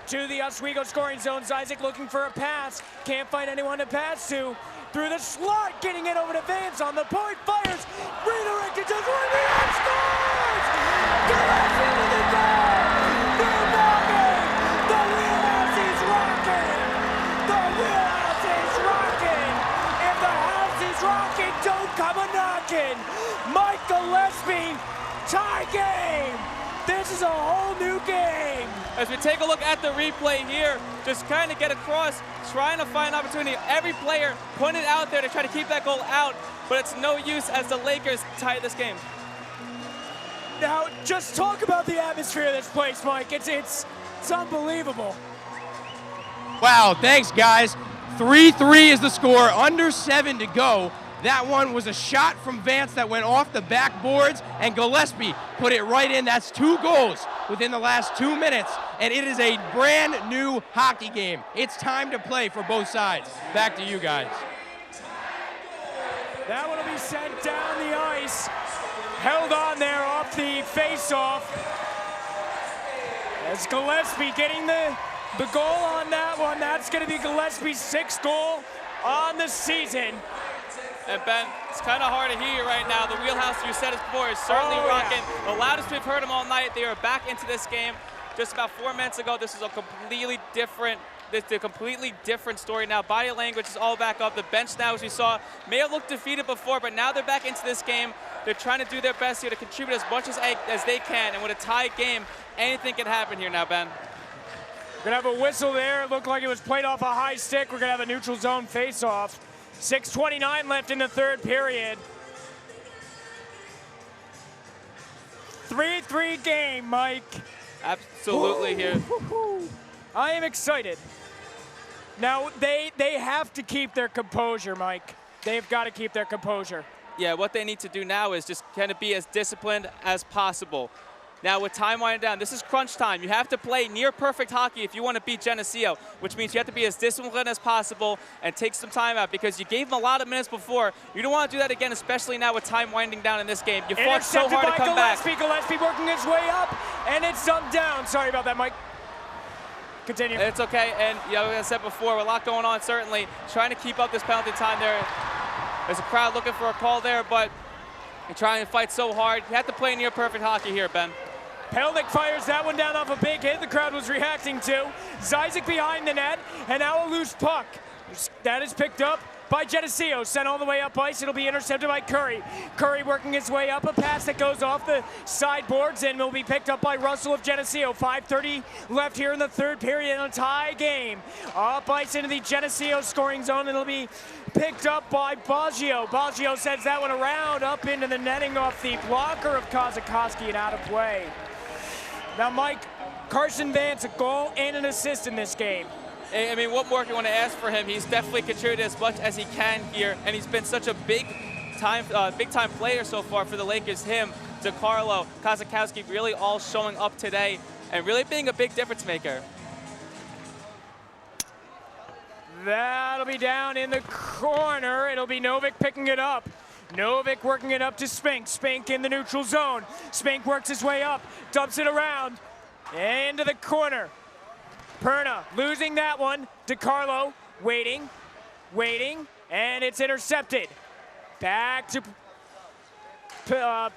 H: to the Oswego scoring zone. Isaac looking for a pass, can't find anyone to pass to. Through the slot, getting it over to Vance on the point, fires, redirected to Remy and scores! Gillespie into the goal! They're knocking! The wheelhouse is rocking! The wheelhouse is rocking! If the house is rocking, don't come a-knocking! Mike Gillespie, tie game! This is a whole new game!
J: As we take a look at the replay here, just kind of get across, trying to find opportunity. Every player putting it out there to try to keep that goal out, but it's no use as the Lakers tie this game.
H: Now, just talk about the atmosphere of this place, Mike. It's unbelievable.
I: Wow, thanks, guys. 3-3 is the score, under 7 to go. That one was a shot from Vance that went off the backboards, and Gillespie put it right in. That's 2 goals within the last 2 minutes, and it is a brand new hockey game. It's time to play for both sides. Back to you guys.
H: That one will be sent down the ice. Held on there off the face-off. As Gillespie getting the goal on that one. That's going to be Gillespie's 6th goal on the season.
J: And Ben, it's kind of hard to hear you right now. The wheelhouse, you said it before, is certainly rocking. The loudest we've heard them all night. They are back into this game. just about 4 minutes ago. This is a completely different story now. Body language is all back up. The bench now, as we saw, may have looked defeated before, but now they're back into this game. They're trying to do their best here to contribute as much as they can, and with a tie game, anything can happen here now, Ben.
H: We're gonna have a whistle there. It looked like it was played off a high stick. We're gonna have a neutral zone face-off. 6:29 left in the third period. 3-3 game, Mike.
J: Absolutely here.
H: I am excited. Now, they have to keep their composure, Mike. They've got to keep their composure.
J: Yeah, what they need to do now is just kind of be as disciplined as possible. Now, with time winding down, this is crunch time. You have to play near perfect hockey if you want to beat Geneseo, which means you have to be as disciplined as possible and take some time out because you gave them a lot of minutes before. You don't want to do that again, especially now with time winding down in this game. You fought so hard to come back.
H: Gillespie working his way up, and it's dumped down. Sorry about that, Mike. Continue.
J: It's okay, and like I said before, a lot going on, certainly. Trying to keep up this penalty time there. There's a crowd looking for a call there, but you're trying to fight so hard. You have to play near perfect hockey here, Ben.
H: Pelnick fires that one down off a big hit the crowd was reacting to. Zizek behind the net, and now a loose puck. That is picked up by Geneseo, sent all the way up ice. It'll be intercepted by Curry. Curry working his way up, a pass that goes off the sideboards and will be picked up by Russell of Geneseo. 5:30 left here in the third period in a tie game. Up ice into the Geneseo scoring zone. It'll be picked up by Baggio. Baggio sends that one around, up into the netting off the blocker of Kozakowski and out of play. Now, Mike, Carson Vance, a goal and an assist in this game.
J: I mean, what more can you want to ask for him? He's definitely contributed as much as he can here, and he's been such a big time player so far for the Lakers. Him, DeCarlo, Kozakowski, really all showing up today and really being a big difference maker.
H: That'll be down in the corner. It'll be Novik picking it up. Novik working it up to Spink. Spink in the neutral zone. Spink works his way up, dumps it around, into the corner. Perna losing that one. DeCarlo waiting, and it's intercepted. Back to, to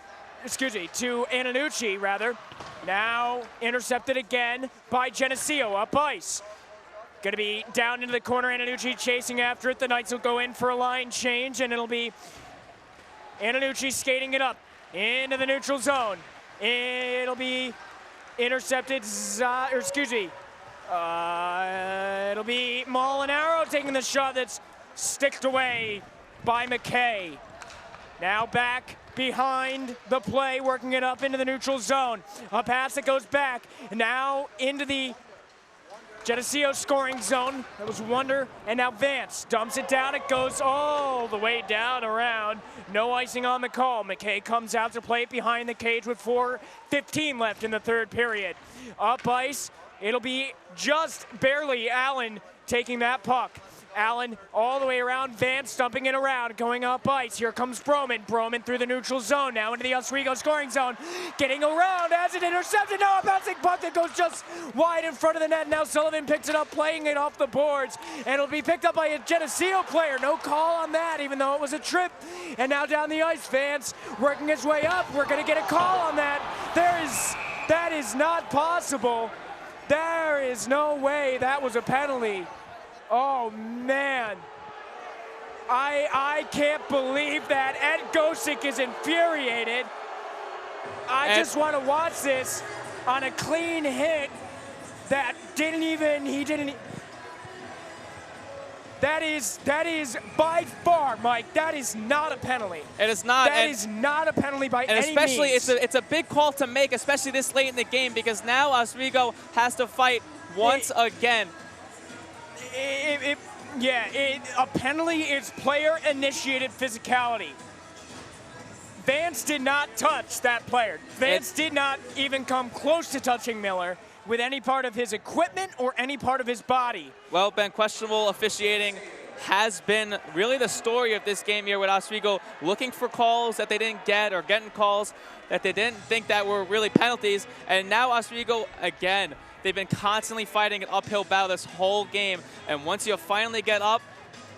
H: Antonucci, rather. Now intercepted again by Geneseo, up ice. Gonna be down into the corner, Antonucci chasing after it. The Knights will go in for a line change, and it'll be Antonucci skating it up into the neutral zone. It'll be intercepted, it'll be Molinaro taking the shot that's sticked away by McKay. Now back behind the play, working it up into the neutral zone. A pass that goes back, now into the Geneseo scoring zone. That was Wonder, and now Vance dumps it down. It goes all the way down around. No icing on the call. McKay comes out to play it behind the cage with 4:15 left in the third period. Up ice, it'll be just barely Allen taking that puck. Allen all the way around, Vance dumping it around, going up ice. Here comes Broman. Broman through the neutral zone, now into the Oswego scoring zone. Getting around, has it intercepted. Now a bouncing puck that goes just wide in front of the net. Now Sullivan picks it up, playing it off the boards. And it'll be picked up by a Geneseo player. No call on that, even though it was a trip. And now down the ice, Vance working his way up. We're going to get a call on that. That is not possible. There is no way that was a penalty. Oh, man. I can't believe that. Ed Gosick is infuriated. I just want to watch this on a clean hit that that is by far, Mike, that is not a penalty.
J: It is not.
H: That is not a penalty by any means.
J: And especially, it's a big call to make, especially this late in the game, because now Oswego has to fight once again.
H: A penalty is player-initiated physicality. Vance did not touch that player. Vance did not even come close to touching Miller with any part of his equipment or any part of his body.
J: Well, Ben, questionable officiating has been really the story of this game here with Oswego, looking for calls that they didn't get or getting calls that they didn't think that were really penalties. And now Oswego, again, they've been constantly fighting an uphill battle this whole game. And once you finally get up,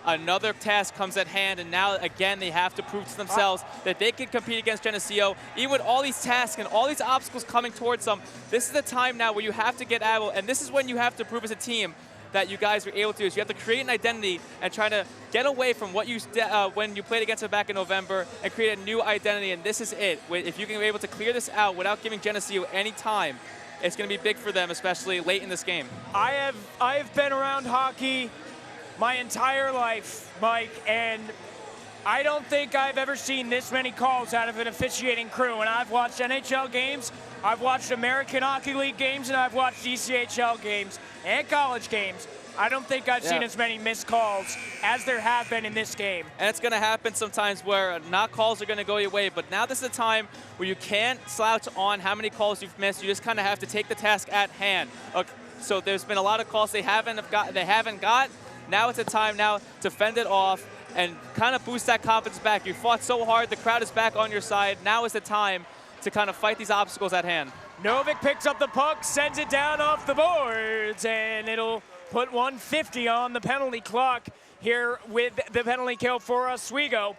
J: another task comes at hand, and now again they have to prove to themselves that they can compete against Geneseo. Even with all these tasks and all these obstacles coming towards them, this is the time now where you have to get able, and this is when you have to prove as a team that you guys were able to do. Is you have to create an identity and try to get away from what you when you played against them back in November and create a new identity, and this is it. If you can be able to clear this out without giving Geneseo any time, it's going to be big for them, especially late in this game.
H: I have been around hockey my entire life, Mike, and I don't think I've ever seen this many calls out of an officiating crew. And I've watched NHL games, I've watched American Hockey League games, and I've watched ECHL games and college games. I don't think I've seen as many missed calls as there have been in this game.
J: And it's going to happen sometimes where not calls are going to go your way, but now this is a time where you can't slouch on how many calls you've missed. You just kind of have to take the task at hand. So there's been a lot of calls they haven't got. Now it's a time now to fend it off and kind of boost that confidence back. You fought so hard, the crowd is back on your side. Now is the time to kind of fight these obstacles at hand.
H: Novik picks up the puck, sends it down off the boards, and it'll put 150 on the penalty clock here with the penalty kill for Oswego.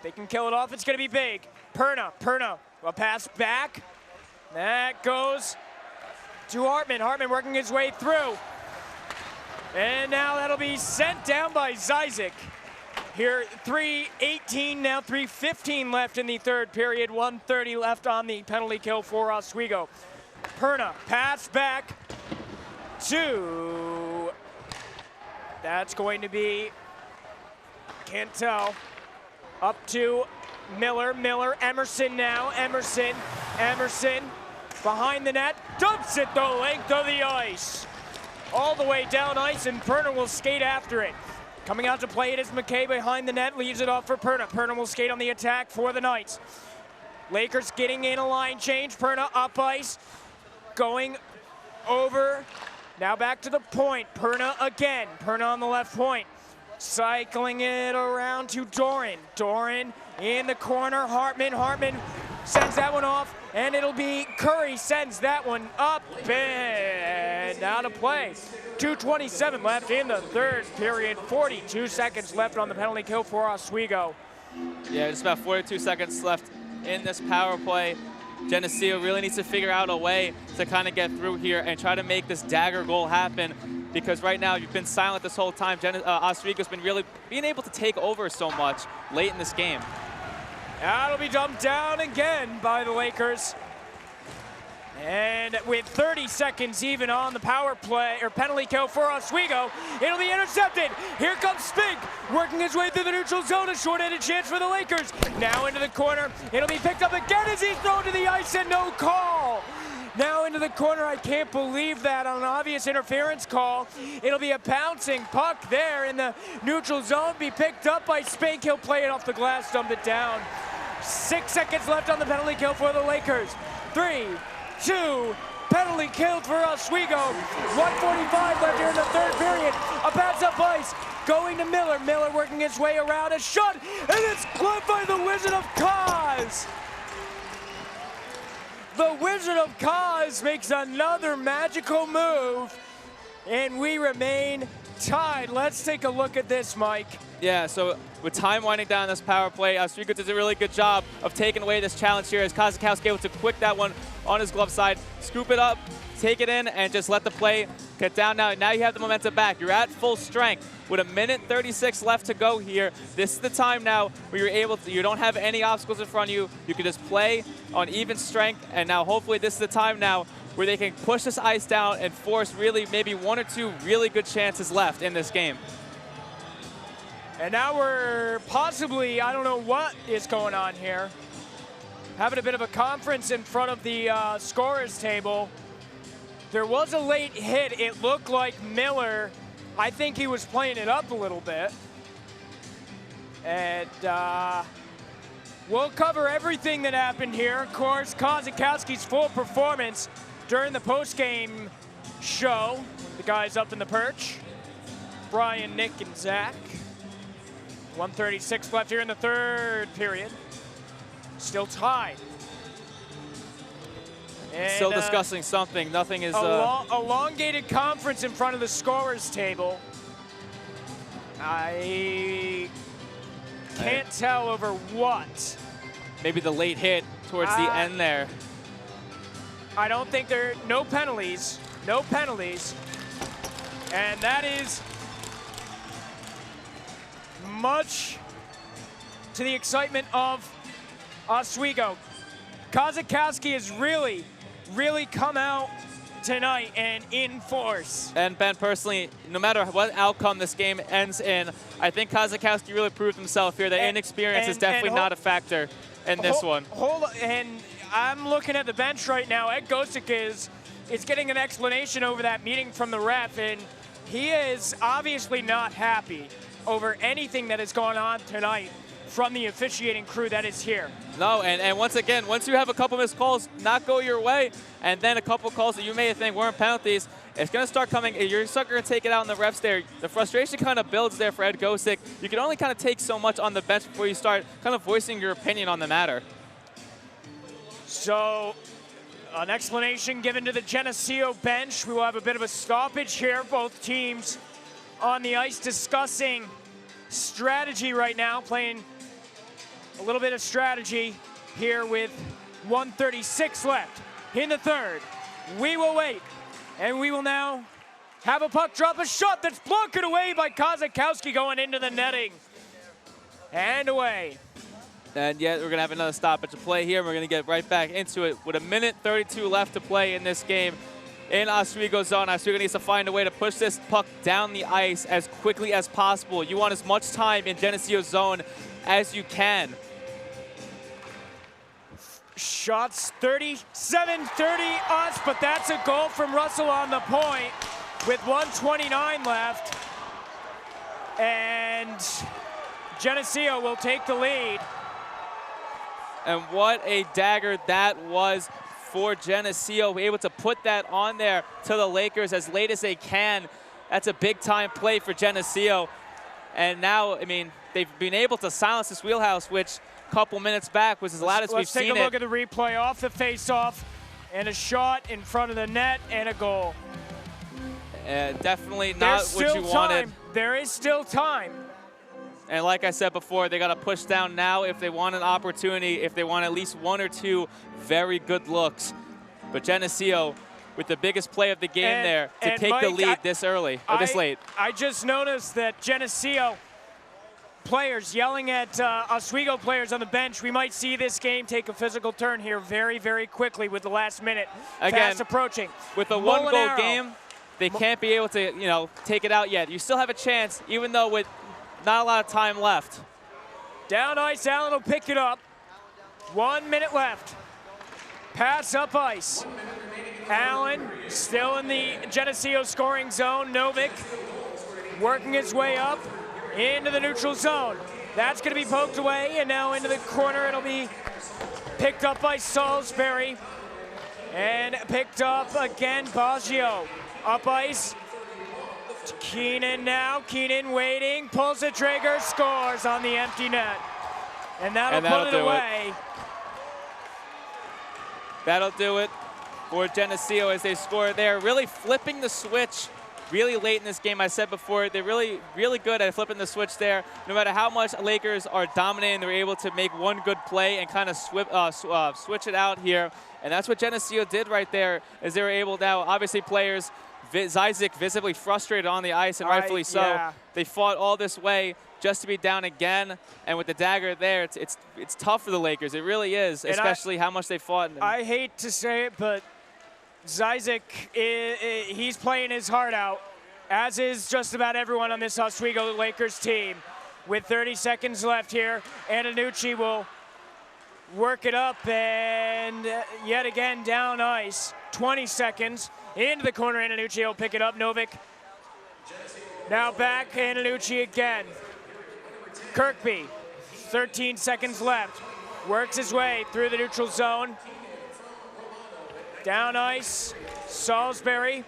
H: They can kill it off, it's gonna be big. Perna, a pass back. That goes to Hartman. Hartman working his way through. And now that'll be sent down by Zizek. Here, 3:18 now, 3:15 left in the third period, 1:30 left on the penalty kill for Oswego. Perna, pass back to, that's going to be, can't tell, up to Miller, Emerson now, Emerson, behind the net, dumps it the length of the ice. All the way down ice, and Perna will skate after it. Coming out to play it is McKay behind the net, leaves it off for Perna. Perna will skate on the attack for the Knights. Lakers getting in a line change. Perna up ice, going over. Now back to the point. Perna again. Perna on the left point. Cycling it around to Doran. Doran in the corner. Hartman sends that one off, and it'll be Curry sends that one up and out of play. 2:27 left in the third period. 42 seconds left on the penalty kill for Oswego.
J: Yeah, just about 42 seconds left in this power play. Geneseo really needs to figure out a way to kind of get through here and try to make this dagger goal happen, because right now you've been silent this whole time. Oswego's been really being able to take over so much late in this game.
H: That'll be dumped down again by the Lakers. And with 30 seconds even on the power play, or penalty kill for Oswego, it'll be intercepted. Here comes Spink, working his way through the neutral zone, a short-handed chance for the Lakers. Now into the corner, it'll be picked up again as he's thrown to the ice and no call. Now into the corner, I can't believe that on an obvious interference call. It'll be a bouncing puck there in the neutral zone, be picked up by Spink. He'll play it off the glass, dump it down. 6 seconds left on the penalty kill for the Lakers. 3, 2, penalty killed for Oswego. 1:45 left here in the third period. A pass up ice, going to Miller. Miller working his way around, a shot, and it's gloved by the Wizard of Cause. The Wizard of Cause makes another magical move, and we remain tied. Let's take a look at this, Mike.
J: Yeah, so with time winding down this power play, Oswego does a really good job of taking away this challenge here, as Kozakowski able to quick that one on his glove side, scoop it up, take it in, and just let the play get down now. Now you have the momentum back. You're at full strength. With 1:36 left to go here, this is the time now where you're able to, you don't have any obstacles in front of you. You can just play on even strength, and now hopefully this is the time now where they can push this ice down and force really maybe 1 or 2 really good chances left in this game.
H: And now we're possibly, I don't know what is going on here, having a bit of a conference in front of the scorer's table. There was a late hit. It looked like Miller, I think he was playing it up a little bit. And we'll cover everything that happened here. Of course, Kozakowski's full performance during the post-game show. The guys up in the perch, Brian, Nick, and Zach. 1:36 left here in the third period. Still tied. And,
J: still discussing something. Nothing is...
H: elongated conference in front of the scorer's table. I can't tell over what.
J: Maybe the late hit towards the end there.
H: I don't think no penalties. No penalties. And that is much to the excitement of Oswego. Kozakowski has really, really come out tonight and in force.
J: And Ben, personally, no matter what outcome this game ends in, I think Kozakowski really proved himself here. That inexperience is definitely not a factor in this one.
H: And I'm looking at the bench right now. Ed Gosick is getting an explanation over that meeting from the ref, and he is obviously not happy over anything that has gone on tonight from the officiating crew that is here.
J: No, and once again, once you have a couple missed calls not go your way, and then a couple calls that you may think weren't penalties, it's going to start coming. You're going to take it out on the refs there. The frustration kind of builds there for Ed Gosick. You can only kind of take so much on the bench before you start kind of voicing your opinion on the matter.
H: So, an explanation given to the Geneseo bench. We will have a bit of a stoppage here. Both teams on the ice discussing strategy right now, playing a little bit of strategy here with 1:36 left in the third. We will wait, and we will now have a puck drop, a shot that's blocked away by Kozakowski going into the netting. And away.
J: And yet we're going to have another stoppage to play here. We're going to get right back into it with 1:32 left to play in this game in Oswego's zone. Oswego needs to find a way to push this puck down the ice as quickly as possible. You want as much time in Geneseo's zone as you can.
H: Shots 37-30 us, but that's a goal from Russell on the point with 1:29 left. And Geneseo will take the lead.
J: And what a dagger that was for Geneseo, able to put that on there to the Lakers as late as they can. That's a big-time play for Geneseo. And now, I mean, they've been able to silence this wheelhouse, which a couple minutes back was as loud as we've seen it.
H: Let's take a look at the replay off the face-off, and a shot in front of the net, and a goal.
J: Definitely not what you wanted.
H: There is still time.
J: And like I said before, they got to push down now if they want an opportunity, if they want at least one or two very good looks. But Geneseo, with the biggest play of the game there, to take the lead this early, or this late.
H: I just noticed that Geneseo players yelling at Oswego players on the bench. We might see this game take a physical turn here very, very quickly with the last minute fast approaching.
J: With a one-goal game, they can't be able to, you know, take it out yet. You still have a chance, even though with not a lot of time left.
H: Down ice, Allen will pick it up. 1 minute left. Pass up ice. Allen still in the Geneseo scoring zone. Novik working his way up into the neutral zone. That's going to be poked away, and now into the corner. It'll be picked up by Salisbury. And picked up again, Baggio. Up ice. Keenan now, Keenan waiting, pulls the trigger, scores on the empty net. And that'll put it away.
J: That'll do it for Geneseo as they score there. Really flipping the switch really late in this game. I said before, they're really, really good at flipping the switch there. No matter how much Lakers are dominating, they're able to make one good play and kind of switch it out here. And that's what Geneseo did right there, as they were able now, obviously players, Zizek visibly frustrated on the ice, and rightfully so.
H: Yeah.
J: They fought all this way just to be down again, and with the dagger there, it's tough for the Lakers. It really is, especially how much they fought.
H: I hate to say it, but Zizek, he's playing his heart out, as is just about everyone on this Oswego Lakers team. With 30 seconds left here, Antonucci will work it up, and yet again down ice. 20 seconds. Into the corner, Antonucci will pick it up. Novik now back, Antonucci again. Kirkby, 13 seconds left. Works his way through the neutral zone. Down ice, Salisbury.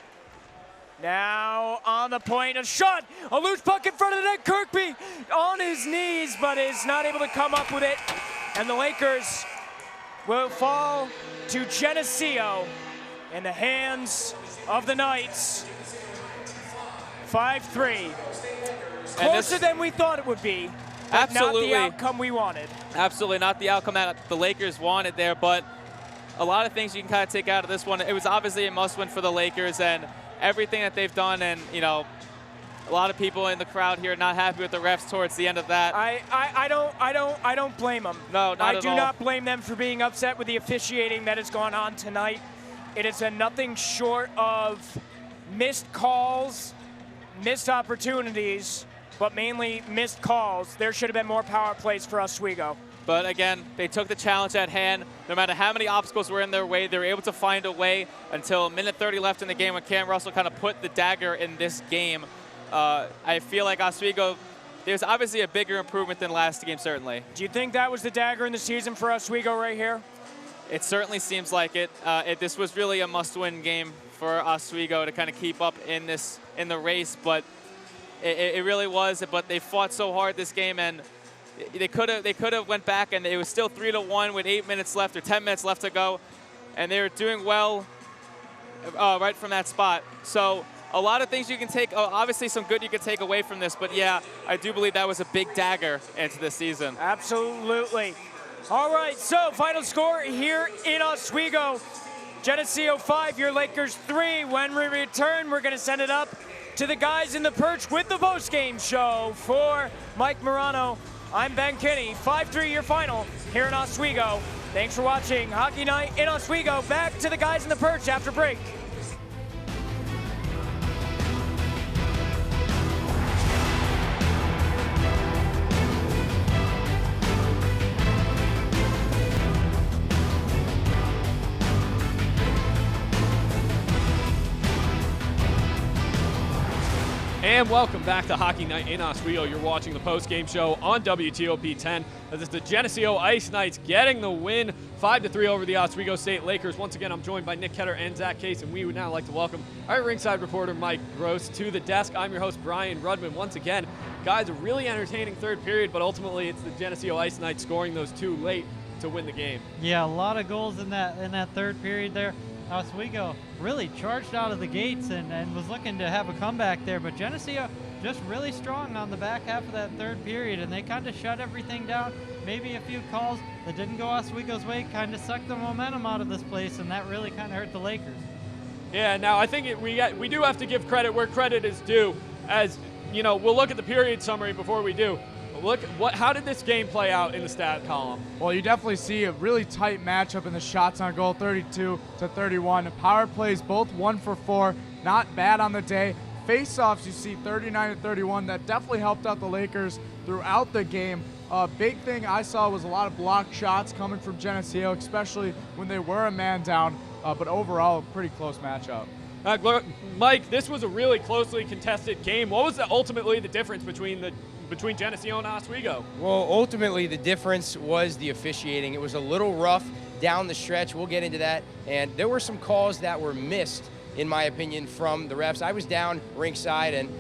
H: Now on the point, a shot, a loose puck in front of the net. Kirkby on his knees, but is not able to come up with it. And the Lakers will fall to Geneseo in the hands of the Knights. 5-3. Closer than we thought it would be. But
J: Absolutely.
H: not the outcome we wanted.
J: Absolutely not the outcome that the Lakers wanted there, but a lot of things you can kind of take out of this one. It was obviously a must-win for the Lakers, and everything that they've done, and you know, a lot of people in the crowd here not happy with the refs towards the end of that.
H: I don't blame them.
J: No, not
H: I
J: at
H: do
J: all.
H: not blame them for being upset with the officiating that has gone on tonight. It is a nothing short of missed calls, missed opportunities, but mainly missed calls. There should have been more power plays for Oswego.
J: But again, they took the challenge at hand. No matter how many obstacles were in their way, they were able to find a way until minute 30 left in the game when Cam Russell kind of put the dagger in this game. I feel like Oswego, there's obviously a bigger improvement than last game, certainly.
H: Do you think that was the dagger in the season for Oswego right here?
J: It certainly seems like it. This was really a must-win game for Oswego to kind of keep up in the race, but it really was. But they fought so hard this game, and they could have went back, and it was still 3-1 with 8 minutes left or 10 minutes left to go, and they were doing well right from that spot. So a lot of things you can take, obviously some good you can take away from this, but yeah, I do believe that was a big dagger into the season.
H: Absolutely. All right, so final score here in Oswego. Geneseo 5, your Lakers 3. When we return, we're going to send it up to the guys in the perch with the postgame show. For Mike Morano, I'm Ben Kinney. 5-3 your final here in Oswego. Thanks for watching Hockey Night in Oswego. Back to the guys in the perch after break.
B: And welcome back to Hockey Night in Oswego. You're watching the post-game show on WTOP 10. As it's the Geneseo Ice Knights getting the win 5-3 over the Oswego State Lakers. Once again, I'm joined by Nick Ketter and Zach Case, and we would now like to welcome our ringside reporter Mike Gross to the desk. I'm your host Brian Rudman. Once again, guys, a really entertaining third period, but ultimately it's the Geneseo Ice Knights scoring those two late to win the game.
D: Yeah, a lot of goals in that third period there. Oswego really charged out of the gates and was looking to have a comeback there, but Geneseo just really strong on the back half of that third period, and they kind of shut everything down. Maybe a few calls that didn't go Oswego's way kind of sucked the momentum out of this place, and that really kind of hurt the Lakers.
B: Yeah, now I think we do have to give credit where credit is due. As you know, we'll look at the period summary before we do. Look, how did this game play out in the stat column?
C: Well, you definitely see a really tight matchup in the shots on goal, 32-31. Power plays, both 1 for 4, not bad on the day. Face-offs, you see 39-31. That definitely helped out the Lakers throughout the game. Big thing I saw was a lot of blocked shots coming from Geneseo, especially when they were a man down. But overall, a pretty close matchup.
B: Mike, this was a really closely contested game. What was ultimately the difference between Geneseo and Oswego?
I: Well, ultimately the difference was the officiating. It was a little rough down the stretch. We'll get into that. And there were some calls that were missed, in my opinion, from the refs. I was down ringside, and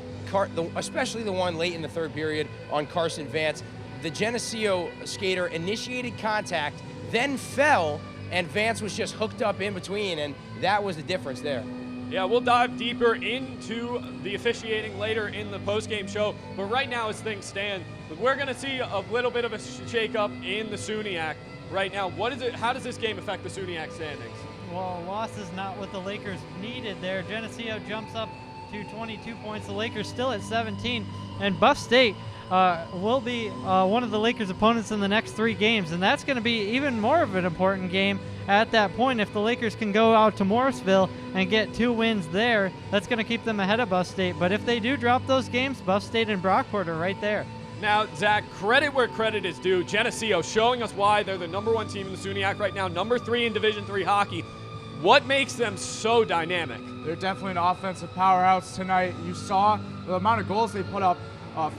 I: especially the one late in the third period on Carson Vance. The Geneseo skater initiated contact, then fell, and Vance was just hooked up in between, and that was the difference there.
B: Yeah, we'll dive deeper into the officiating later in the postgame show. But right now, as things stand, we're going to see a little bit of a shakeup in the SUNYAC right now. How does this game affect the SUNYAC standings?
D: Well, a loss is not what the Lakers needed there. Geneseo jumps up to 22 points. The Lakers still at 17. And Buff State will be one of the Lakers' opponents in the next 3 games. And that's going to be even more of an important game at that point. If the Lakers can go out to Morrisville and get 2 wins there, that's going to keep them ahead of Buff State. But if they do drop those games, Buff State and Brockport are right there.
B: Now, Zach, credit where credit is due. Geneseo showing us why they're the #1 team in the SUNYAC right now, #3 in Division III hockey. What makes them so dynamic?
C: They're definitely an offensive powerhouse tonight. You saw the amount of goals they put up,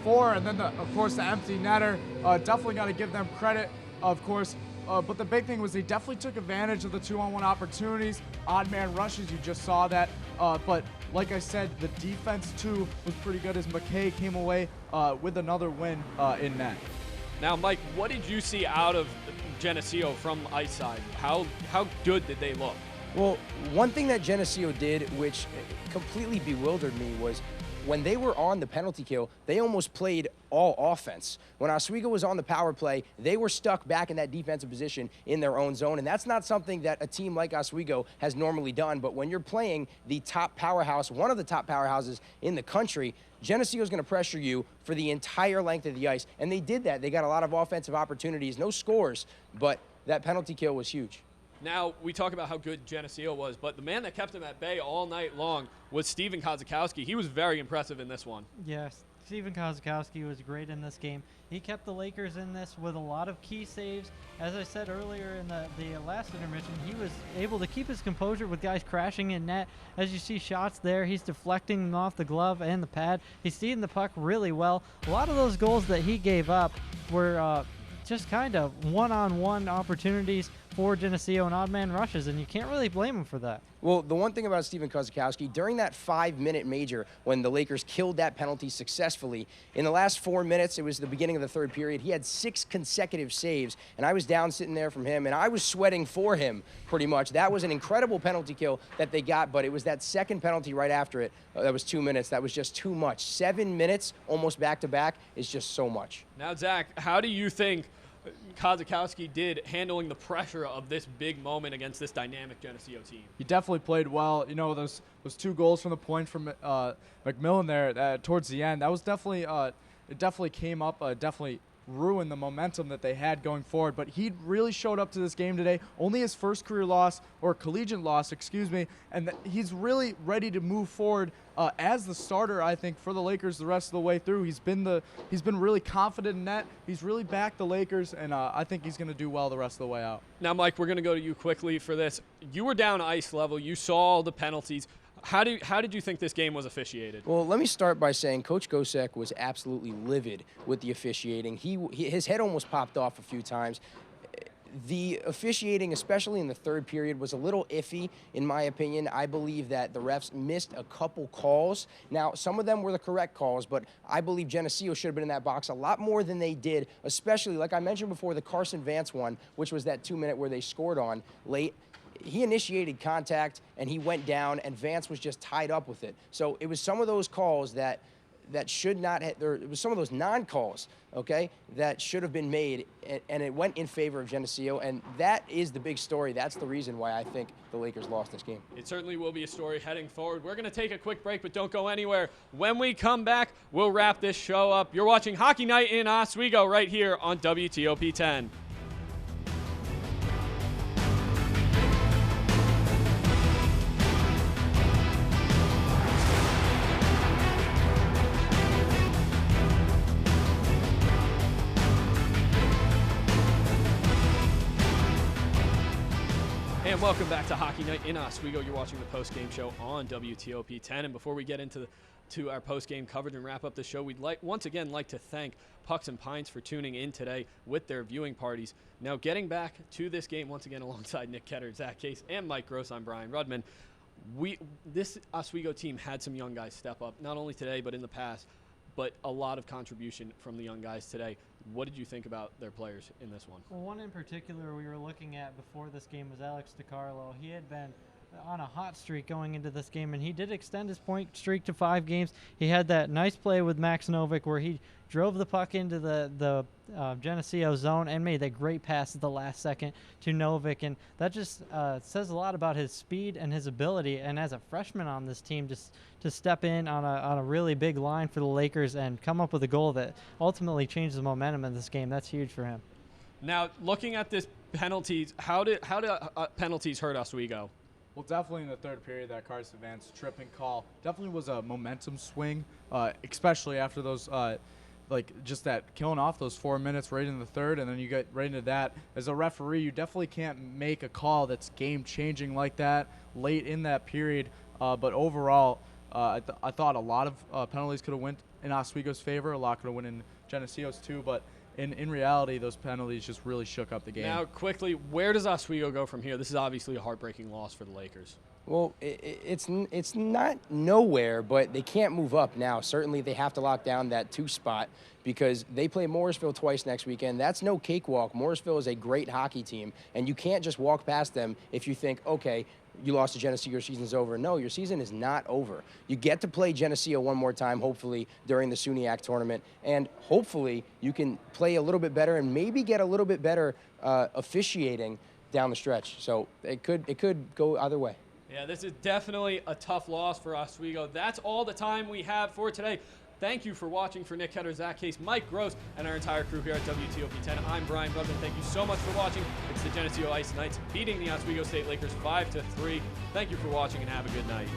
C: 4, and then, of course, the empty netter. Definitely got to give them credit, of course. But the big thing was they definitely took advantage of the 2-on-1 opportunities. Odd man rushes, you just saw that. But like I said, the defense, too, was pretty good as McKay came away with another win in net.
B: Now, Mike, what did you see out of Geneseo from ice side? How good did they look?
I: Well, one thing that Geneseo did, which completely bewildered me, was when they were on the penalty kill, they almost played all offense. When Oswego was on the power play, they were stuck back in that defensive position in their own zone, and that's not something that a team like Oswego has normally done. But when you're playing the top powerhouse, one of the top powerhouses in the country, Geneseo is going to pressure you for the entire length of the ice, and they did that. They got a lot of offensive opportunities, no scores, but that penalty kill was huge.
B: Now, we talk about how good Geneseo was, but the man that kept him at bay all night long was Steven Kozakowski. He was very impressive in this one.
D: Yes, Steven Kozakowski was great in this game. He kept the Lakers in this with a lot of key saves. As I said earlier in the last intermission, he was able to keep his composure with guys crashing in net. As you see shots there, he's deflecting them off the glove and the pad. He's seeing the puck really well. A lot of those goals that he gave up were just kind of one-on-one opportunities for Geneseo and odd man rushes, and you can't really blame him for that.
I: Well, the one thing about Steven Kozakowski, during that 5-minute major when the Lakers killed that penalty successfully, in the last 4 minutes, it was the beginning of the third period, he had 6 consecutive saves, and I was down sitting there from him, and I was sweating for him pretty much. That was an incredible penalty kill that they got, but it was that second penalty right after it that was 2 minutes. That was just too much. 7 minutes, almost back-to-back, is just so much.
B: Now, Zach, how do you think Kozakowski did handling the pressure of this big moment against this dynamic Geneseo team?
C: He definitely played well. You know, those 2 goals from the point from McMillan there towards the end, that was definitely it definitely came up, definitely ruined the momentum that they had going forward. But he really showed up to this game today, only his first career loss, or collegiate loss, excuse me, and he's really ready to move forward as the starter, I think, for the Lakers the rest of the way through. He's been really confident in net. He's really backed the Lakers, and I think he's going to do well the rest of the way out.
B: Now, Mike, we're going to go to you quickly for this. You were down ice level. You saw all the penalties. How did you think this game was officiated?
I: Well, let me start by saying Coach Gosek was absolutely livid with the officiating. His head almost popped off a few times. The officiating, especially in the third period, was a little iffy, in my opinion. I believe that the refs missed a couple calls. Now, some of them were the correct calls, but I believe Geneseo should have been in that box a lot more than they did, especially, like I mentioned before, the Carson Vance one, which was that 2-minute where they scored on late. He initiated contact, and he went down, and Vance was just tied up with it. So it was some of those calls that should not have, it was some of those non-calls, okay, that should have been made, and it went in favor of Geneseo, and that is the big story. That's the reason why I think the Lakers lost this game.
B: It certainly will be a story heading forward. We're going to take a quick break, but don't go anywhere. When we come back, we'll wrap this show up. You're watching Hockey Night in Oswego right here on WTOP 10. And welcome back to Hockey Night in Oswego. You're watching the post-game show on WTOP 10. And before we get into our post-game coverage and wrap up the show, we'd once again like to thank Pucks and Pints for tuning in today with their viewing parties. Now, getting back to this game once again alongside Nick Ketter, Zach Case, and Mike Gross, I'm Brian Rudman. This Oswego team had some young guys step up, not only today but in the past, but a lot of contribution from the young guys today. What did you think about their players in this one?
D: Well, one in particular we were looking at before this game was Alex DiCarlo. He had been on a hot streak going into this game, and he did extend his point streak to 5 games. He had that nice play with Max Novick where he drove the puck into the Geneseo zone and made that great pass at the last second to Novick, and that just says a lot about his speed and his ability, and as a freshman on this team, just to step in on a really big line for the Lakers and come up with a goal that ultimately changed the momentum in this game. That's huge for him.
B: Now, looking at this penalties, how did penalties hurt Oswego?
C: Well, definitely in the third period, that Carson Vance tripping call definitely was a momentum swing, especially after those, just that killing off those 4 minutes right in the third, and then you get right into that. As a referee, you definitely can't make a call that's game-changing like that late in that period. But overall, I thought a lot of penalties could have went in Oswego's favor. A lot could have went in Geneseo's too, but in reality, those penalties just really shook up the game.
B: Now, quickly, where does Oswego go from here? This is obviously a heartbreaking loss for the Lakers.
I: Well, it's not nowhere, but they can't move up now. Certainly, they have to lock down that 2 spot because they play Morrisville twice next weekend. That's no cakewalk. Morrisville is a great hockey team, and you can't just walk past them if you think, okay, you lost to Geneseo, your season's over. No, your season is not over. You get to play Geneseo one more time, hopefully, during the SUNYAC tournament, and hopefully you can play a little bit better and maybe get a little bit better officiating down the stretch. So it could go either way.
B: Yeah, this is definitely a tough loss for Oswego. That's all the time we have for today. Thank you for watching. For Nick Ketter, Zach Case, Mike Gross, and our entire crew here at WTOP 10. I'm Brian Brugman. Thank you so much for watching. It's the Geneseo Ice Knights beating the Oswego State Lakers 5-3. Thank you for watching and have a good night.